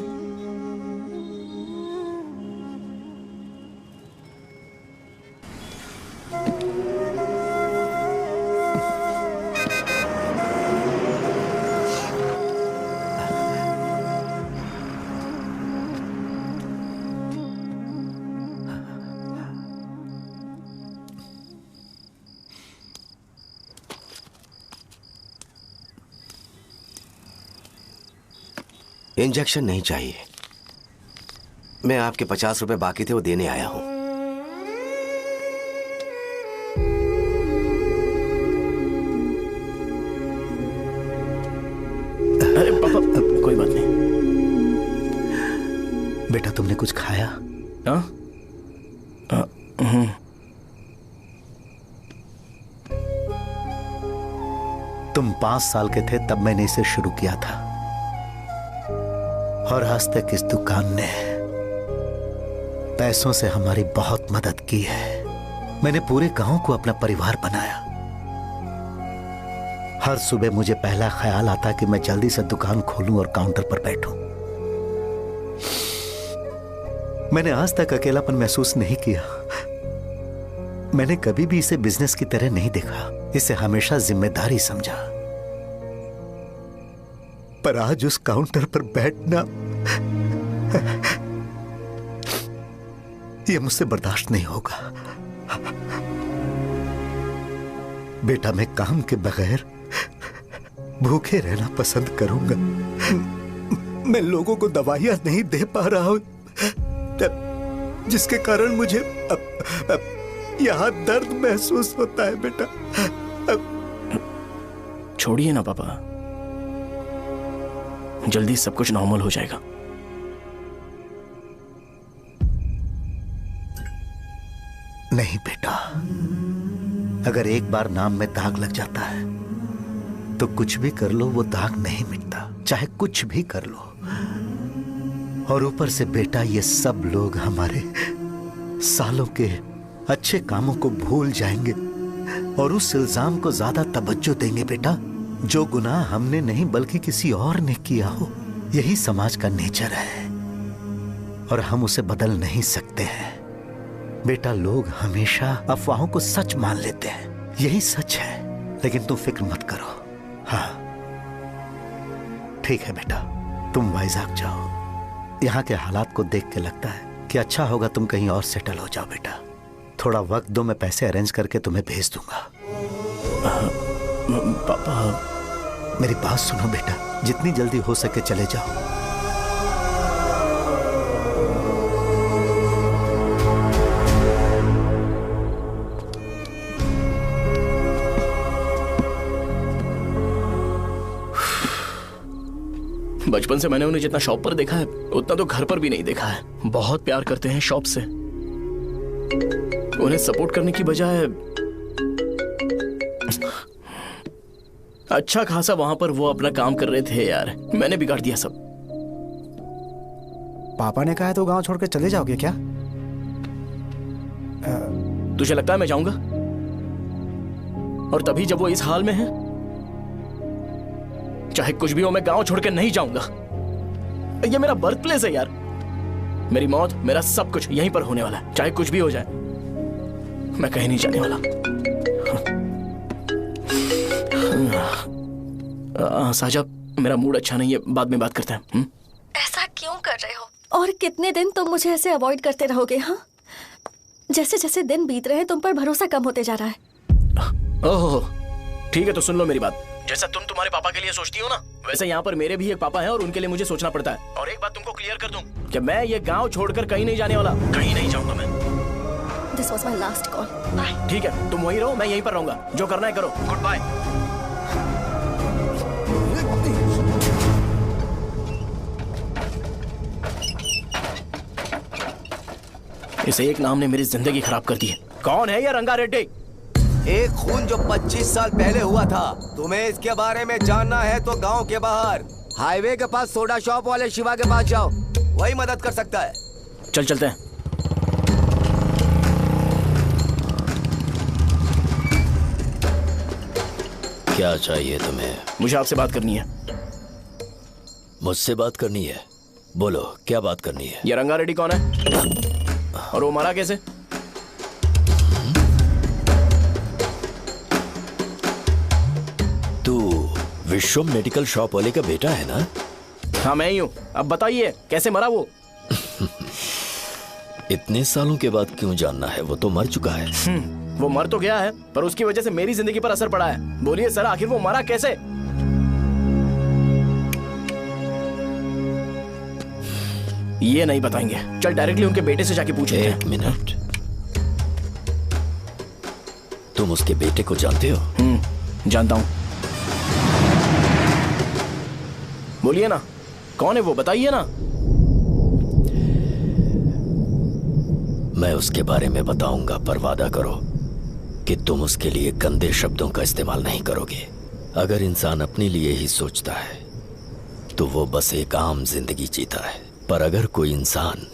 इंजेक्शन नहीं चाहिए। मैं आपके 50 रुपए बाकी थे, वो देने आया हूं। अरे पापा, कोई बात नहीं। बेटा तुमने कुछ खाया? हाँ? तुम 5 साल के थे तब मैंने इसे शुरू किया था, और आज तक इस दुकान ने पैसों से हमारी बहुत मदद की है। मैंने पूरे गांव को अपना परिवार बनाया। हर सुबह मुझे पहला ख्याल आता कि मैं जल्दी से दुकान खोलूं और काउंटर पर बैठूं। मैंने आज तक अकेलापन महसूस नहीं किया। मैंने कभी भी इसे बिजनेस की तरह नहीं देखा, इसे हमेशा जिम्मेदारी समझा। पर आज उस काउंटर पर बैठना यह मुझसे बर्दाश्त नहीं होगा। बेटा मैं काम के बगैर भूखे रहना पसंद करूंगा। मैं लोगों को दवाइयां नहीं दे पा रहा हूं, जिसके कारण मुझे यहां दर्द महसूस होता है। बेटा छोड़िए ना पापा, जल्दी सब कुछ नॉर्मल हो जाएगा। नहीं बेटा, अगर एक बार नाम में दाग लग जाता है तो कुछ भी कर लो वो दाग नहीं मिटता, चाहे कुछ भी कर लो। और ऊपर से बेटा ये सब लोग हमारे सालों के अच्छे कामों को भूल जाएंगे और उस इल्जाम को ज्यादा तवज्जो देंगे बेटा, जो गुनाह हमने नहीं बल्कि किसी और ने किया हो। यही समाज का नेचर है और हम उसे बदल नहीं सकते हैं। बेटा लोग हमेशा अफवाहों को सच मान लेते हैं, यही सच है। लेकिन तुम फिक्र मत करो। हाँ ठीक है बेटा, तुम वाइजाग जाओ। यहाँ के हालात को देख के लगता है कि अच्छा होगा तुम कहीं और सेटल हो जाओ। बेटा थोड़ा वक्त दो, मैं पैसे अरेंज करके तुम्हें भेज दूंगा। पापा मेरी बात सुनो बेटा, जितनी जल्दी हो सके चले जाओ। बचपन से मैंने उन्हें जितना शॉप पर देखा है उतना तो घर पर भी नहीं देखा है। बहुत प्यार करते हैं शॉप से। उन्हें सपोर्ट करने की बजाय अच्छा खासा वहां पर वो अपना काम कर रहे थे। यार मैंने बिगाड़ दिया सब। पापा ने कहा है तो गांव छोड़कर चले जाओगे क्या? तुझे लगता है मैं जाऊंगा? और तभी जब वो इस हाल में है, चाहे कुछ भी हो मैं गांव छोड़कर नहीं जाऊंगा। ये मेरा बर्थ प्लेस है यार। मेरी मौत, मेरा सब कुछ यहीं पर होने वाला है। चाहे कुछ भी हो जाए मैं कहीं नहीं जाने वाला। साहब मेरा मूड अच्छा नहीं है, बाद में बात करते हैं। ऐसा क्यों कर रहे हो? और कितने दिन तुम मुझे ऐसे अवॉइड करते रहोगे? हाँ, जैसे जैसे दिन बीत रहे हैं तुम पर भरोसा कम होते जा रहा है। ओह ठीक है, तो सुन लो मेरी बात। जैसा तुम तुम्हारे पापा के लिए सोचती हो ना, वैसे यहाँ पर मेरे भी एक पापा हैं और उनके लिए मुझे सोचना पड़ता है। और एक बात तुमको क्लियर कर दूं कि मैं ये गांव छोड़कर कहीं नहीं जाने वाला, कहीं नहीं जाऊंगा मैं। This was my last call. Bye. ठीक है, तुम वहीं रहो, मैं यहीं पर रहूंगा। जो करना है करो। Good bye. इस एक नाम ने मेरी जिंदगी खराब कर दी है। कौन है ये रंगा रेड्डी? एक खून जो 25 साल पहले हुआ था। तुम्हें इसके बारे में जानना है तो गांव के बाहर हाईवे के पास सोडा शॉप वाले शिवा के पास जाओ, वही मदद कर सकता है। चल चलते हैं। क्या चाहिए तुम्हें? मुझे आपसे बात करनी है। मुझसे बात करनी है? बोलो क्या बात करनी है? ये रंगा रेड्डी कौन है और वो मरा कैसे? तू विश्वम मेडिकल शॉप वाले का बेटा है ना? हाँ मैं ही हूँ। अब बताइए कैसे मरा वो? इतने सालों के बाद क्यों जानना है? वो तो मर चुका है। वो मर तो गया है पर उसकी वजह से मेरी जिंदगी पर असर पड़ा है। बोलिए सर आखिर वो मरा कैसे? ये नहीं बताएंगे। चल डायरेक्टली उनके बेटे से जाके पूछ लेते हैं। एक मिनट, तुम उसके बेटे को जानते हो? जानता हूं। बोलिए ना कौन है वो, बताइए ना। मैं उसके बारे में बताऊंगा पर वादा करो कि तुम उसके लिए गंदे शब्दों का इस्तेमाल नहीं करोगे। अगर इंसान अपने लिए ही सोचता है तो वो बस एक आम जिंदगी जीता है, पर अगर कोई इंसान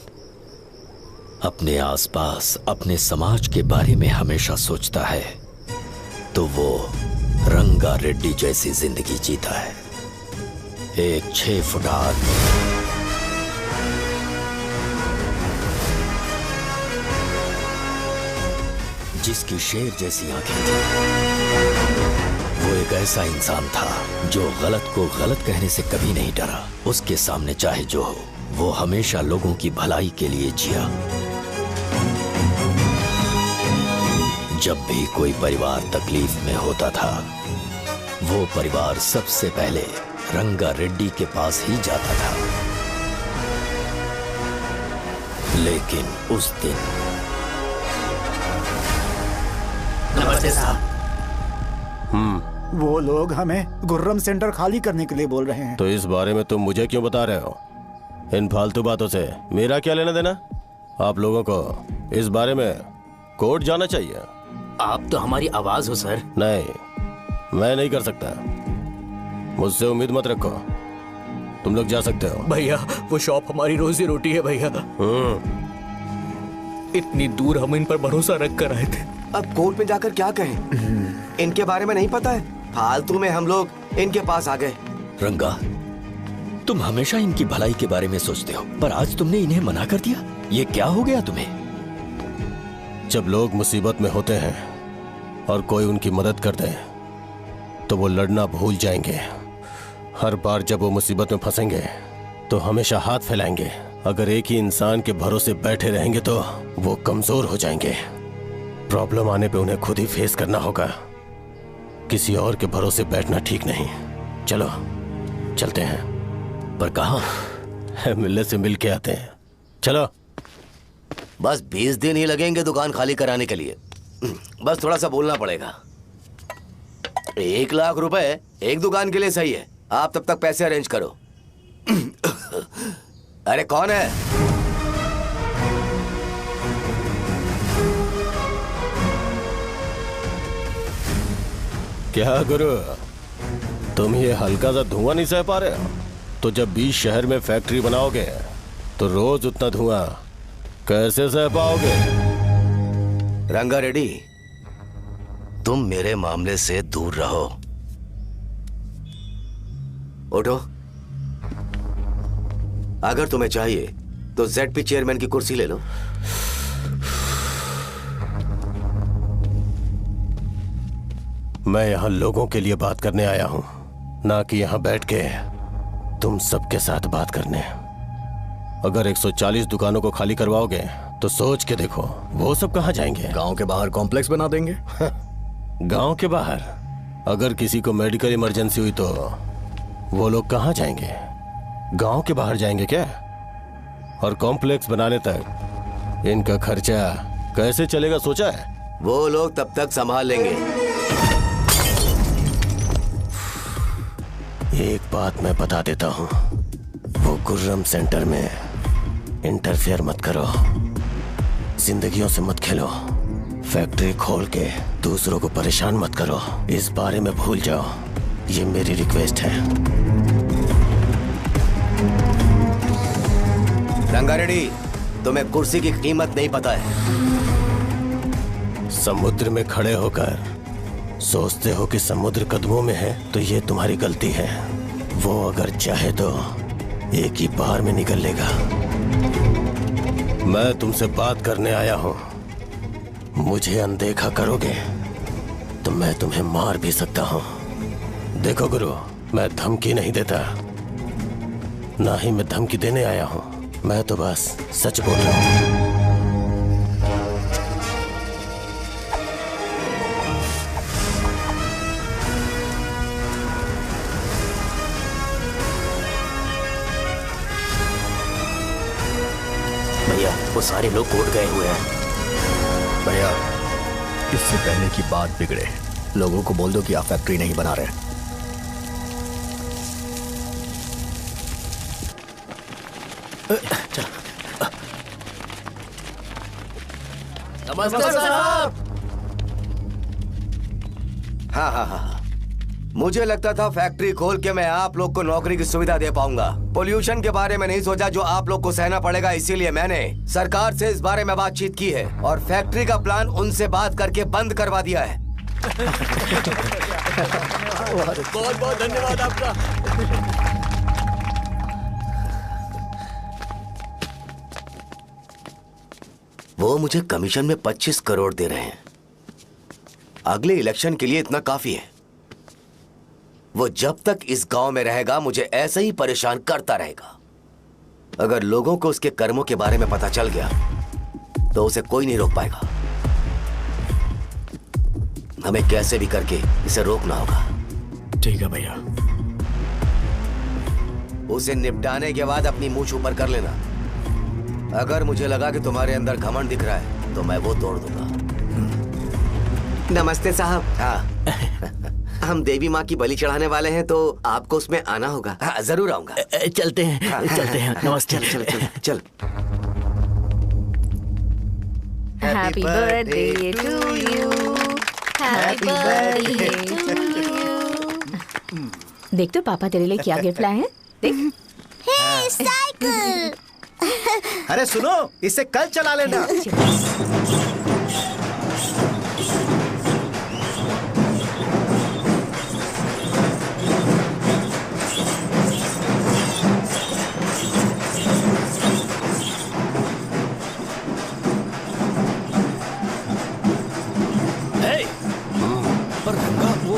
अपने आसपास अपने समाज के बारे में हमेशा सोचता है तो वो रंगा रेड्डी जैसी जिंदगी जीता है। एक 6 फुट आदमी जिसकी शेर जैसी आंखें थी। वो एक ऐसा इंसान था जो गलत को गलत कहने से कभी नहीं डरा। उसके सामने चाहे जो हो, वो हमेशा लोगों की भलाई के लिए जिया। जब भी कोई परिवार तकलीफ में होता था, वो परिवार सबसे पहले रंगा रेड्डी के पास ही जाता था। लेकिन उस दिन नमस्ते साहब। वो लोग हमें गुर्रम सेंटर खाली करने के लिए बोल रहे हैं। तो इस बारे में तुम मुझे क्यों बता रहे हो? इन फालतू बातों से मेरा क्या लेना देना? आप लोगों को इस बारे में कोर्ट जाना चाहिए। आप तो हमारी आवाज हो सर। नहीं, मैं नहीं कर सकता। मुझसे उम्मीद मत रखो। तुम लोग जा सकते हो। भैया वो शॉप हमारी रोजी रोटी है भैया। इतनी दूर हम इन पर भरोसा रख कर आए थे। अब कोर्ट में जाकर क्या कहें? इनके बारे में नहीं पता है। फालतू में हम लोग इनके पास आ गए। रंगा, तुम हमेशा इनकी भलाई के बारे में सोचते हो, पर आज तुमने इन्हें मना कर दिया। ये क्या हो गया तुम्हें? जब लोग मुसीबत में होते हैं और कोई उनकी मदद कर दे तो वो लड़ना भूल जाएंगे। हर बार जब वो मुसीबत में फंसेंगे तो हमेशा हाथ फैलाएंगे। अगर एक ही इंसान के भरोसे बैठे रहेंगे तो वो कमजोर हो जाएंगे। प्रॉब्लम आने पे उन्हें खुद ही फेस करना होगा। किसी और के भरोसे बैठना ठीक नहीं। चलो चलते हैं। पर कहाँ? मिलने से मिल के आते हैं। चलो। बस 20 दिन ही लगेंगे दुकान खाली कराने के लिए। बस थोड़ा सा बोलना पड़ेगा। 1 लाख रुपए एक दुकान के लिए सही है। आप तब तक पैसे अरेंज करो। अरे कौन है? क्या गुरु, तुम ये हल्का सा धुआं नहीं सह पा रहे हो? तो जब 20 शहर में फैक्ट्री बनाओगे तो रोज उतना धुआं कैसे सह पाओगे? रंगा रेड्डी, तुम मेरे मामले से दूर रहो। उठो। अगर तुम्हें चाहिए तो जेडपी चेयरमैन की कुर्सी ले लो। मैं यहां लोगों के लिए बात करने आया हूं, ना कि यहां बैठ के तुम सबके साथ बात करने। अगर 140 दुकानों को खाली करवाओगे तो सोच के देखो वो सब कहां जाएंगे? गांव के बाहर कॉम्प्लेक्स बना देंगे। गांव के बाहर? अगर किसी को मेडिकल इमरजेंसी हुई तो वो लोग कहां जाएंगे? गांव के बाहर जाएंगे क्या? और कॉम्प्लेक्स बनाने तक इनका खर्चा कैसे चलेगा सोचा है? वो लोग तब तक संभाल लेंगे। एक बात मैं बता देता हूं, वो गुर्रम सेंटर में इंटरफेयर मत करो। जिंदगियों से मत खेलो। फैक्ट्री खोल के दूसरों को परेशान मत करो। इस बारे में भूल जाओ। ये मेरी रिक्वेस्ट है। रंगा रेड्डी, तुम्हें कुर्सी की कीमत नहीं पता है। समुद्र में खड़े होकर सोचते हो कि समुद्र कदमों में है तो ये तुम्हारी गलती है। वो अगर चाहे तो एक ही बार में निकल लेगा। मैं तुमसे बात करने आया हूं। मुझे अनदेखा करोगे तो मैं तुम्हें मार भी सकता हूं। देखो गुरु, मैं धमकी नहीं देता, ना ही मैं धमकी देने आया हूं। मैं तो बस सच बोल रहा हूं। भैया वो सारे लोग कोर्ट गए हुए हैं। भैया इससे पहले की बात बिगड़े, लोगों को बोल दो कि आप फैक्ट्री नहीं बना रहे। नमस्ते साहब। हाँ, मुझे लगता था फैक्ट्री खोल के मैं आप लोग को नौकरी की सुविधा दे पाऊंगा। पोल्यूशन के बारे में नहीं सोचा जो आप लोग को सहना पड़ेगा, इसीलिए मैंने सरकार से इस बारे में बातचीत की है और फैक्ट्री का प्लान उनसे बात करके बंद करवा दिया है। बहुत बहुत धन्यवाद आपका। वो मुझे कमीशन में 25 करोड़ दे रहे हैं। अगले इलेक्शन के लिए इतना काफी है। वो जब तक इस गांव में रहेगा मुझे ऐसे ही परेशान करता रहेगा। अगर लोगों को उसके कर्मों के बारे में पता चल गया तो उसे कोई नहीं रोक पाएगा। हमें कैसे भी करके इसे रोकना होगा। ठीक है भैया। उसे निपटाने के बाद अपनी मूंछ ऊपर कर लेना। अगर मुझे लगा कि तुम्हारे अंदर घमंड दिख रहा है तो मैं वो तोड़ दूंगा। नमस्ते साहब। हाँ हम देवी माँ की बलि चढ़ाने वाले हैं तो आपको उसमें आना होगा। हाँ, जरूर आऊंगा। चलते हैं। हाँ, चलते हैं। नमस्ते। चल चल चल। Happy birthday to you, happy birthday to you. देख तो पापा तेरे लिए क्या गिफ्ट लाए हैं। देख। हे साइकिल। अरे सुनो, इसे कल चला लेना। पर रंगा वो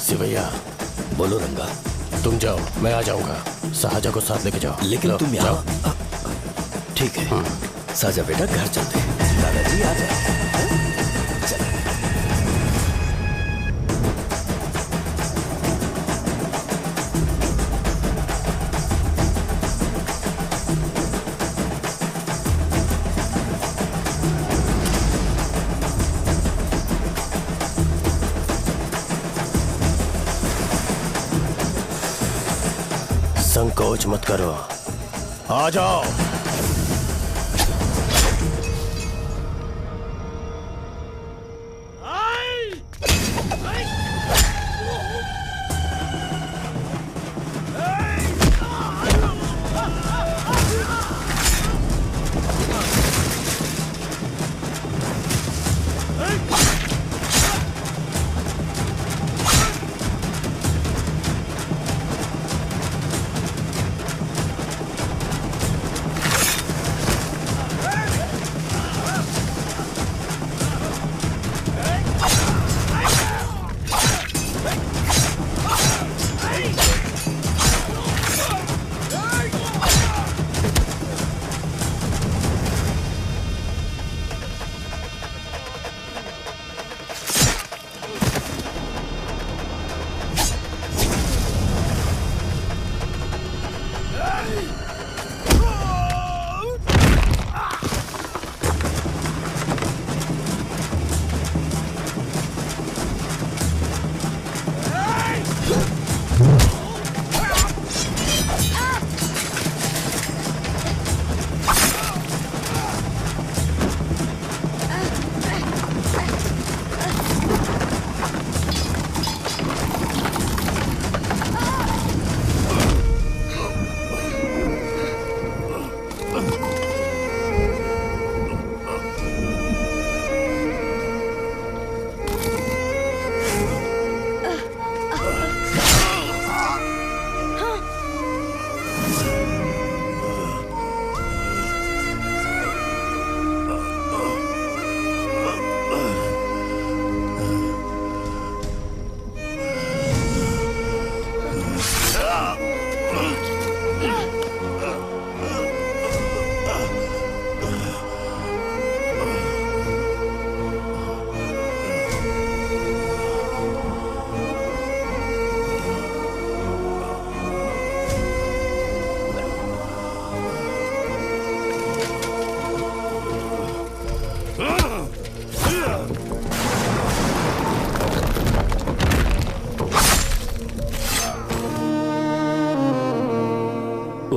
सिवैया, बोलो रंगा। तुम जाओ, मैं आ जाऊंगा। साहजा को साथ लेके जाओ। लेकिन तुम यहाँ। ठीक है साजा बेटा, घर चलते हैं। दादाजी आ जाए। संकोच मत करो, आ जाओ।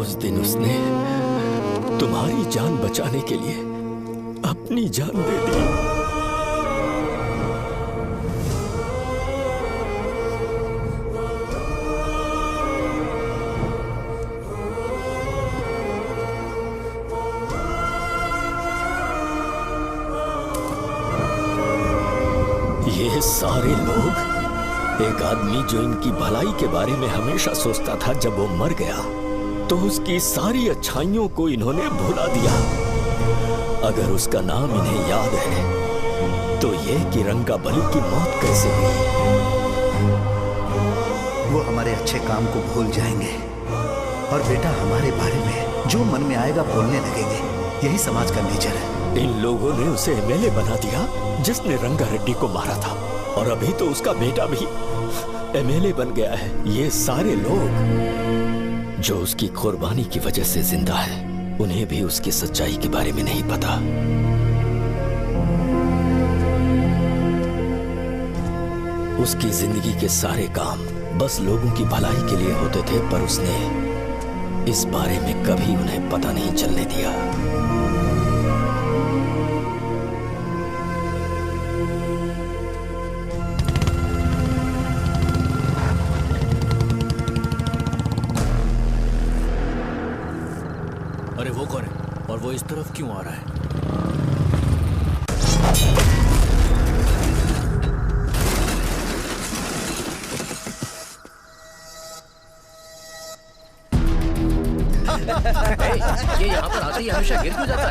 उस दिन उसने तुम्हारी जान बचाने के लिए अपनी जान दे दी। ये सारे लोग, एक आदमी जो इनकी भलाई के बारे में हमेशा सोचता था, जब वो मर गया तो उसकी सारी अच्छाइयों को इन्होंने भुला दिया। अगर उसका नाम इन्हें याद है तो ये कि रंगाबली की मौत कैसे हुई। वो हमारे अच्छे काम को भूल जाएंगे और बेटा हमारे बारे में जो मन में आएगा बोलने लगेंगे। यही समाज का नेचर है। इन लोगों ने उसे एमएलए बना दिया जिसने रंगा रेड्डी को मारा था, और अभी तो उसका बेटा भी एमएलए बन गया है। ये सारे लोग जो उसकी कुर्बानी की वजह से जिंदा है, उन्हें भी उसकी सच्चाई के बारे में नहीं पता। उसकी जिंदगी के सारे काम बस लोगों की भलाई के लिए होते थे, पर उसने इस बारे में कभी उन्हें पता नहीं चलने दिया। अरे वो कौन है और वो इस तरफ क्यों आ रहा है? ये यहाँ पर आते ही हमेशा गिर क्यों जाता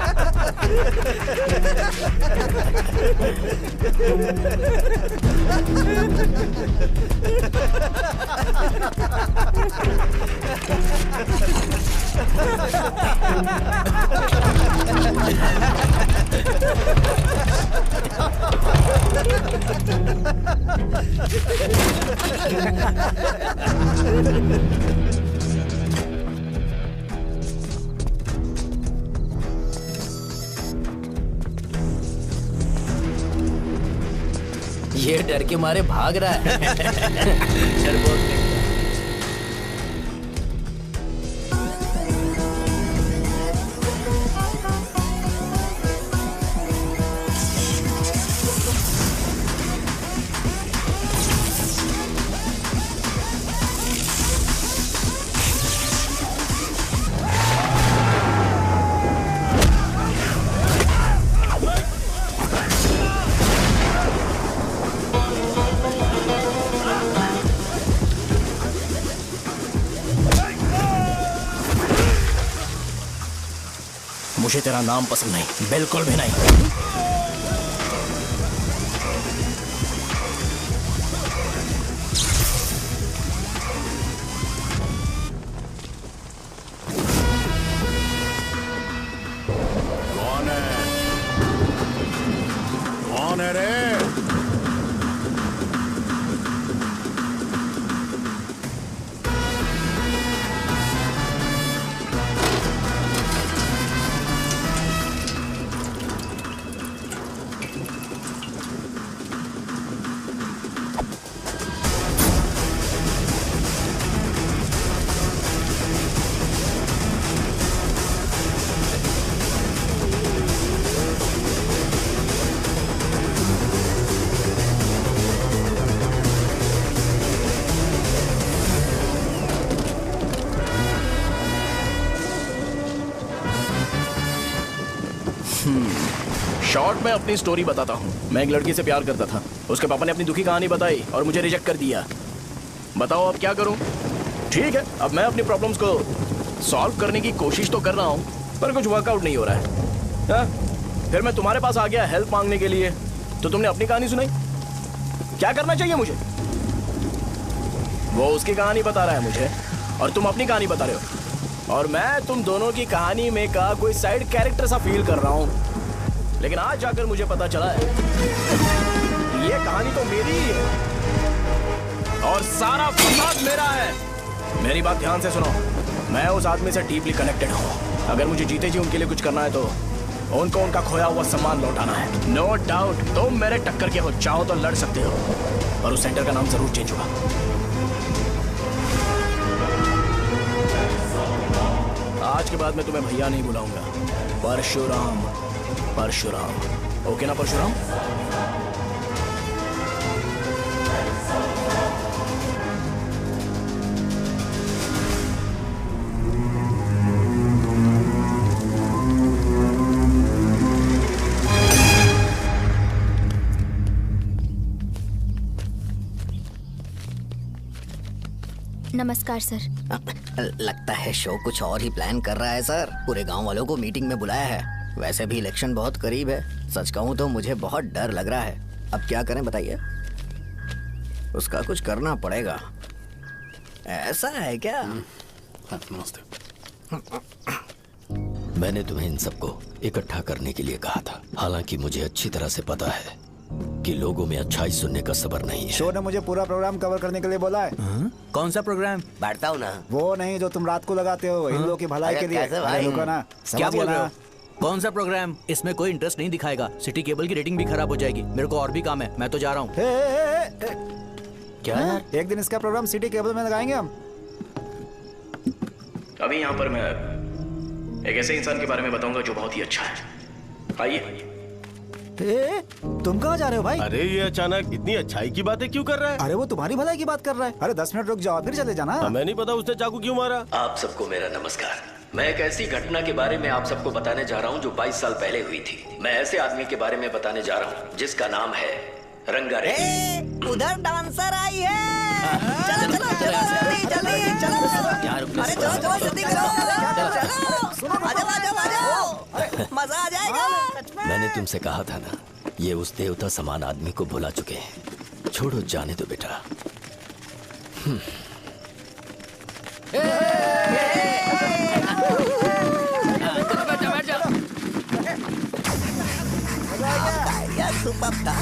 ये डर के मारे भाग रहा है। डरपोक नहीं। मुझे तेरा नाम पसंद नहीं, बिल्कुल भी नहीं। कौन है? कौन है रे? शॉर्ट में अपनी स्टोरी बताता हूँ। मैं एक लड़की से प्यार करता था। उसके पापा ने अपनी दुखी कहानी बताई और मुझे रिजेक्ट कर दिया। बताओ अब क्या करूँ? ठीक है, अब मैं अपनी प्रॉब्लम्स को सॉल्व करने की कोशिश तो कर रहा हूँ, पर कुछ वर्कआउट नहीं हो रहा है। हाँ? फिर मैं तुम्हारे पास आ गया हेल्प मांगने के लिए, तो तुमने अपनी कहानी सुनाई। क्या करना चाहिए मुझे? वो उसकी कहानी बता रहा है मुझे और तुम अपनी कहानी बता रहे हो, और मैं तुम दोनों की कहानी में का कोई साइड कैरेक्टर सा फील कर रहा हूँ। लेकिन आज जाकर मुझे पता चला है ये कहानी तो मेरी ही है और सारा फसाद मेरा है। मेरी बात ध्यान से सुनो, मैं उस आदमी से डीपली कनेक्टेड हूँ। अगर मुझे जीते जी उनके लिए कुछ करना है तो उनको उनका खोया हुआ सम्मान लौटाना है। नो डाउट तुम मेरे टक्कर के हो, चाहो तो लड़ सकते हो, और उस सेंटर का नाम जरूर चेंज होगा। आज के बाद मैं तुम्हें भैया नहीं बुलाऊंगा, परशुराम। परशुराम, ओके ना परशुराम? नमस्कार सर। लगता है शो कुछ और ही प्लान कर रहा है सर। पूरे गांव वालों को मीटिंग में बुलाया है। वैसे भी इलेक्शन बहुत करीब है। सच कहूँ तो मुझे बहुत डर लग रहा है। अब क्या करें बताइए? उसका कुछ करना पड़ेगा। ऐसा है क्या? मैंने तुम्हें इन सबको इकट्ठा करने के लिए कहा था। हालांकि मुझे अच्छी तरह से पता है कि लोगों में अच्छाई सुनने का सब्र नहीं है। शो ने मुझे पूरा प्रोग्राम कवर करने के लिए बोला है। कौन सा प्रोग्राम? बैठता हूँ ना। वो नहीं जो तुम रात को लगाते हो इन लोगों की भलाई के लिए। क्या बोल रहे हो? कौन सा प्रोग्राम? इसमें कोई इंटरेस्ट नहीं दिखाएगा। सिटी केबल की रेटिंग भी खराब हो जाएगी। मेरे को और भी काम है, मैं तो जा रहा हूँ। क्या? एक दिन इसका प्रोग्राम सिटी केबल में लगाएंगे हम। अभी यहाँ पर मैं एक ऐसे इंसान के बारे में बताऊंगा जो बहुत ही अच्छा है। आइए। तुम कहाँ जा रहे हो भाई? अरे ये अचानक इतनी अच्छाई की बातें क्यों कर रहा है? अरे वो तुम्हारी भलाई की बात कर रहा है। अरे 10 मिनट रुक जाओ फिर चले जाना। हमें नहीं पता उसने चाकू क्यों मारा। आप सबको मेरा नमस्कार। मैं एक ऐसी घटना के बारे में आप सबको बताने जा रहा हूँ जो 22 साल पहले हुई थी। मैं ऐसे आदमी के बारे में बताने जा रहा हूँ जिसका नाम है रंगारेड्डी। उधर डांसर आई है। चलो चलो चलो जल्दी जल्दी चलो। अरे चलो चलो जल्दी करो। चलो आ जाओ आ जाओ, मजा आ जाएगा। मैंने तुमसे कहा था ना, ये उस देवता समान आदमी को भुला चुके हैं। छोड़ो, जाने दो बेटा। सुपर था।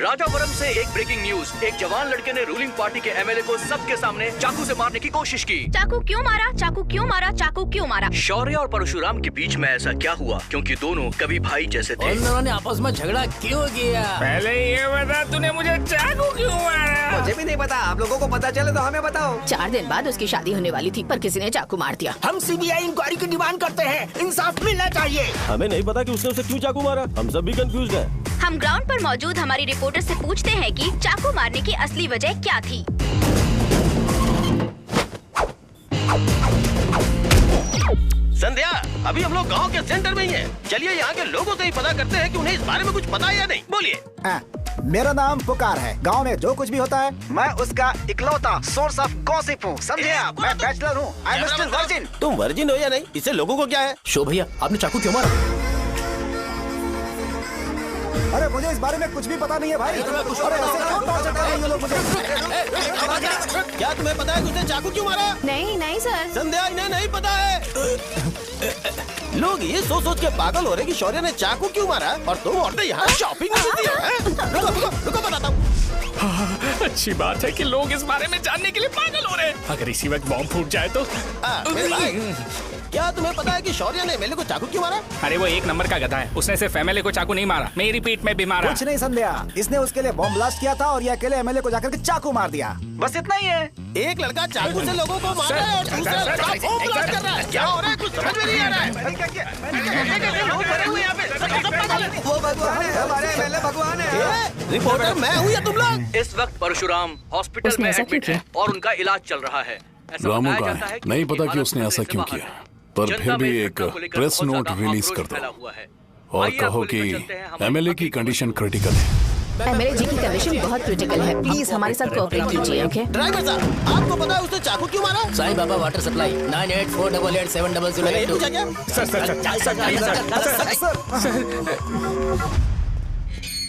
राजापुरम से एक ब्रेकिंग न्यूज। एक जवान लड़के ने रूलिंग पार्टी के एमएलए को सबके सामने चाकू से मारने की कोशिश की। चाकू क्यों मारा? चाकू क्यों मारा? चाकू क्यों मारा? शौर्य और परशुराम के बीच में ऐसा क्या हुआ? क्योंकि दोनों कभी भाई जैसे थे। उन दोनों ने आपस में झगड़ा क्यों किया? पहले ये बता, तूने मुझे चाकू क्यों मारा? मुझे भी नहीं पता। आप लोगों को पता चले तो हमें बताओ। 4 दिन बाद उसकी शादी होने वाली थी पर किसी ने चाकू मार दिया। हम सीबीआई इंक्वायरी की डिमांड करते हैं। इंसाफ मिलना चाहिए। हमें नहीं पता कि उसने उसे क्यों चाकू मारा। हम सब भी कंफ्यूज हैं। हम ग्राउंड पर मौजूद हमारी रिपोर्टर से पूछते हैं कि चाकू मारने की असली वजह क्या थी। संध्या, अभी हम लोग गांव के सेंटर में ही हैं। चलिए यहाँ के लोगों से ही पता करते हैं कि उन्हें इस बारे में कुछ पता है या नहीं। बोलिए। मेरा नाम पुकार है। गांव में जो कुछ भी होता है मैं उसका इकलौता सोर्स ऑफ गॉसिप हूँ। समझे आप? मैं बैचलर हूँ। I am still virgin. तुम वर्जिन हो या नहीं, इससे लोगों को क्या है? शो भैया, आपने चाकू क्यों मारा? अरे मुझे इस बारे में कुछ भी पता नहीं है भाई। अरे ऐसे क्यों टॉर्चर कर रहे हैं ये लोग मुझे? क्या तुम्हें पता है कि उसने चाकू क्यों मारा? नहीं नहीं सर। संध्या, इन्हें नहीं पता है। लोग ये सोच सोच के पागल हो रहे कि शौर्य ने चाकू क्यों मारा और तुम औरतें यहाँ शॉपिंग में बिजी हैं। रुको बताता हूँ। अच्छी बात है कि लोग इस बारे में जानने के लिए पागल हो रहे हैं। अगर इसी वक्त बॉम्ब फूट जाए तो। मेरे भाई, क्या तुम्हें पता है कि शौर्य ने एमएलए को चाकू क्यों मारा? अरे वो एक नंबर का गधा है। उसने सिर्फ एमएलए को चाकू नहीं मारा, मेरी पीठ में भी मारा। कुछ नहीं संध्या, इसने उसके लिए बॉम्ब ब्लास्ट किया था और ये अकेले एमएलए को जाकर के चाकू मार दिया। बस इतना ही है। एक लड़का चाकू से लोगों को मार रहा है और दूसरा लड़का बॉम्ब ब्लास्ट कर रहा है। क्या हो रहा है? कुछ समझ में नहीं आ रहा है। लोग भरे हुए यहाँ पे। वो भगवान है, हमारे एमएलए भगवान है। रिपोर्टर मैं हूँ या तुम लोग? इस वक्त परशुराम हॉस्पिटल में एडमिट है और उनका इलाज चल रहा है। रामू का है, नहीं पता कि उसने ऐसा क्यों किया। पर फिर भी एक प्रेस नोट रिलीज कर दो और कहो कि एमएलए की कंडीशन क्रिटिकल है। एमएलए जी की कंडीशन बहुत क्रिटिकल है, प्लीज हमारे साथ कोऑपरेट कीजिए। ओके ड्राइवर साहब, आपको पता है उसने चाकू क्यों मारा? साईं बाबा वाटर सप्लाई 98487008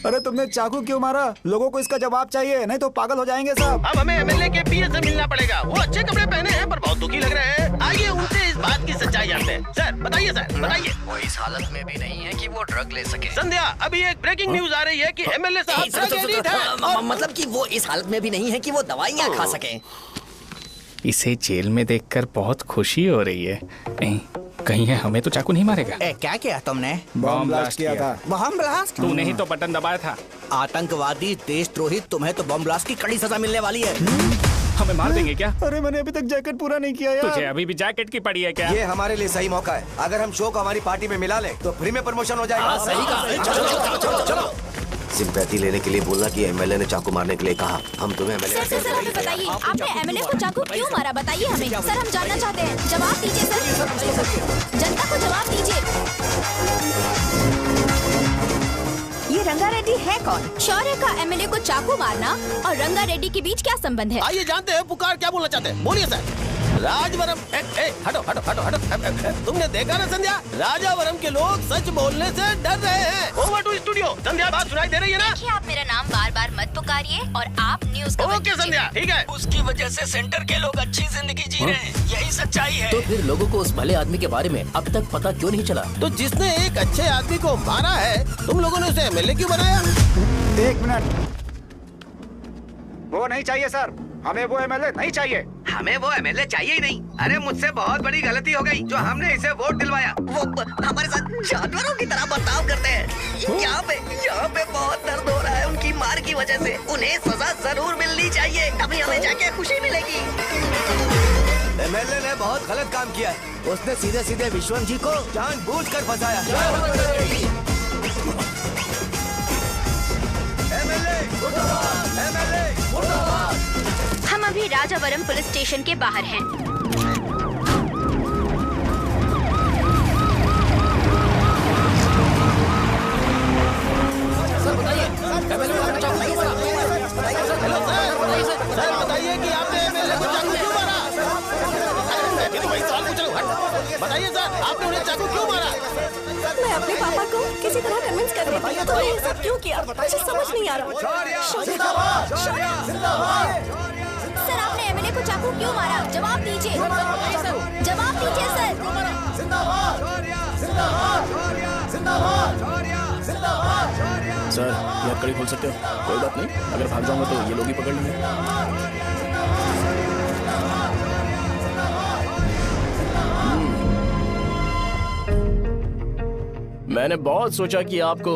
अरे तुमने चाकू क्यों मारा? लोगों को इसका जवाब चाहिए, नहीं तो पागल हो जाएंगे सब। अब हमें एमएलए के पीए से मिलना पड़ेगा। वो अच्छे कपड़े पहने हैं पर बहुत दुखी लग रहे हैं। आइए उनसे इस बात की सच्चाई जानते हैं। सर बताइए, सर बताइए। वो इस हालत में भी नहीं है कि वो ड्रग ले सके। संध्या, अभी एक ब्रेकिंग न्यूज आ रही है कि एमएलए साहब ड्रग एडिक्ट हैं। मतलब कि वो इस हालत में भी नहीं है कि वो दवाइयाँ खा सके। इसे जेल में देखकर बहुत खुशी हो रही है। कहीं है हमें तो चाकू नहीं मारेगा। क्या किया तुमने? बम ब्लास्ट किया था। Bomb blast? तूने ही तो बटन दबाया था। आतंकवादी, देशद्रोही, तुम्हें तो बम ब्लास्ट की कड़ी सजा मिलने वाली है। हमें मार देंगे क्या? अरे मैंने अभी तक जैकेट पूरा नहीं किया यार। तुझे अभी भी जैकेट की पड़ी है क्या? ये हमारे लिए सही मौका है। अगर हम शो को हमारी पार्टी में मिला लें तो फ्री में प्रमोशन हो जाएगा। सही कहा। चलो सिंपैथी लेने के लिए बोला कि एमएलए ने चाकू मारने के लिए कहा। हम तुम्हें एमएलए सर हमें बताइए, आपने एमएलए को चाकू क्यों मारा? बताइए हमें। सर हम जानना चाहते हैं, जवाब दीजिए सर। जनता को जवाब दीजिए। ये रंगा रेड्डी है कौन? शौर्य का एमएलए को चाकू मारना और रंगा रेड्डी के बीच क्या संबंध है? आइए जानते हैं पुकार क्या बोलना चाहते हैं। बोलिए सर। राजवरम हटो हटो हटो हटो। तुमने देखा ना संध्या, राजावरम के लोग सच बोलने से डर रहे हैं। Over to studio. संध्या बात सुनाई दे रही है ना? देखिए आप मेरा नाम बार बार मत पुकारिए और आप न्यूज़ को ओके संध्या, ठीक है। उसकी वजह से सेंटर के लोग अच्छी जिंदगी जी रहे हैं, यही सच्चाई है। तो फिर लोगों को उस भले आदमी के बारे में अब तक पता क्यों नहीं चला? तो जिसने एक अच्छे आदमी को मारा है, तुम लोगों ने उसे एमएलए क्यों बनाया? 1 मिनट, वो नहीं चाहिए सर, हमें वो एमएलए नहीं चाहिए। हमें वो एमएलए चाहिए ही नहीं। अरे मुझसे बहुत बड़ी गलती हो गई जो हमने इसे वोट दिलवाया। वो हमारे साथ जानवरों की तरह बर्ताव करते हैं। यहाँ पे बहुत दर्द हो रहा है उनकी मार की वजह से। उन्हें सजा जरूर मिलनी चाहिए, तभी हमें जाके खुशी मिलेगी। एमएलए ने बहुत गलत काम किया। उसने सीधे सीधे विश्वम जी को जानबूझकर फंसाया। हम अभी राजावरम पुलिस स्टेशन के बाहर हैं। सर बताइए, सर बताइए कि आपने एमएलए को चाकू क्यों मारा? ये तो वही सवाल पूछ रहा हूँ। बताइए सर, आपने उन्हें चाकू क्यों मारा? मैं अपने पापा को किसी तरह कन्विंस कर रही थी। तो ये सब क्यों किया मुझे समझ नहीं आ रहा। सर आपने एमएलए को चाकू क्यों मारा? जवाब दीजिए। जवाब दीजिए सर। सर ये कड़ी खोल सकते हो? कोई बात नहीं, अगर भाग जाऊंगा तो ये लोग ही पकड़ लेंगे। मैंने बहुत सोचा कि आपको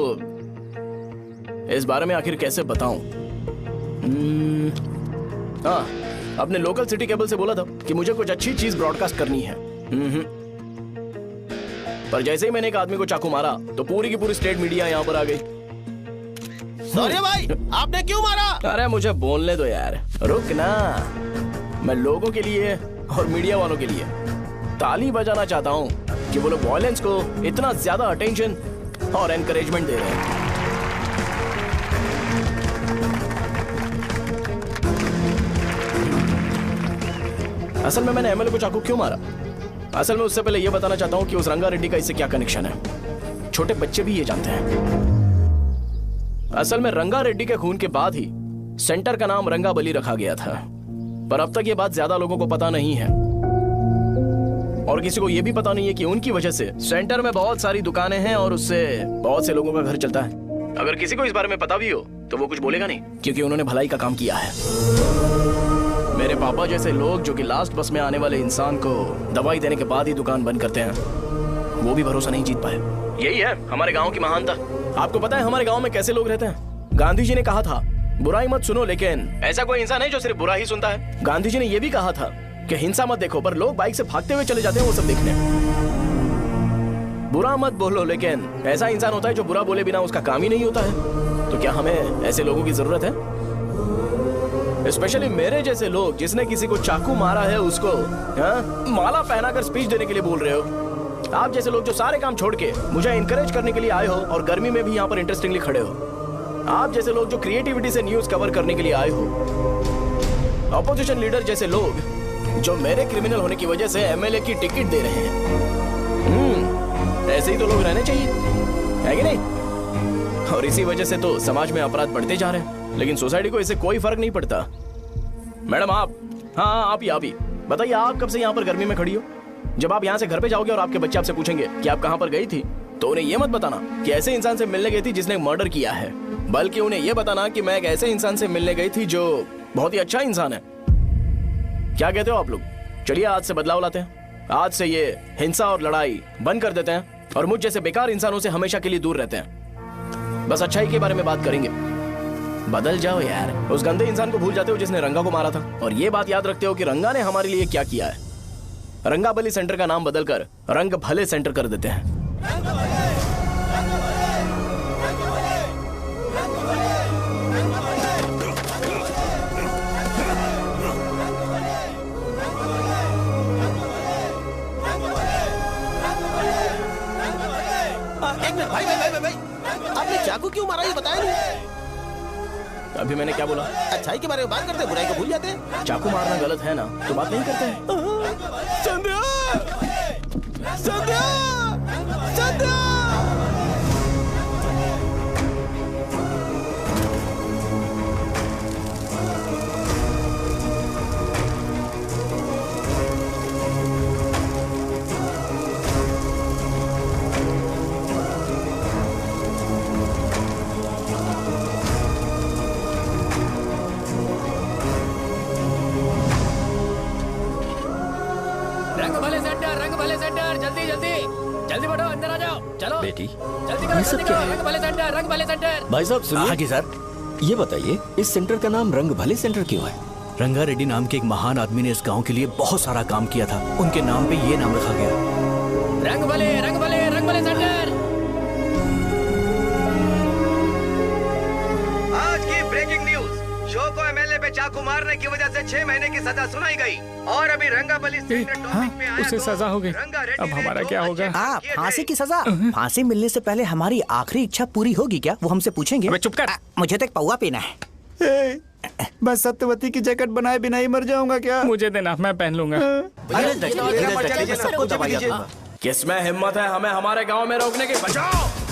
इस बारे में आखिर कैसे बताऊं। हाँ, अपने लोकल सिटी केबल से बोला था कि मुझे कुछ अच्छी चीज ब्रॉडकास्ट करनी है। पर जैसे ही मैंने एक आदमी को चाकू मारा तो पूरी की पूरी स्टेट मीडिया यहाँ पर आ गई। सॉरी भाई, आपने क्यों मारा? अरे मुझे बोलने दो यार, रुक ना। मैं लोगों के लिए और मीडिया वालों के लिए ताली बजाना चाहता हूँ कि वो लोग वायलेंस को इतना ज्यादा अटेंशन और एनकरेजमेंट दे रहे हैं। असल में मैंने एमएलए को चाकू क्यों मारा? असल में उससे पहले यह बताना चाहता हूं कि उस रंगा रेड्डी का इससे क्या कनेक्शन है। छोटे बच्चे भी ये जानते हैं। असल में रंगा रेड्डी के खून के बाद ही सेंटर का नाम रंगाबली रखा गया था, पर अब तक ये बात ज्यादा लोगों को पता नहीं है और किसी को यह भी पता नहीं है कि उनकी वजह से सेंटर में बहुत सारी दुकानें हैं और उससे बहुत से लोगों का घर चलता है। अगर किसी को इस बारे में पता भी हो तो वो कुछ बोलेगा नहीं, क्योंकि उन्होंने भलाई का काम किया है। मेरे पापा जैसे लोग जो कि लास्ट बस में आने वाले इंसान को दवाई देने के बाद ही दुकान बंद करते हैं, वो भी भरोसा नहीं जीत पाए। यही है हमारे गांव की महानता। आपको पता है हमारे गांव में कैसे लोग रहते हैं? गांधी जी ने कहा था बुराई मत सुनो, लेकिन ऐसा कोई इंसान है जो सिर्फ बुरा ही सुनता है। गांधी जी ने यह भी कहा था कि हिंसा मत देखो, पर लोग बाइक से भागते हुए चले जाते हैं वो सब देखने। बुरा मत बोलो, लेकिन ऐसा इंसान होता है जो बुरा बोले बिना उसका काम ही नहीं होता है। तो क्या हमें ऐसे लोगों की जरूरत है? स्पेशली मेरे जैसे लोग जिसने किसी को चाकू मारा है उसको माला पहनाकर स्पीच देने के लिए बोल रहे हो। आप जैसे लोग जो सारे काम छोड़ के मुझे इनकरेज करने के लिए आए हो और गर्मी में भी यहाँ पर इंटरेस्टिंगली खड़े हो। आप जैसे लोग जो क्रिएटिविटी से न्यूज कवर करने के लिए आए हो। ऑपोजिशन लीडर जैसे लोग जो मेरे क्रिमिनल होने की वजह से एमएलए की टिकट दे रहे हैं। ऐसे ही तो लोग रहने चाहिए, है कि नहीं? और इसी वजह से तो समाज में अपराध बढ़ते जा रहे हैं, लेकिन सोसाइटी को इससे कोई फर्क नहीं पड़ता। मैडम आप, हाँ आप ही बताइए, आप कब से यहाँ पर गर्मी में खड़ी हो? जब आप यहाँ से घर पे जाओगे और आपके बच्चे आपसे पूछेंगे कि आप कहाँ पर गई थी, तो उन्हें यह मत बताना कि ऐसे इंसान से मिलने गई थी जिसने मर्डर किया है, बल्कि उन्हें यह बताना कि मैं एक ऐसे इंसान से मिलने गई थी जो बहुत ही अच्छा इंसान है। क्या कहते हो आप लोग? चलिए आज से बदलाव लाते हैं। आज से ये हिंसा और लड़ाई बंद कर देते हैं और मुझ जैसे बेकार इंसानों से हमेशा के लिए दूर रहते हैं। बस अच्छाई के बारे में बात करेंगे। बदल जाओ यार। उस गंदे इंसान को भूल जाते हो जिसने रंगा को मारा था, और ये बात याद रखते हो कि रंगा ने हमारे लिए क्या किया है। रंगाबली सेंटर का नाम बदलकर रंग भले सेंटर कर देते हैं। भाई आपने चाकू क्यों मारा ये बताया नहीं। अभी मैंने क्या बोला? अच्छाई के बारे में बात करते हैं, बुराई को भूल जाते हैं। चाकू मारना गलत है ना, तो बात नहीं करते हैं। संध्या! संध्या! संध्या! जल्दी जल्दी जल्दी बढ़ो, अंदर आ जाओ। चलो बेटी, जल्दी करो, जल्दी करो। रंग भले सेंटर, रंग भले सेंटर। भाई साहब सुनिए। हाँ जी सर। ये बताइए इस सेंटर का नाम रंग भले सेंटर क्यों है? रंगा रेड्डी नाम के एक महान आदमी ने इस गांव के लिए बहुत सारा काम किया था, उनके नाम पे ये नाम रखा गया। रंग भले सेंटर। आज की ब्रेकिंग न्यूज, शो को एमएलए पे चाकू मारने की वजह से 6 महीने की सजा सुनाई गई और अभी रंगाबली उसे सजा हो गई। अब हमारा क्या होगा? फांसी की सजा? फांसी मिलने से पहले हमारी आखिरी इच्छा पूरी होगी क्या, वो हमसे पूछेंगे। चुप कर। मुझे तो एक पौवा पीना है। मैं सत्यवती की जैकेट बनाए बिना ही मर जाऊंगा क्या? मुझे देना, मैं पहन लूंगा। किसमें हिम्मत है हमें हमारे गांव में रोकने की? बचाओ।